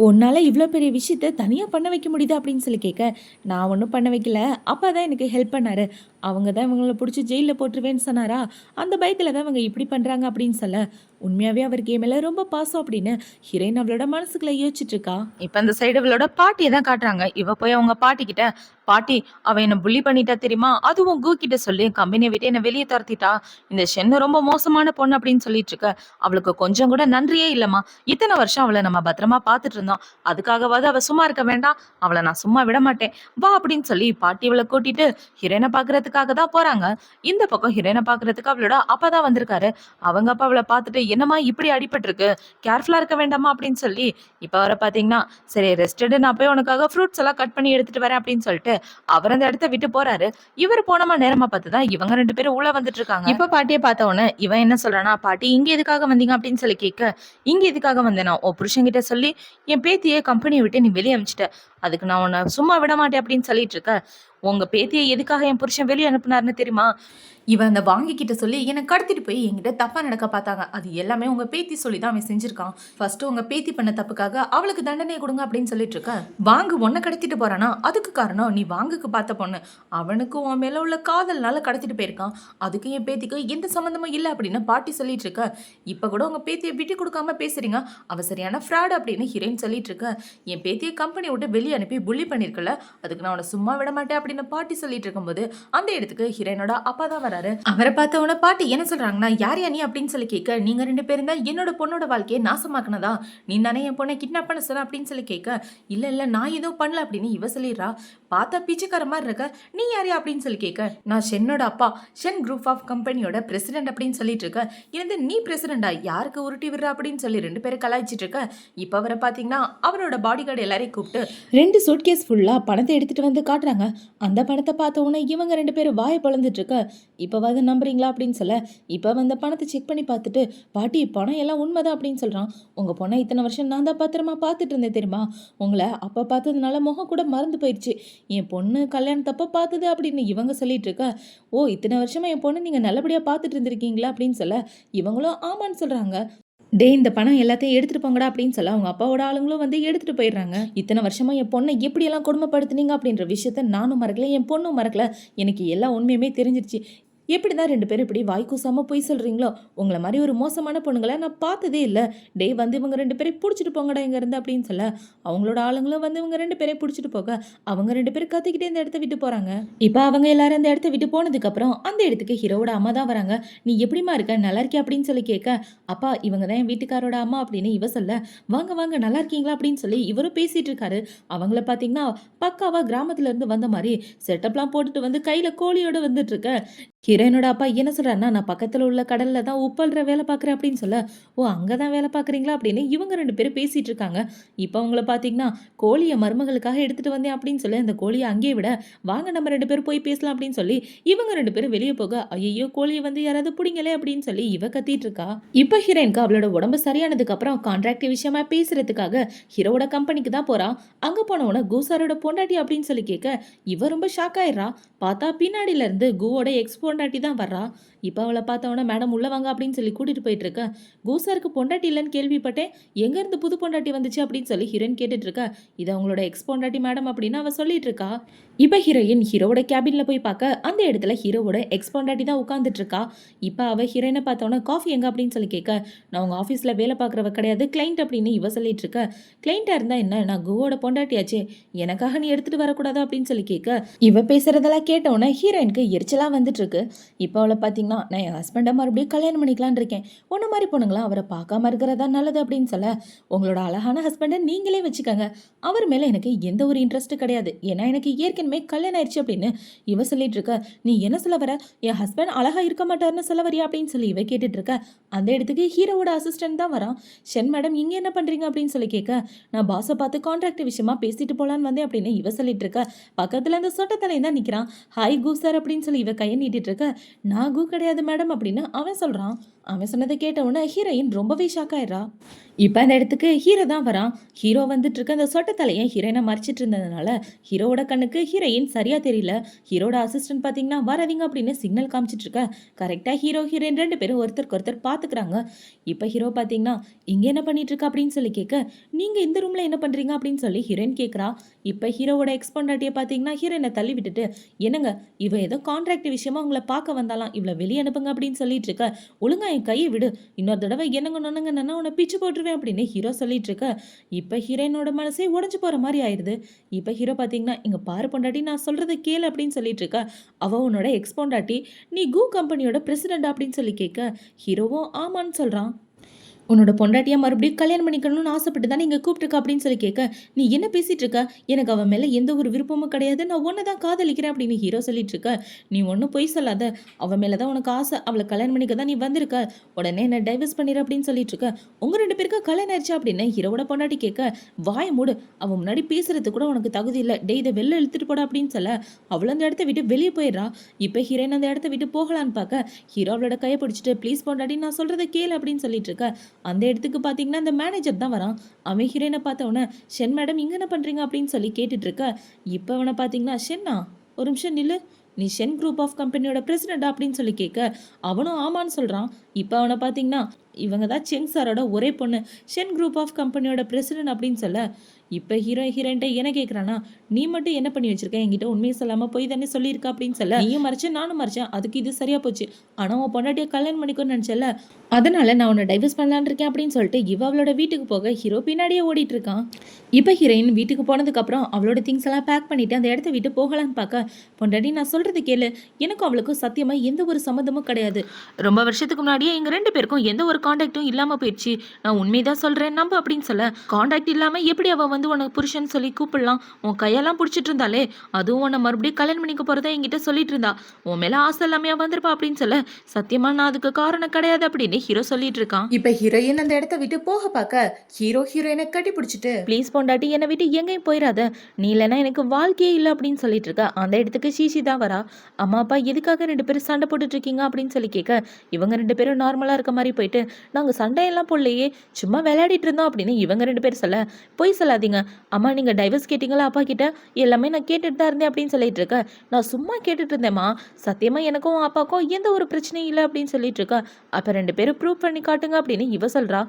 உன்னால் இவ்வளோ பெரிய விஷயத்த தனியாக பண்ண வைக்க முடியுது அப்படின்னு சொல்லி கேட்க, நான் ஒன்றும் பண்ண வைக்கல, அப்பா தான் எனக்கு ஹெல்ப் பண்ணார், அவங்க தான் இவங்கள பிடிச்சி ஜெயிலில் போட்டுருவேன்னு சொன்னாரா, அந்த பைக்கில் தான் இவங்க இப்படி பண்ணுறாங்க அப்படின்னு சொல்ல, உண்மையாகவே அவருக்கு என் மேலே ரொம்ப பாசம் அப்படின்னு ஹீரோயின் அவளோட மனசுக்குள்ள யோசிச்சுட்டு இருக்கா. இப்போ அந்த சைடு இவளோட பாட்டியை தான் காட்டுறாங்க. இவ போய் அவங்க பாட்டிக்கிட்ட, பாட்டி அவ என்னை புள்ளி பண்ணிட்டா தெரியுமா, அதுவும் கூ கிட்ட சொல்லி கம்பெனியை விட்டு என்னை வெளியே துரத்திட்டா, இந்த ஷென்னு ரொம்ப மோசமான பொண்ணு அப்படின்னு சொல்லிட்டு இருக்க. அவளுக்கு கொஞ்சம் கூட நன்றியே இல்லைம்மா, இத்தனை வருஷம் அவளை நம்ம பத்திரமா பார்த்துட்டு இருந்தோம், அதுக்காகவாது அவள் சும்மா இருக்க வேண்டாம், அவளை நான் சும்மா விட மாட்டேன் வா அப்படின்னு சொல்லி பாட்டி அவளை கூட்டிட்டு ஹீரோயினை பார்க்கறதுக்காக தான் போறாங்க. இந்த பக்கம் ஹீரோயினை பார்க்கறதுக்கு அவளோட அப்பா தான் வந்திருக்காரு. அவங்க அப்பா அவளை பார்த்துட்டு, என்னம்மா இப்படி அடிபட்டு இருக்கு, கேர்ஃபுல்லா இருக்க வேண்டாமா அப்படின்னு சொல்லி, இப்போ அவரை பார்த்தீங்கன்னா சரி ரெஸ்ட் எடு, நான் போய் உனக்காக ஃப்ரூட்ஸ் எல்லாம் கட் பண்ணி எடுத்துட்டு வரேன் அப்படின்னு சொல்லிட்டு அவர் அந்த இடத்த விட்டு போறாரு. இவர் போனமா நேரமா பார்த்துதான் இவங்க 2 பேரும் உள்ள வந்துட்டு இருக்காங்க. இப்ப பாட்டியை பார்த்த உடனே இவன் என்ன சொல்றானா, பாட்டி இங்க எதுக்காக வந்தீங்க அப்படின்னு சொல்லி கேட்க, இங்க எதுக்காக வந்தேனா, உன் புருஷன்கிட்ட சொல்லி என் பேத்தியை கம்பெனியை விட்டு நீ வெளியே அமிச்சிட்ட, அதுக்கு நான் உன்னை சும்மா விட மாட்டேன் அப்படின்னு சொல்லிட்டு இருக்க. உங்க பேத்தியை எதுக்காக என் புருஷன் வெளியே அனுப்புனாருன்னு தெரியுமா? இவன் அந்த வாங்கிக்கிட்ட சொல்லி என்னை கடத்திட்டு போய் என்கிட்ட தப்பா நடக்க பார்த்தாங்க. அது எல்லாமே உங்க பேத்தி சொல்லி தான் அவன் செஞ்சிருக்கான். ஃபர்ஸ்ட் உங்க பேத்தி பண்ண தப்புக்காக அவளுக்கு தண்டனை கொடுங்க அப்படின்னு சொல்லிட்டு இருக்க. வாங்கு உன்னை கடத்திட்டு போறானா அதுக்கு காரணம் நீ வாங்குக்கு பார்த்த பொண்ணு. அவனுக்கு உன் மேல உள்ள காதல்னால கடத்திட்டு போயிருக்கான். அதுக்கு என் பேத்திக்கு எந்த சம்மந்தமும் இல்லை அப்படின்னு பாட்டி சொல்லிட்டு இருக்க. இப்ப கூட உங்க பேத்தியை விட்டு கொடுக்காம பேசுறீங்க. அவ சரியான ஃப்ராட் அப்படின்னு ஹீரோயின் சொல்லிட்டு இருக்க. என் பேத்தியை கம்பெனி விட்டு வெளியே அனுப்பி புள்ளி பண்ணிருக்கல, அதுக்கு நான் உன்னை சும்மா விட மாட்டேன் அப்படின்னு பாட்டி சொல்லிட்டு இருக்கும்போது அந்த இடத்துக்கு ஹீரோயினோட அப்பா தான் வராரு. அவரை பார்த்த உடனே பாட்டி என்ன சொல்றாங்கன்னா, யார் யா நீ அப்படின்னு சொல்லி கேட்க, நீங்க 2 பேரும் தான் என்னோட பொண்ணோட வாழ்க்கையை நாசமாக்குனதா, நீ தானே என் பொண்ணை கிட்னாப் பண்ண சொன்ன அப்படின்னு சொல்லி கேட்க, இல்ல இல்ல நான் எதுவும் பண்ணல அப்படின்னு இவ சொல்லிடுறா. பார்த்தா பிச்சைக்கார மாதிரி இருக்க, நீ யாரையா அப்படின்னு சொல்லி கேட்க, நான் ஷென்னோட அப்பா, ஷென் குரூப் ஆஃப் கம்பெனியோட பிரசிடென்ட் அப்படின்னு சொல்லிட்டு இருக்க. இருந்து நீ பிரசிடென்டா, யாருக்கு உருட்டி விடுற அப்படின்னு சொல்லி 2 பேரும் கலாய்ச்சிட்டு இருக்க. இப்ப அவரை பாத்தீங்கன்னா அவரோட பாடி கார்டு எல்லாரையும் கூப்பிட்டு 2 சூட்கேஸ் ஃபுல்லா பணத்தை எடுத்துட்டு வந்து காட்டுறாங்க. அந்த பணத்தை பார்த்த உடனே இவங்க 2 பேரும் வாயை பொழந்துட்டு இருக்க. இப்போவாது நம்புறீங்களா அப்படின்னு சொல்ல, இப்போ அந்த பணத்தை செக் பண்ணி பார்த்துட்டு, பாட்டி பணம் எல்லாம் உண்மைதான் அப்படின்னு சொல்கிறான். உங்கள் பொண்ணை இத்தனை வருஷம் நான் தான் பத்திரமா பார்த்துட்டு இருந்தேன் தெரியுமா, உங்களை அப்போ பார்த்ததுனால முகம் கூட மறந்து போயிடுச்சு, என் பொண்ணு கல்யாணத்தப்போ பார்த்தது அப்படின்னு இவங்க சொல்லிட்டு இருக்கா. ஓ இத்தனை வருஷமா என் பொண்ணு நீங்கள் நல்லபடியாக பார்த்துட்டு இருந்திருக்கீங்களா அப்படின்னு சொல்ல, இவங்களும் ஆமான்னு சொல்கிறாங்க. டே இந்த பணம் எல்லாத்தையும் எடுத்துட்டு போங்கடா அப்படின்னு சொல்ல அவங்க அப்பாவோட ஆளுங்களும் வந்து எடுத்துட்டு போயிடுறாங்க. இத்தனை வருஷமா என் பொண்ணை எப்படியெல்லாம் கொடுமைப்படுத்துனீங்க அப்படின்ற விஷயத்த நானும் மறக்கல, என் பொண்ணும் மறக்கல, எனக்கு எல்லா உண்மையுமே தெரிஞ்சிருச்சு. எப்படி தான் 2 பேரும் இப்படி வாய் கூசாம பொய் சொல்றீங்களோ, உங்களை மாதிரி ஒரு மோசமான பொண்ணுங்களை நான் பார்த்ததே இல்லை. டே வந்து இவங்க 2 பேரையும் பிடிச்சிட்டு போங்கடா இங்க இருந்து அப்படின்னு சொல்ல, அவங்களோட ஆளுங்களும் வந்து இவங்க 2 பேரையும் பிடிச்சிட்டு போக, அவங்க 2 பேரும் கத்திக்கிட்டே இந்த இடத்த விட்டு போறாங்க. இப்போ அவங்க எல்லாரும் அந்த இடத்த விட்டு போனதுக்கு அப்புறம் அந்த இடத்துக்கு ஹீரோவோட அம்மா தான் வராங்க. நீ எப்படிமா இருக்க, நல்லா இருக்கியா அப்படின்னு சொல்லி கேட்க, அப்பா இவங்க தான் என் வீட்டுக்காரோட அம்மா அப்படின்னு இவ சொல்ல, வாங்க வாங்க நல்லா இருக்கீங்களா அப்படின்னு சொல்லி இவரும் பேசிட்டு இருக்காரு. அவங்கள பார்த்தீங்கன்னா பக்காவா கிராமத்துல இருந்து வந்த மாதிரி செட்டப்லாம் போட்டுட்டு வந்து கையில கோழியோட வந்துட்டு இருக்க. ஹீரோயினோட அப்பா என்ன சொல்றாருன்னா, நான் பக்கத்துல உள்ள கடல்ல தான் உப்பல்ற வேலை பார்க்குறேன் அப்படின்னு சொல்ல, ஓ அங்கே தான் வேலை பார்க்குறீங்களா அப்படின்னு இவங்க 2 பேரும் பேசிட்டு இருக்காங்க. இப்போ அவங்கள பார்த்தீங்கன்னா கோழியை மருமகளுக்காக எடுத்துட்டு வந்தேன் அப்படின்னு சொல்லி அந்த கோழியை அங்கேயே விட, வாங்க நம்ம 2 பேரும் போய் பேசலாம் அப்படின்னு சொல்லி இவங்க 2 பேரும் வெளியே போக, ஐயோ கோழியை வந்து யாராவது பிடிங்களே அப்படின்னு சொல்லி இவ கத்திட்டு இருக்கா. இப்போ ஹீரோயினுக்கு அவளோட உடம்பு சரியானதுக்கு அப்புறம் கான்ட்ராக்ட் விஷயமா பேசுறதுக்காக ஹீரோவோட கம்பெனிக்கு தான் போறா. அங்க போனவன கூசாரோட பொண்டாட்டி அப்படின்னு சொல்லி கேட்க, இவ ரொம்ப ஷாக் ஆயிடுறா. பார்த்தா பின்னாடியில இருந்து கூவோட எக்ஸ் பொண்டாட்டி தான் வர்றா. இப்போ அவளை பார்த்தவொடனே மேடம் உள்ள வாங்க அப்படின்னு சொல்லி கூட்டிட்டு போயிட்டு இருக்க. கூசாருக்கு பொண்டாட்டி இல்லைன்னு கேள்விப்பட்டேன், எங்க இருந்து புது பொண்டாட்டி வந்துச்சு அப்படின்னு சொல்லி ஹீரோயின் கேட்டுட்டு இருக்க. இது அவங்களோட எக்ஸ் பொண்டாட்டி மேடம் அப்படின்னு அவ சொல்லிட்டு இருக்கா. இப்போ ஹீரோயின் ஹீரோவோட கேபின்ல போய் பார்க்க அந்த இடத்துல ஹீரோவோட எக்ஸ் பொண்டாட்டி தான் உட்காந்துட்டு இருக்கா. இப்போ அவ ஹீரோயினை பார்த்தவொடனே காஃபி எங்க அப்படின்னு சொல்லி கேட்க, நான் உங்க ஆஃபீஸ்ல வேலை பார்க்குறவ கிடையாது, கிளைண்ட் அப்படின்னு இவ சொல்லிட்டு இருக்க. கிளைண்டா இருந்தா என்ன, நான் குவோட பொண்டாட்டியாச்சே, எனக்காக நீ எடுத்துட்டு வரக்கூடாது அப்படின்னு சொல்லி கேட்க, இவ பேசுறதெல்லாம் கேட்டவுடனே ஹீரோயினுக்கு எரிச்சலா வந்துட்டு இருக்கு. இப்போ அவளை பார்த்தீங்கன்னா நான் என் ஹஸ்பண்டை மறுபடியும் கல்யாணம் பண்ணிக்கலான் இருக்கேன், ஒன்று மாதிரி பொண்ணுங்களாம் அவரை பார்க்காம இருக்கிறதா நல்லது அப்படின்னு சொல்ல, உங்களோட அழகான ஹஸ்பண்டை நீங்களே வச்சுக்கோங்க, அவர் மேலே எனக்கு எந்த ஒரு இன்ட்ரெஸ்ட் கிடையாது, ஏன்னா எனக்கு ஏற்கனவே கல்யாணம் ஆயிடுச்சு அப்படின்னு இவ சொல்லிட்டு இருக்க. நீ என்ன சொல்ல வர, என் ஹஸ்பண்ட் அழகா இருக்க மாட்டாருன்னு சொல்ல வரியா அப்படின்னு சொல்லி இவ கேட்டுட்டு இருக்க. அந்த இடத்துக்கு ஹீரோவோட அசிஸ்டன்ட் தான் வரான். ஷென் மேடம் இங்கே என்ன பண்றீங்க அப்படின்னு சொல்லி கேட்க, நான் பாஸை பார்த்து கான்ட்ராக்ட் விஷயமா பேசிட்டு போலான்னு வந்தேன் அப்படின்னு இவ சொல்லிட்டு இருக்க. பக்கத்துல அந்த சொட்டத்தலை தான் நிற்கிறான். ஹாய் கூ சார் அப்படின்னு சொல்லி இவ கையை நீட்டிட்டு இருக்க. நான் கூ கிடையாது மேடம் அப்படின்னு அவன் சொல்றான். அவன் சொன்னதை கேட்ட உடனே ஹீரோயின் ரொம்பவே ஷாக் ஆயிடுறா. இப்போ அந்த இடத்துக்கு ஹீரோ தான் வரான். ஹீரோ வந்துட்டு இருக்க அந்த சொட்ட தலையை ஹீரோயினை மறைச்சிட்டு இருந்ததுனால ஹீரோவோட கண்ணுக்கு ஹீரோயின் சரியா தெரியல. ஹீரோட அசிஸ்டன்ட் பார்த்தீங்கன்னா வராதீங்க அப்படின்னு சிக்னல் காமிச்சிட்டு இருக்க. கரெக்டாக ஹீரோ ஹீரோயின் 2 பேரும் ஒருத்தருக்கு ஒருத்தர் பார்த்துக்கிறாங்க. இப்போ ஹீரோ பார்த்தீங்கன்னா இங்கே என்ன பண்ணிட்டு இருக்கா அப்படின்னு சொல்லி கேட்க, நீங்கள் இந்த ரூமில் என்ன பண்ணுறீங்க அப்படின்னு சொல்லி ஹீரோயின் கேட்குறா. இப்போ ஹீரோவோட எக்ஸ்பொண்டாட்டியை பார்த்தீங்கன்னா ஹீரோயினை தள்ளி விட்டுட்டு, என்னங்க இவ ஏதோ கான்ட்ராக்ட் விஷயமா உங்களை பார்க்க வந்தாலாம், இவ்வளோ வெளியே அனுப்புங்க அப்படின்னு சொல்லிட்டு இருக்க, ஒழுங்கா என் கையை விடு, இன்னொரு தடவை என்னங்க நொண்ணுங்க நான் உன்னை பிச்சு போட்டுருவேன் அப்படின்னு ஹீரோ சொல்லிட்டு இருக்க. இப்போ ஹீரோயினோட மனசே உடஞ்சு போகிற மாதிரி ஆயிடுது. இப்போ ஹீரோ பார்த்தீங்கன்னா இங்கே பாரு பொண்டாட்டி நான் சொல்கிறத கேளு அப்படின்னு சொல்லிட்டு இருக்க. அவ உன்னோட எக்ஸ் பொண்டாட்டி, நீ கூ கம்பெனியோட பிரசிடென்ட் அப்படின்னு சொல்லி கேட்க, ஹீரோவும் ஆமான்னு சொல்கிறான். உன்னோட பொண்டாட்டியை மறுபடியும் கல்யாணம் பண்ணிக்கணும்னு ஆசைப்பட்டு தான் நீங்கள் கூப்பிட்டுருக்க அப்படின்னு சொல்லி கேட்க, நீ என்ன பேசிகிட்டு இருக்க, எனக்கு அவன் மேலே எந்த ஒரு விருப்பமும் கிடையாது, நான் ஒன்று தான் காதலிக்கிறேன் அப்படின்னு ஹீரோ சொல்லிட்டு இருக்க. நீ ஒன்றும் பொய் சொல்லாத, அவன் மேலே தான் உனக்கு ஆசை, அவளை கல்யாணம் பண்ணிக்க தான் நீ வந்திருக்க, உடனே என்ன டைவர்ஸ் பண்ணிடு அப்படின்னு சொல்லிட்டு இருக்க. உங்கள் 2 பேருக்கு கல்யாணம் ஆயிடுச்சு அப்படின்னு ஹீரோவோட பொண்டாட்டி கேட்க, வாய மூடு, அவன் முன்னாடி பேசுறது கூட உனக்கு தகுதி இல்லை, டே இதை வெளில இழுத்துட்டு போட அப்படின்னு சொல்ல அவளை அந்த இடத்த விட்டு வெளியே போயிடுறா. இப்போ ஹீரோயின் அந்த இடத்த விட்டு போகலான்னு பார்க்க ஹீரோ அவளோட கையை பிடிச்சிட்டு, ப்ளீஸ் பொண்டாட்டி நான் சொல்கிறத கேளு அப்படின்னு சொல்லிட்டு இருக்க. அந்த இடத்துக்கு பார்த்தீங்கன்னா அந்த மேனேஜர் தான் வரான். அவன் ஹீரோயினை பார்த்த உடனே ஷென் மேடம் இங்கே என்ன பண்ணுறீங்க அப்படின்னு சொல்லி கேட்டுட்டு இருக்க. இப்போ அவனை பார்த்தீங்கன்னா ஷென்னா ஒரு நிமிஷம் நில்லு, நீ ஷென் குரூப் ஆஃப் கம்பெனியோட பிரசிடென்ட் அப்படின்னு சொல்லி கேட்க அவனும் ஆமான்னு சொல்கிறான். இப்போ அவனை பார்த்தீங்கன்னா இவங்க தான் செங் சாரோட ஒரே பொண்ணு, ஷென் குரூப் ஆஃப் கம்பெனியோட பிரசிடென்ட் அப்படின்னு சொல்ல இப்போ ஹீரோயின்ட்ட என்ன கேட்குறானா, நீ மட்டும் என்ன பண்ணி வச்சிருக்க, என்கிட்ட உண்மையை சொல்லாமல் போய் தானே சொல்லியிருக்கா அப்படின்னு சொல்ல, நீயும் மறைச்சேன் நானும் மறைச்சேன், அதுக்கு இது சரியா போச்சு. ஆனால் உன் பொண்டாட்டியை கல்யாணம் பண்ணிக்கோன்னு நினச்சல, அதனால நான் உன்னை டைவர்ஸ் பண்ணலான்னு இருக்கேன் அப்படின்னு சொல்லிட்டு இவ அவளோட வீட்டுக்கு போக ஹீரோ பின்னாடியே ஓடிட்டு இருக்கான். இப்போ ஹீரோயின் வீட்டுக்கு போனதுக்கப்புறம் அவளோட திங்ஸ் எல்லாம் பேக் பண்ணிட்டு அந்த இடத்த விட்டு போகலான்னு பார்க்க, பொண்டாட்டி நான் சொல்றது கேளு, எனக்கும் அவளுக்கும் சத்தியமா எந்த ஒரு சம்மந்தமும் கிடையாது. ரொம்ப வருஷத்துக்கு முன்னாடியே எங்க 2 பேருக்கும் எந்த ஒரு காண்டாக்டும் இல்லாம போயிடுச்சு. நான் உண்மைதான் சொல்றேன் நம்ப அப்படின்னு சொல்ல, காண்டாக்ட் இல்லாம எப்படி அவ வந்து உனக்கு புருஷன் சொல்லி கூப்பிடலாம்? உன் கையெல்லாம் பிடிச்சிட்டு இருந்தாலே, அதுவும் உன்னை மறுபடியும் கல்யாணம் பண்ணிக்க போறதா என்கிட்ட சொல்லிட்டு இருந்தா. உன் மேல ஆசை இல்லாமையா வந்திருப்பா அப்படின்னு சொல்ல, சத்தியமா நான் அதுக்கு காரணம் கிடையாது அப்படின்னு ஹீரோ சொல்லிட்டு இருக்கான். இப்ப ஹீரோயின் அந்த இடத்த விட்டு போக பார்க்க ஹீரோயினை கட்டி பிடிச்சிட்டு, ப்ளீஸ் பொண்டாட்டி என்னை விட்டு எங்கேயும் போயிடாத, நீ இல்லைன்னா எனக்கு வாழ்க்கையே இல்லை அப்படின்னு சொல்லிட்டு இருக்க. அந்த இடத்துக்கு ஷீஷி தான் வரா. அம்மா அப்பா எதுக்காக 2 பேரும் சண்டை போட்டுட்டு இருக்கீங்க அப்படின்னு சொல்லி கேட்க, இவங்க 2 பேரும் நார்மலா இருக்க மாதிரி போயிட்டு, நாங்க சண்டையெல்லாம் போடலையே, சும்மா விளையாடிட்டு இருந்தோம் அப்படின்னு இவங்க 2 பேரும் சொல்ல, பொய் சொல்லாதீங்க அம்மா, நீங்க டைவர்ஸ் கேட்டீங்களா அப்பா கிட்ட, எல்லாமே நான் கேட்டுட்டு தான் இருந்தேன் அப்படின்னு சொல்லிட்டு இருக்க. நான் சும்மா கேட்டுட்டு இருந்தேம்மா, சத்தியமா எனக்கும் அப்பாவுக்கும் எந்த ஒரு பிரச்சனையும் இல்லை அப்படின்னு சொல்லிட்டு இருக்கா. அப்ப 2 பேரும் ப்ரூவ் பண்ணி காட்டுங்க அப்படின்னு இவ சொல்றா.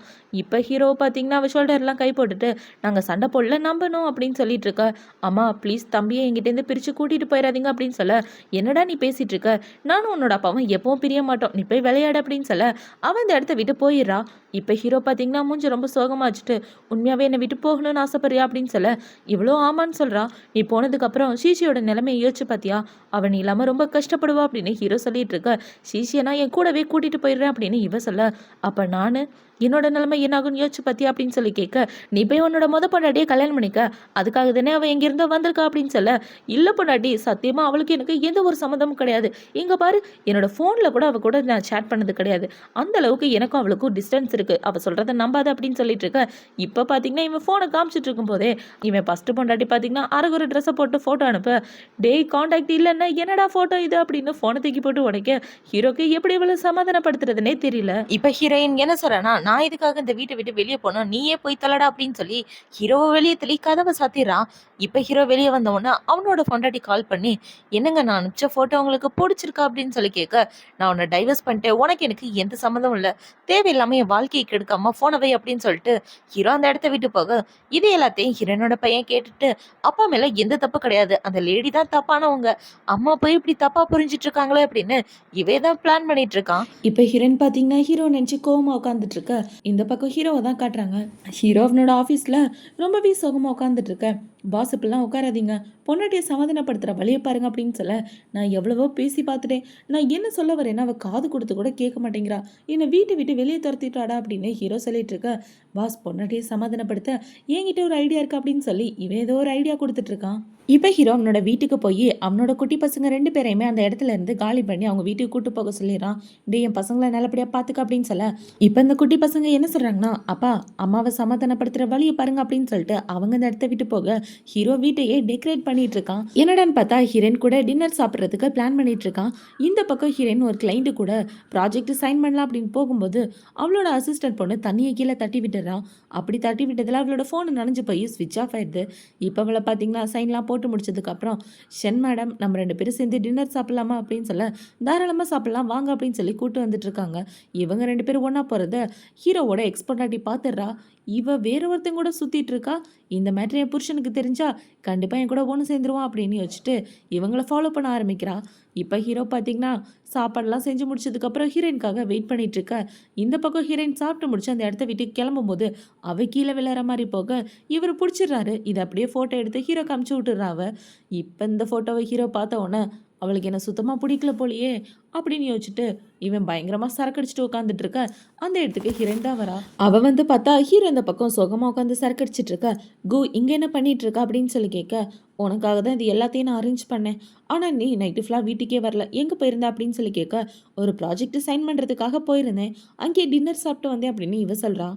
இப்ப ஹீரோ பாத்தீங்கன்னா அவ ஷோல்டர்லாம் கை போட்டுட்டு, நாங்க சண்டை போடல நம்பணும் அப்படின்னு சொல்லிட்டு இருக்கா. அம்மா ப்ளீஸ் தம்பியை என்கிட்ட இருந்து பிரிச்சு கூட்டிட்டு போயிடாதீங்க அப்படின்னு சொல்ல, என்னடா நீ பேசிட்டு இருக்க, நானும் உன்னோட அப்பாவும் எப்பவும் பிரிய மாட்டோம், நீ போய் விளையாடு அப்படின்னு சொல்ல, அவன் அந்த இடத்த விட்டு போயிடுறா. இப்ப ஹீரோ பாத்தீங்கன்னா மூஞ்சி ரொம்ப சோகமா வச்சுட்டு, உண்மையாவே என்னை விட்டு போகணும்னு ஆசைப்படுறியா அப்படின்னு சொல்ல, இவ்வளோ ஆமான்னு சொல்றா. நீ போனதுக்கு அப்புறம் ஷீஷியோட நிலைமையை யோசிச்சு பாத்தியா, அவன் இல்லாம ரொம்ப கஷ்டப்படுவா அப்படின்னு ஹீரோ சொல்லிட்டு இருக்க. ஷீஷியை நான் என் கூடவே கூட்டிட்டு போயிடுறேன் அப்படின்னு இவ சொல்ல, அப்ப நானு என்னோட நிலைமை என்னாகும்னு யோசிச்சு பாத்தியா அப்படின்னு சொல்லி கேட்க, நீ போய் உன்னோட பொண்டாட்டியே கல்யாணம் பண்ணிக்க, அதுக்காக தானே அவன் எங்கிருந்தோ வந்திருக்கா அப்படின்னு சொல்ல, இல்ல பொண்டாட்டி சத்தியமா அவளுக்கு எனக்கு எந்த ஒரு சம்மந்தமும் கிடையாது, இங்க பாரு என்னோட போன்ல கூட அவ கூட நான் சேட் பண்ணது கிடையாது, அந்த அளவுக்கு எனக்கும் அவளுக்கும் டிஸ்டன்ஸ் இருக்கு, அவ சொல்றத நம்பாத அப்படின்னு சொல்லிட்டு இருக்க. இப்ப பாத்தீங்கன்னா இவன் போனை காமிச்சிட்டு இருக்கும் போதே இவன் ஃபர்ஸ்ட் பொண்டாட்டி பாத்தீங்கன்னா அரைகுறை ட்ரெஸ்ஸை போட்டு போட்டோ அனுப்ப, டேய் காண்டாக்ட் இல்லைன்னா என்னடா போட்டோ இது அப்படின்னு போனை தூக்கி போட்டு உடைக்க, ஹீரோக்கு எப்படி இவ்வளவு சமாதானப்படுத்துறதுனே தெரியல. இப்ப ஹீரோயின் என்ன சொல்றேன்னா, நான் இதுக்காக இந்த வீட்டை விட்டு வெளியே போனோம், நீயே போய் தலடா அப்படின்னு சொல்லி ஹீரோவை வெளியே தள்ளி கதவை சாத்திடுறான். இப்ப ஹீரோ வெளியே வந்தவொடனே அவனோட பொண்டாட்டி கால் பண்ணி, என்னங்க நான் அனுப்பிச்ச போட்டோ உங்களுக்கு பிடிச்சிருக்கா அப்படின்னு சொல்லி கேட்க, நான் உன்னை டைவர்ஸ் பண்ணிட்டேன், உனக்கு எனக்கு எந்த சம்மந்தமும் இல்லை, தேவையில்லாம என் வாழ்க்கையை கெடுக்காம போனவை அப்படின்னு சொல்லிட்டு ஹீரோ அந்த இடத்த விட்டு போக, இது எல்லாத்தையும் ஹீரோனோட பையன் கேட்டுட்டு, அப்பா மேல எந்த தப்பு கிடையாது, அந்த லேடி தான் தப்பானவங்க, அம்மா போய் இப்படி தப்பா புரிஞ்சிட்டு இருக்காங்களே அப்படின்னு இவே தான் பிளான் பண்ணிட்டு இருக்கான். இப்ப ஹீரோயின் பாத்தீங்கன்னா ஹீரோ நினைச்சு கோவமா உட்காந்துட்டு இருக்க. இந்த பக்கம் ஹீரோவை தான் காட்டுறாங்க. ஹீரோ அவனோட ஆஃபீஸில் ரொம்பவே சோகமாக உட்காந்துட்டு இருக்கேன். பாஸ் இப்பெல்லாம் உட்காராதீங்க, பொண்டாட்டியை சமாதானப்படுத்துகிற வழியை பாருங்க அப்படின்னு சொல்ல, நான் எவ்வளவோ பேசி பார்த்துட்டேன், நான் என்ன சொல்ல வரேன்னா அவள் காது கொடுத்து கூட கேட்க மாட்டேங்கிறா, என்னை வீட்டை விட்டு வெளியே துரத்திட்டாடா அப்படின்னு ஹீரோ சொல்லிட்டு இருக்க. பாஸ் பொண்டாட்டியை சமாதானப்படுத்த என்கிட்ட ஒரு ஐடியா இருக்கு அப்படின்னு சொல்லி இவன் ஏதோ ஒரு ஐடியா கொடுத்துட்டு இருக்கான். இப்போ ஹீரோ அவனோட வீட்டுக்கு போய் அவனோட குட்டி பசங்க 2 பேரையுமே அந்த இடத்துல இருந்து காலி பண்ணி அவங்க வீட்டுக்கு கூட்டு போக சொல்லிடுறான். டே என் பசங்களை நல்லபடியாக பார்த்துக்க அப்படின்னு சொல்ல, இப்போ இந்த குட்டி பசங்க என்ன சொல்கிறாங்கன்னா, அப்பா அம்மாவை சமாதானப்படுத்துகிற வழியை பாருங்க அப்படின்னு சொல்லிட்டு அவங்க அந்த இடத்த விட்டு போக ஹீரோ வீட்டையே டெக்கரேட் பண்ணிட்டு இருக்கான். என்னடான்னு பார்த்தா ஹீரோயின் கூட டின்னர் சாப்பிட்றதுக்கு பிளான் பண்ணிட்டு இருக்கான். இந்த பக்கம் ஹீரோயின் ஒரு கிளைண்ட்டு கூட ப்ராஜெக்ட் சைன் பண்ணலாம் அப்படின்னு போகும்போது அவளோட அசிஸ்டன்ட் பொண்ணு தண்ணியை கீழே தட்டி விட்டுறான். அப்படி தட்டி விட்டதில் அவளோட ஃபோன் நனைஞ்சு போய் ஸ்விட்ச் ஆஃப் ஆயிடுது. இப்போ அவளை பார்த்தீங்கன்னா சைன்லாம் போட்டு முடிச்சதுக்கப்புறம், ஷென் மேடம் நம்ம 2 பேரும் சேர்ந்து டின்னர் சாப்பிடலாமா அப்படின்னு சொல்ல, தாராளமாக சாப்பிடலாம் வாங்க அப்படின்னு சொல்லி கூட்டு வந்துட்டு இருக்காங்க. இவங்க 2 பேரும் ஒன்றா போகிறத ஹீரோவோட எக்ஸ்பொண்டாட்டி பார்த்துடுறா. இவ வேற ஒருத்தங்க கூட சுற்றிட்டு இருக்கா, இந்த மேட்ரு என் புருஷனுக்கு தெரிஞ்சா கண்டிப்பாக என் கூட ஒன்று சேர்ந்துருவான் அப்படின்னு யோசிச்சுட்டு இவங்கள ஃபாலோ பண்ண ஆரம்பிக்கிறா. இப்போ ஹீரோ பார்த்தீங்கன்னா சாப்பாடெல்லாம் செஞ்சு முடிச்சதுக்கப்புறம் ஹீரோயின்காக வெயிட் பண்ணிட்டு இருக்க. இந்த பக்கம் ஹீரோயின் சாப்பிட்டு முடிச்சு அந்த இடத்த விட்டு கிளம்பும்போது அவ கீழே விளையாடுற மாதிரி போக இவர் பிடிச்சிடுறாரு. இதை அப்படியே ஃபோட்டோ எடுத்து ஹீரோ காமிச்சு விட்டுறா அவ. இப்போ இந்த ஃபோட்டோவை ஹீரோ பார்த்த உடனே அவளுக்கு என்ன சுத்தமாக பிடிக்கல போலையே அப்படின்னு யோசிச்சுட்டு இவன் பயங்கரமாக சரக்கடிச்சிட்டு உட்காந்துட்டு இருக்க. அந்த இடத்துக்கு ஹீரோயின் தான் வரா. அவள் வந்து பார்த்தா ஹீரோ இந்த பக்கம் சுகமாக உட்காந்து சரக்கடிச்சிட்டு இருக்க. கு இங்கே என்ன பண்ணிட்டு இருக்கா அப்படின்னு சொல்லி கேட்க, உனக்காக தான் இது எல்லாத்தையும் நான் அரேஞ்ச் பண்ணேன், ஆனால் நீ நைட்டு ஃபுல்லாக வீட்டுக்கே வரல, எங்கே போயிருந்த அப்படின்னு சொல்லி கேட்க, ஒரு ப்ராஜெக்ட் சைன் பண்ணுறதுக்காக போயிருந்தேன், அங்கேயே டின்னர் சாப்பிட்டு வந்தேன் அப்படின்னு இவ சொல்கிறா.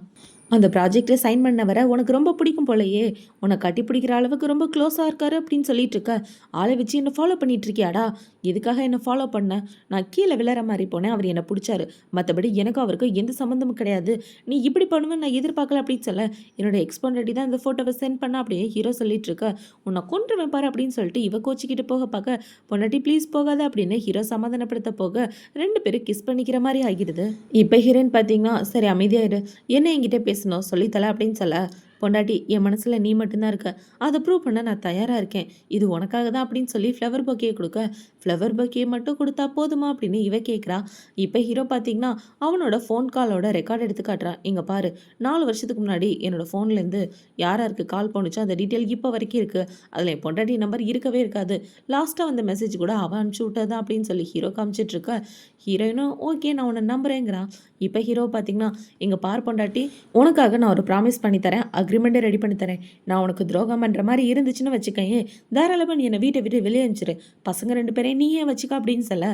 அந்த ப்ராஜெக்ட்ல சைன் பண்ணவரை உனக்கு ரொம்ப பிடிக்கும் போலயே, உன்னை கட்டி பிடிக்கிற அளவுக்கு ரொம்ப க்ளோஸா இருக்காரு அப்படின்னு சொல்லிட்டு இருக்க. ஆளை வச்சு என்ன ஃபாலோ பண்ணிட்டு இருக்கியாடா? எதுக்காக என்ன ஃபாலோ பண்ண? நான் கீழே விழற மாதிரி போனேன், அவர் என்ன பிடிச்சாரு. மற்றபடி எனக்கும் அவருக்கும் எந்த சம்மந்தமும் கிடையாது. நீ இப்படி பண்ணுவேன்னு நான் எதிர்பார்க்கல அப்படின்னு சொல்ல, என்னோட எக்ஸ் பொண்டாட்டி தான் இந்த ஃபோட்டோவை சென்ட் பண்ண அப்படியே ஹீரோ சொல்லிட்டு இருக்க. உன்னை கொன்றுவேன் பாரு அப்படின்னு சொல்லிட்டு இவ கோச்சிக்கிட்டு போக பார்க்க, பொண்டாட்டி ப்ளீஸ் போகாத அப்படின்னு ஹீரோ சமாதானப்படுத்த போக 2 பேரும் கிஸ் பண்ணிக்கிற மாதிரி ஆகிடுது. இப்போ ஹீரோயின் பார்த்தீங்கன்னா, சரி அமைதியாயிரு, என்ன என்கிட்ட பேசணும் சொல்லித்தல அப்படின்னு சொல்ல, பொண்டாட்டி என் மனசுல நீ மட்டும்தான் இருக்க, அதை ப்ரூவ் பண்ண நான் தயாரா இருக்கேன், இது உனக்காக தான் அப்படின்னு சொல்லி ஃப்ளவர் பொக்கே கொடுக்க, ஃப்ளவர் பொக்கே மட்டும் கொடுத்தா போதுமா அப்படின்னு இவ கேட்குறா. இப்போ ஹீரோ பார்த்தீங்கன்னா அவனோட ஃபோன் காலோட ரெக்கார்ட் எடுத்து காட்டுறான். இங்கே பாரு, 4 வருஷத்துக்கு முன்னாடி என்னோட ஃபோன்லேருந்து யாருக்கு கால் பண்ணுச்சோ அந்த டீட்டெயில் இப்போ வரைக்கும் இருக்குது, அதில் என் பொண்டாட்டி நம்பர் இருக்கவே இருக்காது, லாஸ்ட்டாக வந்த மெசேஜ் கூட அவன் அனுப்பிச்சி விட்டதான் அப்படின்னு சொல்லி ஹீரோ காமிச்சிட்டு இருக்க. ஹீரோயினும் ஓகே நான் உன்னை நம்புறேங்கிறான். இப்போ ஹீரோ பார்த்தீங்கன்னா, இங்கே பார் பொண்டாட்டி, உனக்காக நான் ஒரு ப்ராமிஸ் பண்ணித்தரேன், அக்ரிமெண்ட்டை ரெடி பண்ணித்தரேன், நான் உனக்கு துரோகம் பண்ணுற மாதிரி இருந்துச்சுன்னு வச்சுக்கேன், தாராளமாக நீ என்னை வீட்டை விட்டு வெளியே அனுப்பிச்சிரு, பசங்க 2 பேரையும் நீயே வச்சுக்க அப்படின்னு சொல்ல,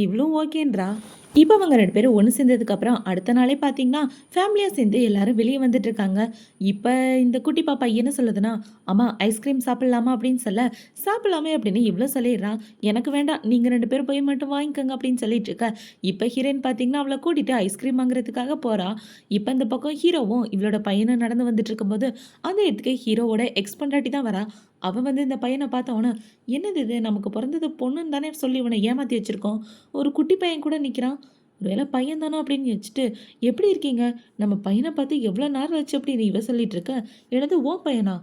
இவ்வளோ ஓகேன்றா. இப்போ அவங்க 2 பேரும் ஒன்று சேர்ந்ததுக்கப்புறம் அடுத்த நாளே பார்த்தீங்கன்னா ஃபேமிலியாக சேர்ந்து எல்லாரும் வெளியே வந்துட்டு இருக்காங்க. இப்போ இந்த குட்டி பாப்பா என்ன சொல்லுதுன்னா, அம்மா ஐஸ்கிரீம் சாப்பிட்லாமா அப்படின்னு சொல்ல, சாப்பிடலாமே அப்படின்னு இவ்வளோ சொல்லிடுறான். எனக்கு வேண்டாம், நீங்கள் 2 பேரும் போய் மட்டும் வாங்கிக்கோங்க அப்படின்னு சொல்லிட்டு இருக்க. இப்போ ஹீரோயின் பார்த்தீங்கன்னா அவளை கூட்டிட்டு ஐஸ்கிரீம் வாங்குறதுக்காக போகிறா. இப்போ இந்த பக்கம் ஹீரோவும் இவளோட பையனும் நடந்து வந்துட்டு இருக்கும்போது அந்த இடத்துக்கு ஹீரோவோட எக்ஸ் பொண்டாட்டி தான் வரா. அவன் வந்து இந்த பையனை பார்த்தவொன்னே, என்னது இது, நமக்கு பிறந்தது பொண்ணுன்னு தானே சொல்லி இவனை ஏமாற்றி வச்சுருக்கோம், ஒரு குட்டி பையன் கூட நிற்கிறான், ஒருவேளை பையன் தானோ அப்படின்னு வச்சுட்டு, எப்படி இருக்கீங்க, நம்ம பையனை பார்த்து எவ்வளோ நேரம் ஆச்சு அப்படின்னு இவ சொல்லிட்டு இருக்க. எனது ஓ பையனா,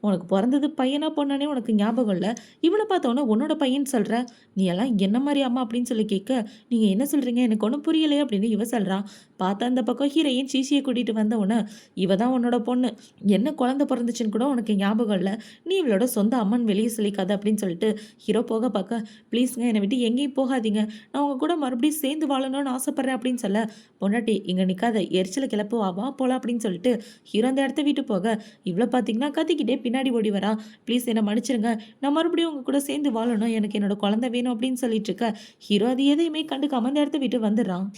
உனக்கு பிறந்தது பையனா பொண்ணானே உனக்கு ஞாபகம் இல்லை, இவனை பார்த்தவொன்னே உன்னோட பையன் சொல்கிற, நீ எல்லாம் என்ன மாதிரி அம்மா அப்படின்னு சொல்லி கேட்க, நீங்கள் என்ன சொல்கிறீங்க எனக்கு ஒன்றும் புரியலையே அப்படின்னு இவ சொல்கிறான். பார்த்தா அந்த பக்கம் ஹீரோயின் சீசியை கூட்டிகிட்டு வந்தவொன்னே, இவ தான் உன்னோட பொண்ணு, என்ன குழந்தை பிறந்துச்சுன்னு கூட உனக்கு ஞாபகம் இல்லை, நீ இவளோட சொந்த அம்மன் வெளியே சொல்லிக்காத அப்படின்னு சொல்லிட்டு ஹீரோ போக பார்க்க, ப்ளீஸுங்க என்னை விட்டு எங்கேயும் போகாதீங்க, நான் உங்க கூட மறுபடியும் சேர்ந்து வாழணும்னு ஆசைப்பட்றேன் அப்படின்னு சொல்ல, பொண்டாட்டி இங்கே நிற்காத, எரிச்சலை கிளப்பு வா போகலாம் அப்படின்னு சொல்லிட்டு ஹீரோ அந்த இடத்த விட்டு போக, இவ்வளோ பார்த்தீங்கன்னா கத்திக்கிட்டே பின்னாடி ஓடி வரா. ப்ளீஸ் என்னை மன்னிச்சிருங்க, நான் மறுபடியும் உங்க கூட சேர்ந்து வாழணும், எனக்கு என்னோட குழந்தை வேணும் அப்படின்னு சொல்லிட்டு இருக்க. ஹீரோ அது எதையுமே கண்டுக்காம அந்த இடத்த விட்டு வந்துடுறான்.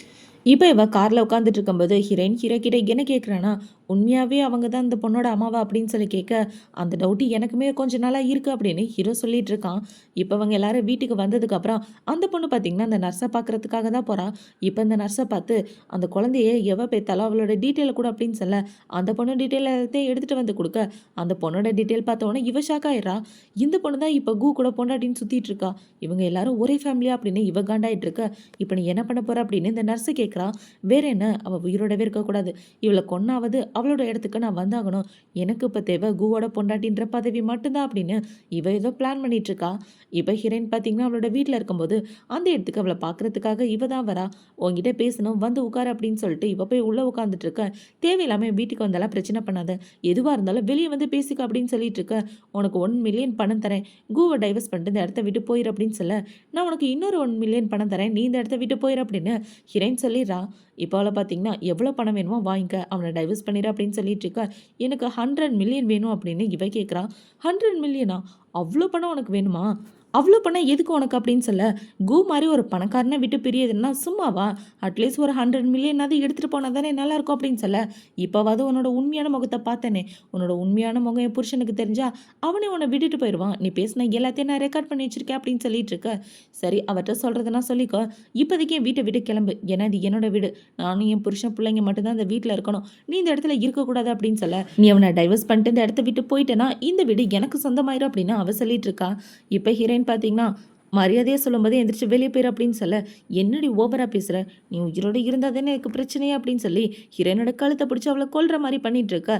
இப்போ இவ காரில் உட்காந்துட்டு இருக்கும்போது ஹீரோயின் ஹீரோ கிட்ட என்ன கேட்குறான்னா, உண்மையாகவே அவங்க தான் இந்த பொண்ணோட அம்மாவா அப்படின்னு சொல்லி கேட்க, அந்த டவுட்டு எனக்குமே கொஞ்ச நாளாக இருக்குது அப்படின்னு ஹீரோ சொல்லிட்டு இருக்கான். இப்போ அவங்க எல்லாரும் வீட்டுக்கு வந்ததுக்கப்புறம் அந்த பொண்ணு பார்த்திங்கன்னா அந்த நர்ஸை பார்க்குறதுக்காக தான் போகிறா. இப்போ இந்த நர்ஸை பார்த்து அந்த குழந்தைய எவ பேத்தாலும் அவளோட டீட்டெயிலை கூட அப்படின்னு சொல்ல, அந்த பொண்ணு டீட்டெயில் எல்லாத்தையும் எடுத்துகிட்டு வந்து கொடுக்க, அந்த பொண்ணோட டீட்டெயில் பார்த்தோன்னே இவ ஷாக் ஆயிடுறா. இந்த பொண்ணு தான் இப்போ கூ கூட பொண்டாட்டின்னு சுற்றிட்டு இருக்கா, இவங்க எல்லாரும் ஒரே ஃபேமிலியா அப்படின்னு இவ காண்டாயிட்டு இருக்க. இப்போ நீ என்ன பண்ண போகிற அப்படின்னு இந்த நர்ஸு கேட்குறா. வேற என்ன, அவள் உயிரோடவே இருக்கக்கூடாது, இவளை கொன்னாவது அவளோட இடத்துக்கு நான் வந்தாகணும், எனக்கு இப்போ தேவை கூவோட பொண்டாட்டின்ற பதவி மட்டும்தான் அப்படின்னு இவ ஏதோ பிளான் பண்ணிட்டு இருக்கா. இப்போ ஹீரோயின் பார்த்தீங்கன்னா அவளோட வீட்டில் இருக்கும்போது அந்த இடத்துக்கு அவளை பார்க்கறதுக்காக இவ தான் வரா. உங்ககிட்ட பேசணும் வந்து உட்கார அப்படின்னு சொல்லிட்டு இவ போய் உள்ளே உட்காந்துட்டு இருக்க. தேவையில்லாமல் வீட்டுக்கு வந்தாலும் பிரச்சனை பண்ணாத, எதுவாக இருந்தாலும் வெளியே வந்து பேசிக்க அப்படின்னு சொல்லிட்டு இருக்க. உனக்கு 1 மில்லியன் பணம் தரேன், கூவை டைவர்ஸ் பண்ணிட்டு இந்த இடத்த விட்டு போயிரு அப்படின்னு சொல்ல, நான் உனக்கு இன்னொரு 1 மில்லியன் பணம் தரேன், நீ இந்த இடத்த விட்டு போயிரு அப்படின்னு ஹீரோயின் சொல்லிடுறா. இப்போ அவளை பார்த்தீங்கன்னா எவ்வளோ பணம் வேணுமோ வாங்கிக்க, அவனை டைவர்ஸ் பண்ணிடு அப்படின்னு சொல்லிட்டு இருக்கா. எனக்கு 100 மில்லியன் வேணும் அப்படின்னு இவ கேட்குறா. 100 மில்லியனா, அவ்வளோ பணம் உனக்கு வேணுமா, அவ்வளோ பணம் எதுக்கு உனக்கு அப்படின்னு சொல்ல, கூ மாதிரி ஒரு பணக்காரனை விட்டு பிரியதுன்னா சும்மாவா, அட்லீஸ்ட் ஒரு 100 மில்லியனாவது எடுத்துகிட்டு போனால் தானே நல்லாயிருக்கும் அப்படின்னு சொல்ல, இப்போவாது உன்னோட உண்மையான முகத்தை பார்த்தேனே, உன்னோட உண்மையான முகம் என் புருஷனுக்கு தெரிஞ்சா அவனே உன்னை விட்டுட்டு போயிடுவான், நீ பேசின எல்லாத்தையும் நான் ரெக்கார்ட் பண்ணி வச்சிருக்கேன் அப்படின்னு சொல்லிட்டு இருக்க. சரி அவர்கிட்ட சொல்கிறதுனா சொல்லிக்கோ, இப்போதைக்கு என் வீட்டை விட்டு கிளம்பு, ஏன்னா இது என்னோட வீடு, நானும் என் புருஷன் பிள்ளைங்க மட்டும்தான் இந்த வீட்டில் இருக்கணும், நீ இந்த இடத்துல இருக்கக்கூடாது அப்படின்னு சொல்ல, நீ அவனை டைவர்ஸ் பண்ணிட்டு இந்த இடத்த விட்டு போயிட்டேன்னா இந்த வீடு எனக்கு சொந்தமாயிரும் அப்படின்னு அவ சொல்லிட்டு இருக்கா. இப்போ ஹீரோயின் பார்த்தீங்கன்னா மரியாதையாக சொல்லும்போது எந்திரிச்சு வெளியே போயிரு அப்படின்னு சொல்ல, என்னடி ஓவராக பேசுகிற, நீ உயிரோடு இருந்தால் தானே எனக்கு பிரச்சனையே அப்படின்னு சொல்லி ஹீரோயினோட கழுத்தை பிடிச்சி அவளை கொல்ற மாதிரி பண்ணிட்டு இருக்க.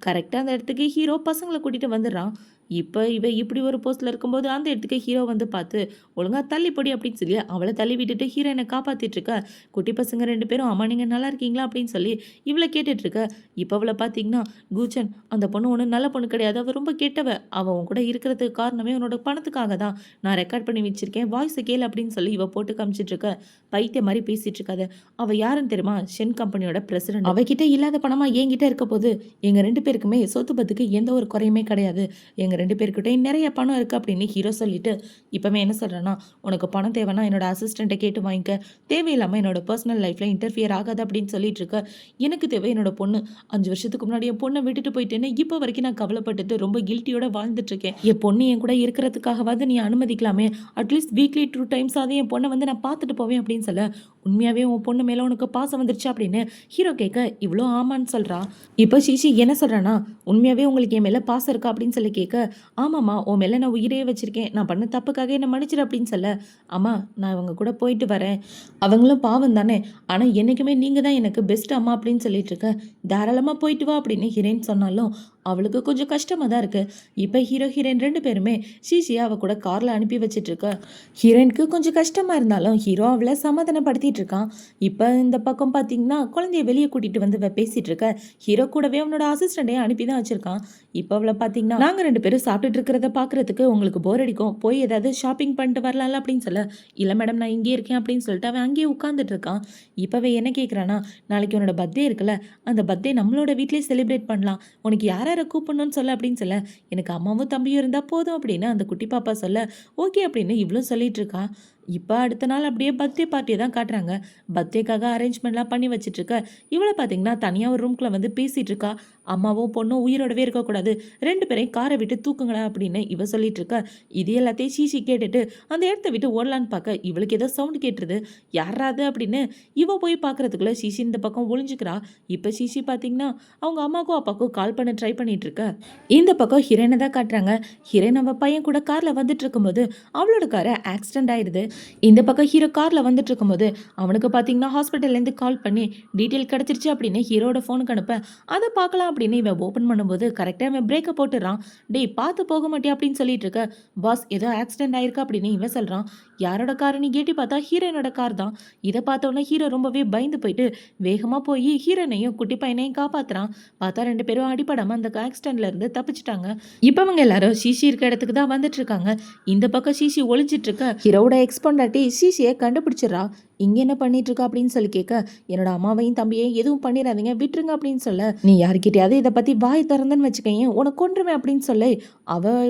கரெக்டாக அந்த இடத்துக்கு ஹீரோ பசங்களை கூட்டிகிட்டு வந்துடுறான். இப்போ இவ இப்படி ஒரு போஸ்ட்டில் இருக்கும்போது அந்த இடத்துக்கு ஹீரோ வந்து பார்த்து ஒழுங்காக தள்ளி பொடி அப்படின்னு சொல்லி அவளை தள்ளி விட்டுட்டு ஹீரோயினை காப்பாற்றிட்டு இருக்க. குட்டி பசங்க 2 பேரும் அம்மா நீங்கள் நல்லா இருக்கீங்களா அப்படின்னு சொல்லி இவளை கேட்டுட்ருக்க. இப்போ அவளை பார்த்தீங்கன்னா, கூச்சன் அந்த பொண்ணு ஒன்றும் நல்ல பொண்ணு கிடையாது, அவள் ரொம்ப கெட்டவ, அவள் உன் கூட இருக்கிறதுக்கு காரணமே உன்னோட பணத்துக்காக தான், நான் ரெக்கார்ட் பண்ணி வச்சிருக்கேன், வாய்ஸை கேளு அப்படின்னு சொல்லி இவ போட்டு காமிச்சிட்டு இருக்க. பைத்திய மாதிரி பேசிட்டு இருக்காத, அவள் யாருன்னு தெரியுமா, ஷென் கம்பெனியோட பிரசிடென்ட், அவகிட்ட இல்லாத பணமாக என்கிட்ட இருக்க போது, எங்கள் 2 பேருக்குமே சொத்து பத்துக்கு எந்த ஒரு குறையுமே கிடையாது, எங்கள் எங்கள் 2 பேர்கிட்டயும் நிறைய பணம் இருக்குது அப்படின்னு ஹீரோ சொல்லிட்டு இப்போவே என்ன சொல்கிறேன்னா, உனக்கு பணம் தேவைன்னா என்னோட அசிஸ்டண்ட்டை கேட்டு வாங்கிக்க, தேவையில்லாமல் என்னோட பர்சனல் லைஃப்பில் இன்டர்ஃபியர் ஆகாது அப்படின்னு சொல்லிட்டு இருக்க. எனக்கு தேவை என்னோட பொண்ணு. 5 வருஷத்துக்கு முன்னாடி என் பொண்ணை விட்டுட்டு போயிட்டேன்னு இப்போ வரைக்கும் நான் கவலைப்பட்டுட்டு ரொம்ப கில்ட்டியோட வாழ்ந்துட்டு இருக்கேன். என் பொண்ணு என் கூட இருக்கிறதுக்காகவாது நீ அனுமதிக்கலாமே, அட்லீஸ்ட் வீக்லி 2 டைம்ஸ் ஆகுது என் பொண்ணை வந்து நான் பார்த்துட்டு போவேன் அப்படின்னு சொல்ல, உண்மையாகவே உன் பொண்ணு மேலே உனக்கு பாசம் வந்துருச்சு அப்படின்னு ஹீரோ கேட்க இவ்வளோ ஆமான்னு சொல்கிறா. இப்போ ஷிஷி என்ன சொல்கிறான்னா, உண்மையாகவே உங்களுக்கு என் மேலே பாசம் இருக்கா அப்படின்னு சொல்லி கேட்க, ஆமாம்மா உன் மேலே நான் உயிரே வச்சிருக்கேன், நான் பண்ண தப்புக்காக என்ன மன்னிச்சிடு அப்படின்னு சொல்ல, அம்மா நான் இவங்க கூட போயிட்டு வரேன், அவங்களும் பாவம் தானே, ஆனால் என்றைக்குமே நீங்கள் தான் எனக்கு பெஸ்ட் அம்மா அப்படின்னு சொல்லிட்டு இருக்க, தாராளமாக போயிட்டு வா அப்படின்னு ஹீரோயின் சொன்னாலும் அவளுக்கு கொஞ்சம் கஷ்டமாக தான் இருக்குது. இப்போ ஹீரோயின் 2 பேருமே ஷிஷியை அவள் கூட காரில் அனுப்பி வச்சிட்டு இருக்க. ஹீரோயினுக்கு கொஞ்சம் கஷ்டமாக இருந்தாலும் ஹீரோ அவளை சமாதானப்படுத்திட்டு இருக்கான். இப்போ இந்த பக்கம் பார்த்தீங்கன்னா குழந்தைய வெளியே கூட்டிகிட்டு வந்து பேசிகிட்டு இருக்க. ஹீரோ கூடவே அவனோட அசிஸ்டண்ட்டையும் அனுப்பி தான் வச்சுருக்கான். இப்போ அவளை பார்த்தீங்கன்னா, நாங்கள் 2 பேரும் சாப்பிட்டுட்டு இருக்கிறத பார்க்குறதுக்கு உங்களுக்கு போர் அடிக்கும், போய் ஏதாவது ஷாப்பிங் பண்ணிட்டு வரலாம்ல அப்படின்னு சொல்ல, இல்லை மேடம் நான் இங்கே இருக்கேன் அப்படின்னு சொல்லிட்டு அவன் அங்கேயே உட்காந்துட்டு இருக்கான். இப்போவே என்ன கேட்குறான்னா, நாளைக்கு உன்னோட பர்த்டே இருக்குல்ல, அந்த பர்த்டே நம்மளோட வீட்லேயே செலிப்ரேட் பண்ணலாம், உனக்கு யாரை கூப்பிடணும்னு சொல்ல அப்படின்னு சொல்ல, எனக்கு அம்மாவும் தம்பியும் இருந்தால் போதும் அப்படின்னு அந்த குட்டி பாப்பா சொல்ல, ஓகே அப்படின்னு இவ்வளோ சொல்லிட்டு இருக்கா. இப்போ அடுத்த நாள் அப்படியே பர்த்டே பார்ட்டியை தான் காட்டுறாங்க. பர்த்டேக்காக அரேஞ்ச்மெண்ட்லாம் பண்ணி வச்சுட்டு இருக்க. இவளை பார்த்தீங்கன்னா தனியாக ஒரு ரூம்குள்ளே வந்து பேசிகிட்டு இருக்கா. அம்மாவும் பொண்ணும் உயிரோடவே இருக்கக்கூடாது, 2 பேரையும் காரை விட்டு தூக்குங்களா அப்படின்னு இவ சொல்லிட்டு இருக்க. இது எல்லாத்தையும் ஷிஷி கேட்டுட்டு அந்த இடத்த விட்டு ஓடலான்னு பார்க்க இவளுக்கு ஏதோ சவுண்ட் கேட்டுருது. யாராது அப்படின்னு இவ போய் பார்க்கறதுக்குள்ள ஷிஷி இந்த பக்கம் ஒளிஞ்சுக்கிறா. இப்போ ஷிஷி பார்த்தீங்கன்னா அவங்க அம்மாவுக்கும் அப்பாவுக்கும் கால் பண்ண ட்ரை பண்ணிட்டு இருக்க. இந்த பக்கம் ஹீரோயினை தான் காட்டுறாங்க. ஹீரோயின் அவ பையன் கூட காரில் வந்துட்டு இருக்கும்போது அவளோட காரை ஆக்சிடென்ட் ஆயிடுது. இந்த பக்கம் ஹீரோ காரில் வந்துட்டு இருக்கும்போது அவனுக்கு பார்த்தீங்கன்னா ஹாஸ்பிட்டல்லேருந்து கால் பண்ணி டீட்டெயில் கிடச்சிருச்சு அப்படின்னு ஹீரோட ஃபோனுக்கு அனுப்ப, அதை பார்க்கலாம் அப்படின்னு இவன் ஓப்பன் பண்ணும்போது கரெக்டாக அவன் பிரேக்கை போட்டுறான். டேய் பார்த்து போக மாட்டியா அப்படின்னு சொல்லிட்டு இருக்க. பாஸ் ஏதோ ஆக்சிடென்ட் ஆயிருக்கா அப்படின்னு இவன் சொல்கிறான். யாரோட கார் நீ கேட்டி பார்த்தா ஹீரோயினோட கார் தான். இதை பார்த்தோன்னே ஹீரோ ரொம்பவே பயந்து போயிட்டு வேகமாக போய் ஹீரோனையும் குட்டி பையனையும் காப்பாற்றுறான். பார்த்தா 2 பேரும் அடிப்படாமல் அந்த ஆக்சிடென்ட்ல இருந்து தப்பிச்சிட்டாங்க. இப்போ அவங்க எல்லாரும் ஷிஷி இருக்க இடத்துக்கு தான் வந்துட்டு இருக்காங்க. இந்த பக்கம் ஷிஷி ஒளிஞ்சிட்டு இருக்க. ஹீரோட எக்ஸ்பொண்டாட்டி ஷிஷியை கண்டுபிடிச்சிடறா. இங்கே என்ன பண்ணிட்டு இருக்கா அப்படின்னு சொல்லி கேட்க, என்னோட அம்மாவையும் தம்பியையும் எதுவும் பண்ணிடாதீங்க விட்டுருங்க அப்படின்னு சொல்ல, நீ யார்கிட்டயாவது இதை பற்றி வாய் திறந்தன்னு வச்சுக்கேன் உனக்கு கொன்றுவேன் அப்படின்னு சொல்லி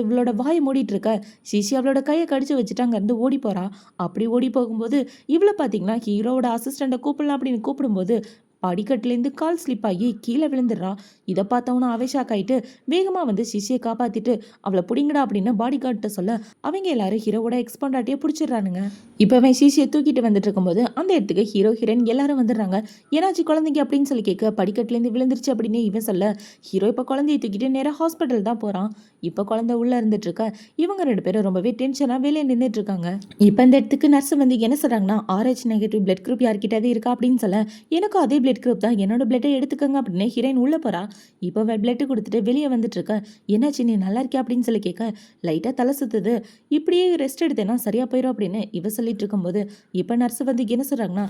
இவளோட வாயை மூடிட்டு இருக்க. ஷிஷி அவளோட கையை கடிச்சு வச்சுட்டு அங்கேருந்து ஓடி போறா. அப்படி ஓடி போகும்போது இவளை பார்த்தீங்கன்னா ஹீரோவோட அசிஸ்டண்ட்டை கூப்பிடலாம் அப்படின்னு கூப்பிடும்போது படிக்கட்டுலேருந்து கால் ஸ்லிப் ஆகி கீழே விழுந்துடுறா. இதை பார்த்தவனும் அவன் ஷாக் ஆகிட்டு வேகமாக வந்து ஷிஷியை காப்பாற்றிட்டு அவளை பிடிங்கடா அப்படின்னு பாடி கார்ட்ட சொல்ல, அவங்க எல்லாரும் ஹீரோவோட எக்ஸ்பொண்டாட்டியை பிடிச்சிடுறானுங்க. இப்போ அவன் ஷிஷியை தூக்கிட்டு வந்துட்டு இருக்கும்போது அந்த இடத்துக்கு ஹீரோ ஹீரோயின் எல்லாரும் வந்துடுறாங்க. ஏன்னாச்சு குழந்தைங்க அப்படின்னு சொல்லி கேட்க, படிக்கட்டுலேருந்து விழுந்துருச்சு அப்படின்னு இவன் சொல்ல, ஹீரோ இப்போ குழந்தையை தூக்கிட்டு நேராக ஹாஸ்பிட்டல் தான் போகிறான். இப்போ குழந்தை உள்ளே இருந்துட்டு இருக்க. இவங்க 2 பேரும் ரொம்பவே டென்ஷனாக வெளியே நின்றுட்டு இருக்காங்க. இப்போ இந்த இடத்துக்கு நர்ஸ் வந்து என்ன சொல்கிறாங்கன்னா, RH நெகட்டிவ் பிளட் குரூப் யார்கிட்டயாவது இருக்கா அப்படின்னு சொல்ல, எனக்கும் அதே பிளட் குரூப் தான், என்னோட பிளட்டை எடுத்துக்கங்க அப்படின்னு ஹீரோயின் உள்ளே போகிறா. இப்போ பிளட்டு கொடுத்துட்டு வெளியே வந்துட்டு இருக்க. என்னாச்சு நீ நல்லா இருக்கியா அப்படின்னு சொல்லி கேட்க, லைட்டாக தலை சுற்றுது, இப்படியே ரெஸ்ட் எடுத்தேன்னா சரியாக போயிடும் அப்படின்னு இவ சொல்லிட்டு இருக்கும்போது இப்போ நர்ஸ் வந்து என்ன சொல்கிறாங்கன்னா,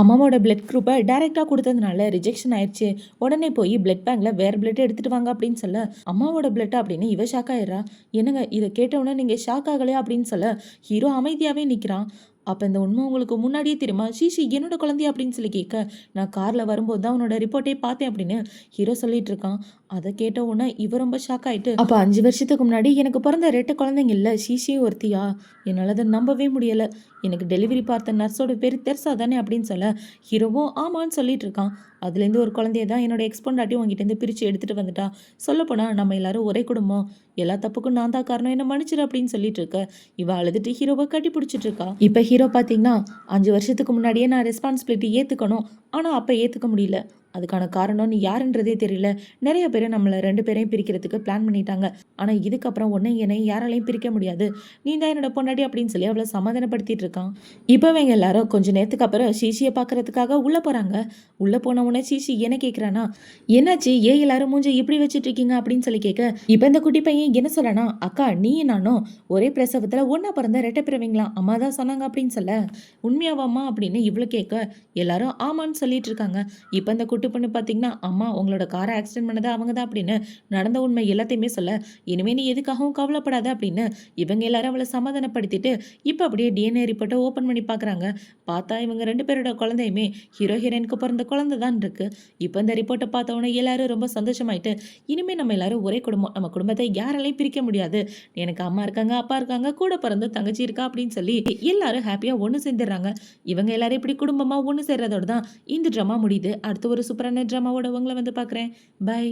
அம்மாவோட பிளட் குரூப்பை டைரெக்டாக கொடுத்ததுனால ரிஜெக்ஷன் ஆயிடுச்சு, உடனே போய் பிளட் பேங்கில் வேறு பிளட் எடுத்துகிட்டு வாங்க அப்படின்னு சொல்ல, அம்மாவோட பிளட் அப்படின்னு இவ ஷாக் ஆயிடுறா. என்னங்க இதை கேட்டவுடனே நீங்கள் ஷாக் ஆகலையா அப்படின்னு சொல்ல, ஹீரோ அமைதியாகவே நிற்கிறான். அப்போ இந்த உண்மை உங்களுக்கு முன்னாடியே தெரியுமா, ஷிஷி என்னோட குழந்தைய அப்படின்னு சொல்லி கேட்க, நான் காரில் வரும்போது தான் உன்னோட ரிப்போர்ட்டே பார்த்தேன் அப்படின்னு ஹீரோ சொல்லிட்டு இருக்கான். அதை கேட்ட உடனே இவ ரொம்ப ஷாக் ஆகிட்டு, அப்போ 5 வருஷத்துக்கு முன்னாடி எனக்கு பிறந்த 2 குழந்தைங்க இல்லை, ஷிஷியும் ஒருத்தியா, என்னால் அதை நம்பவே முடியலை, எனக்கு டெலிவரி பார்த்த நர்ஸோட பேர் தெர்சா தானே அப்படின்னு சொல்ல, ஹீரோவும் ஆமான்னு சொல்லிட்டு இருக்கான். அதுலேருந்து ஒரு குழந்தைய தான் என்னோட எக்ஸ்பொண்டாட்டி உங்ககிட்டேருந்து பிரித்து எடுத்துகிட்டு வந்துட்டா. சொல்லப்போனால் நம்ம எல்லாரும் ஒரே குடும்பம், எல்லா தப்புக்கும் நான் தான் காரணம், என்ன மன்னிச்சிரு அப்படின்னு சொல்லிட்டு இருக்க. இவ அழுதுட்டு ஹீரோவை கட்டி பிடிச்சிட்டு இருக்கா. இப்போ ஹீரோ பார்த்தீங்கன்னா 5 வருஷத்துக்கு முன்னாடியே நான் ரெஸ்பான்சிபிலிட்டி ஏற்றுக்கணும், ஆனால் அப்போ ஏற்றுக்க முடியல, அதுக்கான காரணம் நீ யாருன்றதே தெரியல, நிறைய பேர் நம்மளை 2 பேரையும் பிரிக்கிறதுக்கு பிளான் பண்ணிட்டாங்க, ஆனால் இதுக்கப்புறம் ஒன்றை என்னை யாராலையும் பிரிக்க முடியாது, நீ தான் என்னோட பொண்டாட்டி அப்படின்னு சொல்லி அவளை சமாதானப்படுத்திட்டு இருக்கான். இப்போ இவங்க எல்லாரும் கொஞ்சம் நேரத்துக்கு அப்புறம் ஷிஷியை பார்க்கறதுக்காக உள்ளே போகிறாங்க. உள்ளே போன உடனே ஷிஷி என்ன கேட்குறானா, என்னாச்சு ஏன் எல்லாரும் மூஞ்சி இப்படி வச்சுட்டு இருக்கீங்க அப்படின்னு சொல்லி கேட்க, இப்போ இந்த குட்டி பையன் என்ன சொல்கிறானா, அக்கா நீ நானும் ஒரே பிரசவத்தில் ஒன்றா பிறந்த 2 பிறவிங்களாம், அம்மா தான் சொன்னாங்க அப்படின்னு சொல்ல, உண்மையாவாம்மா அப்படின்னு இவ்வளோ கேட்க எல்லாரும் ஆமான்னு சொல்லிட்டு இருக்காங்க. இப்போ இந்த குட்டி பொண்ணு பார்த்தீங்கன்னா, "அம்மா உங்களோட கார ஆக்சிடென்ட் பண்ணது அவங்க தான்" அப்படின்னு நடந்த உண்மை எல்லாத்தையுமே சொல்ல, "இனிமே நீ எதுக்காகவும் கவலைப்படாத" அப்படின்னு இவங்க எல்லாரும் அவள சமாதானப்படுத்திட்டு, இப்ப அப்படியே டிஎன்ஏ ரிப்போர்ட்ட ஓப்பன் பண்ணி பார்க்குறாங்க. பார்த்தா இவங்க 2 பேரோட குழந்தையுமே ஹீரோ, ஹீரோயினுக்கு பொறந்த குழந்தை தான் இருக்கு. இப்ப இந்த ரிப்போர்ட்ட பார்த்த உடனே எல்லாரும் ரொம்ப சந்தோஷமாயிட்டு, "இனிமே நம்ம எல்லாரும் ஒரே குடும்பம். நம்ம குடும்பத்த யாராலயும் பிரிக்க முடியாது. எனக்கு அம்மா இருக்காங்க, அப்பா இருக்காங்க, கூட பிறந்த தங்கச்சி இருக்கா" அப்படின்னு சொல்லி எல்லாரும் ஹேப்பியா ஒண்ணு சேர்ந்துர்றாங்க. இவங்க எல்லாரும் இப்படி குடும்பமா ஒண்ணு சேர்றதோட தான் இந்த ட்ராமா முடியுது. அடுத்து ஒரு சூப்பரான ட்ராமாவோட உங்கள வந்து பார்க்குறேன். பை.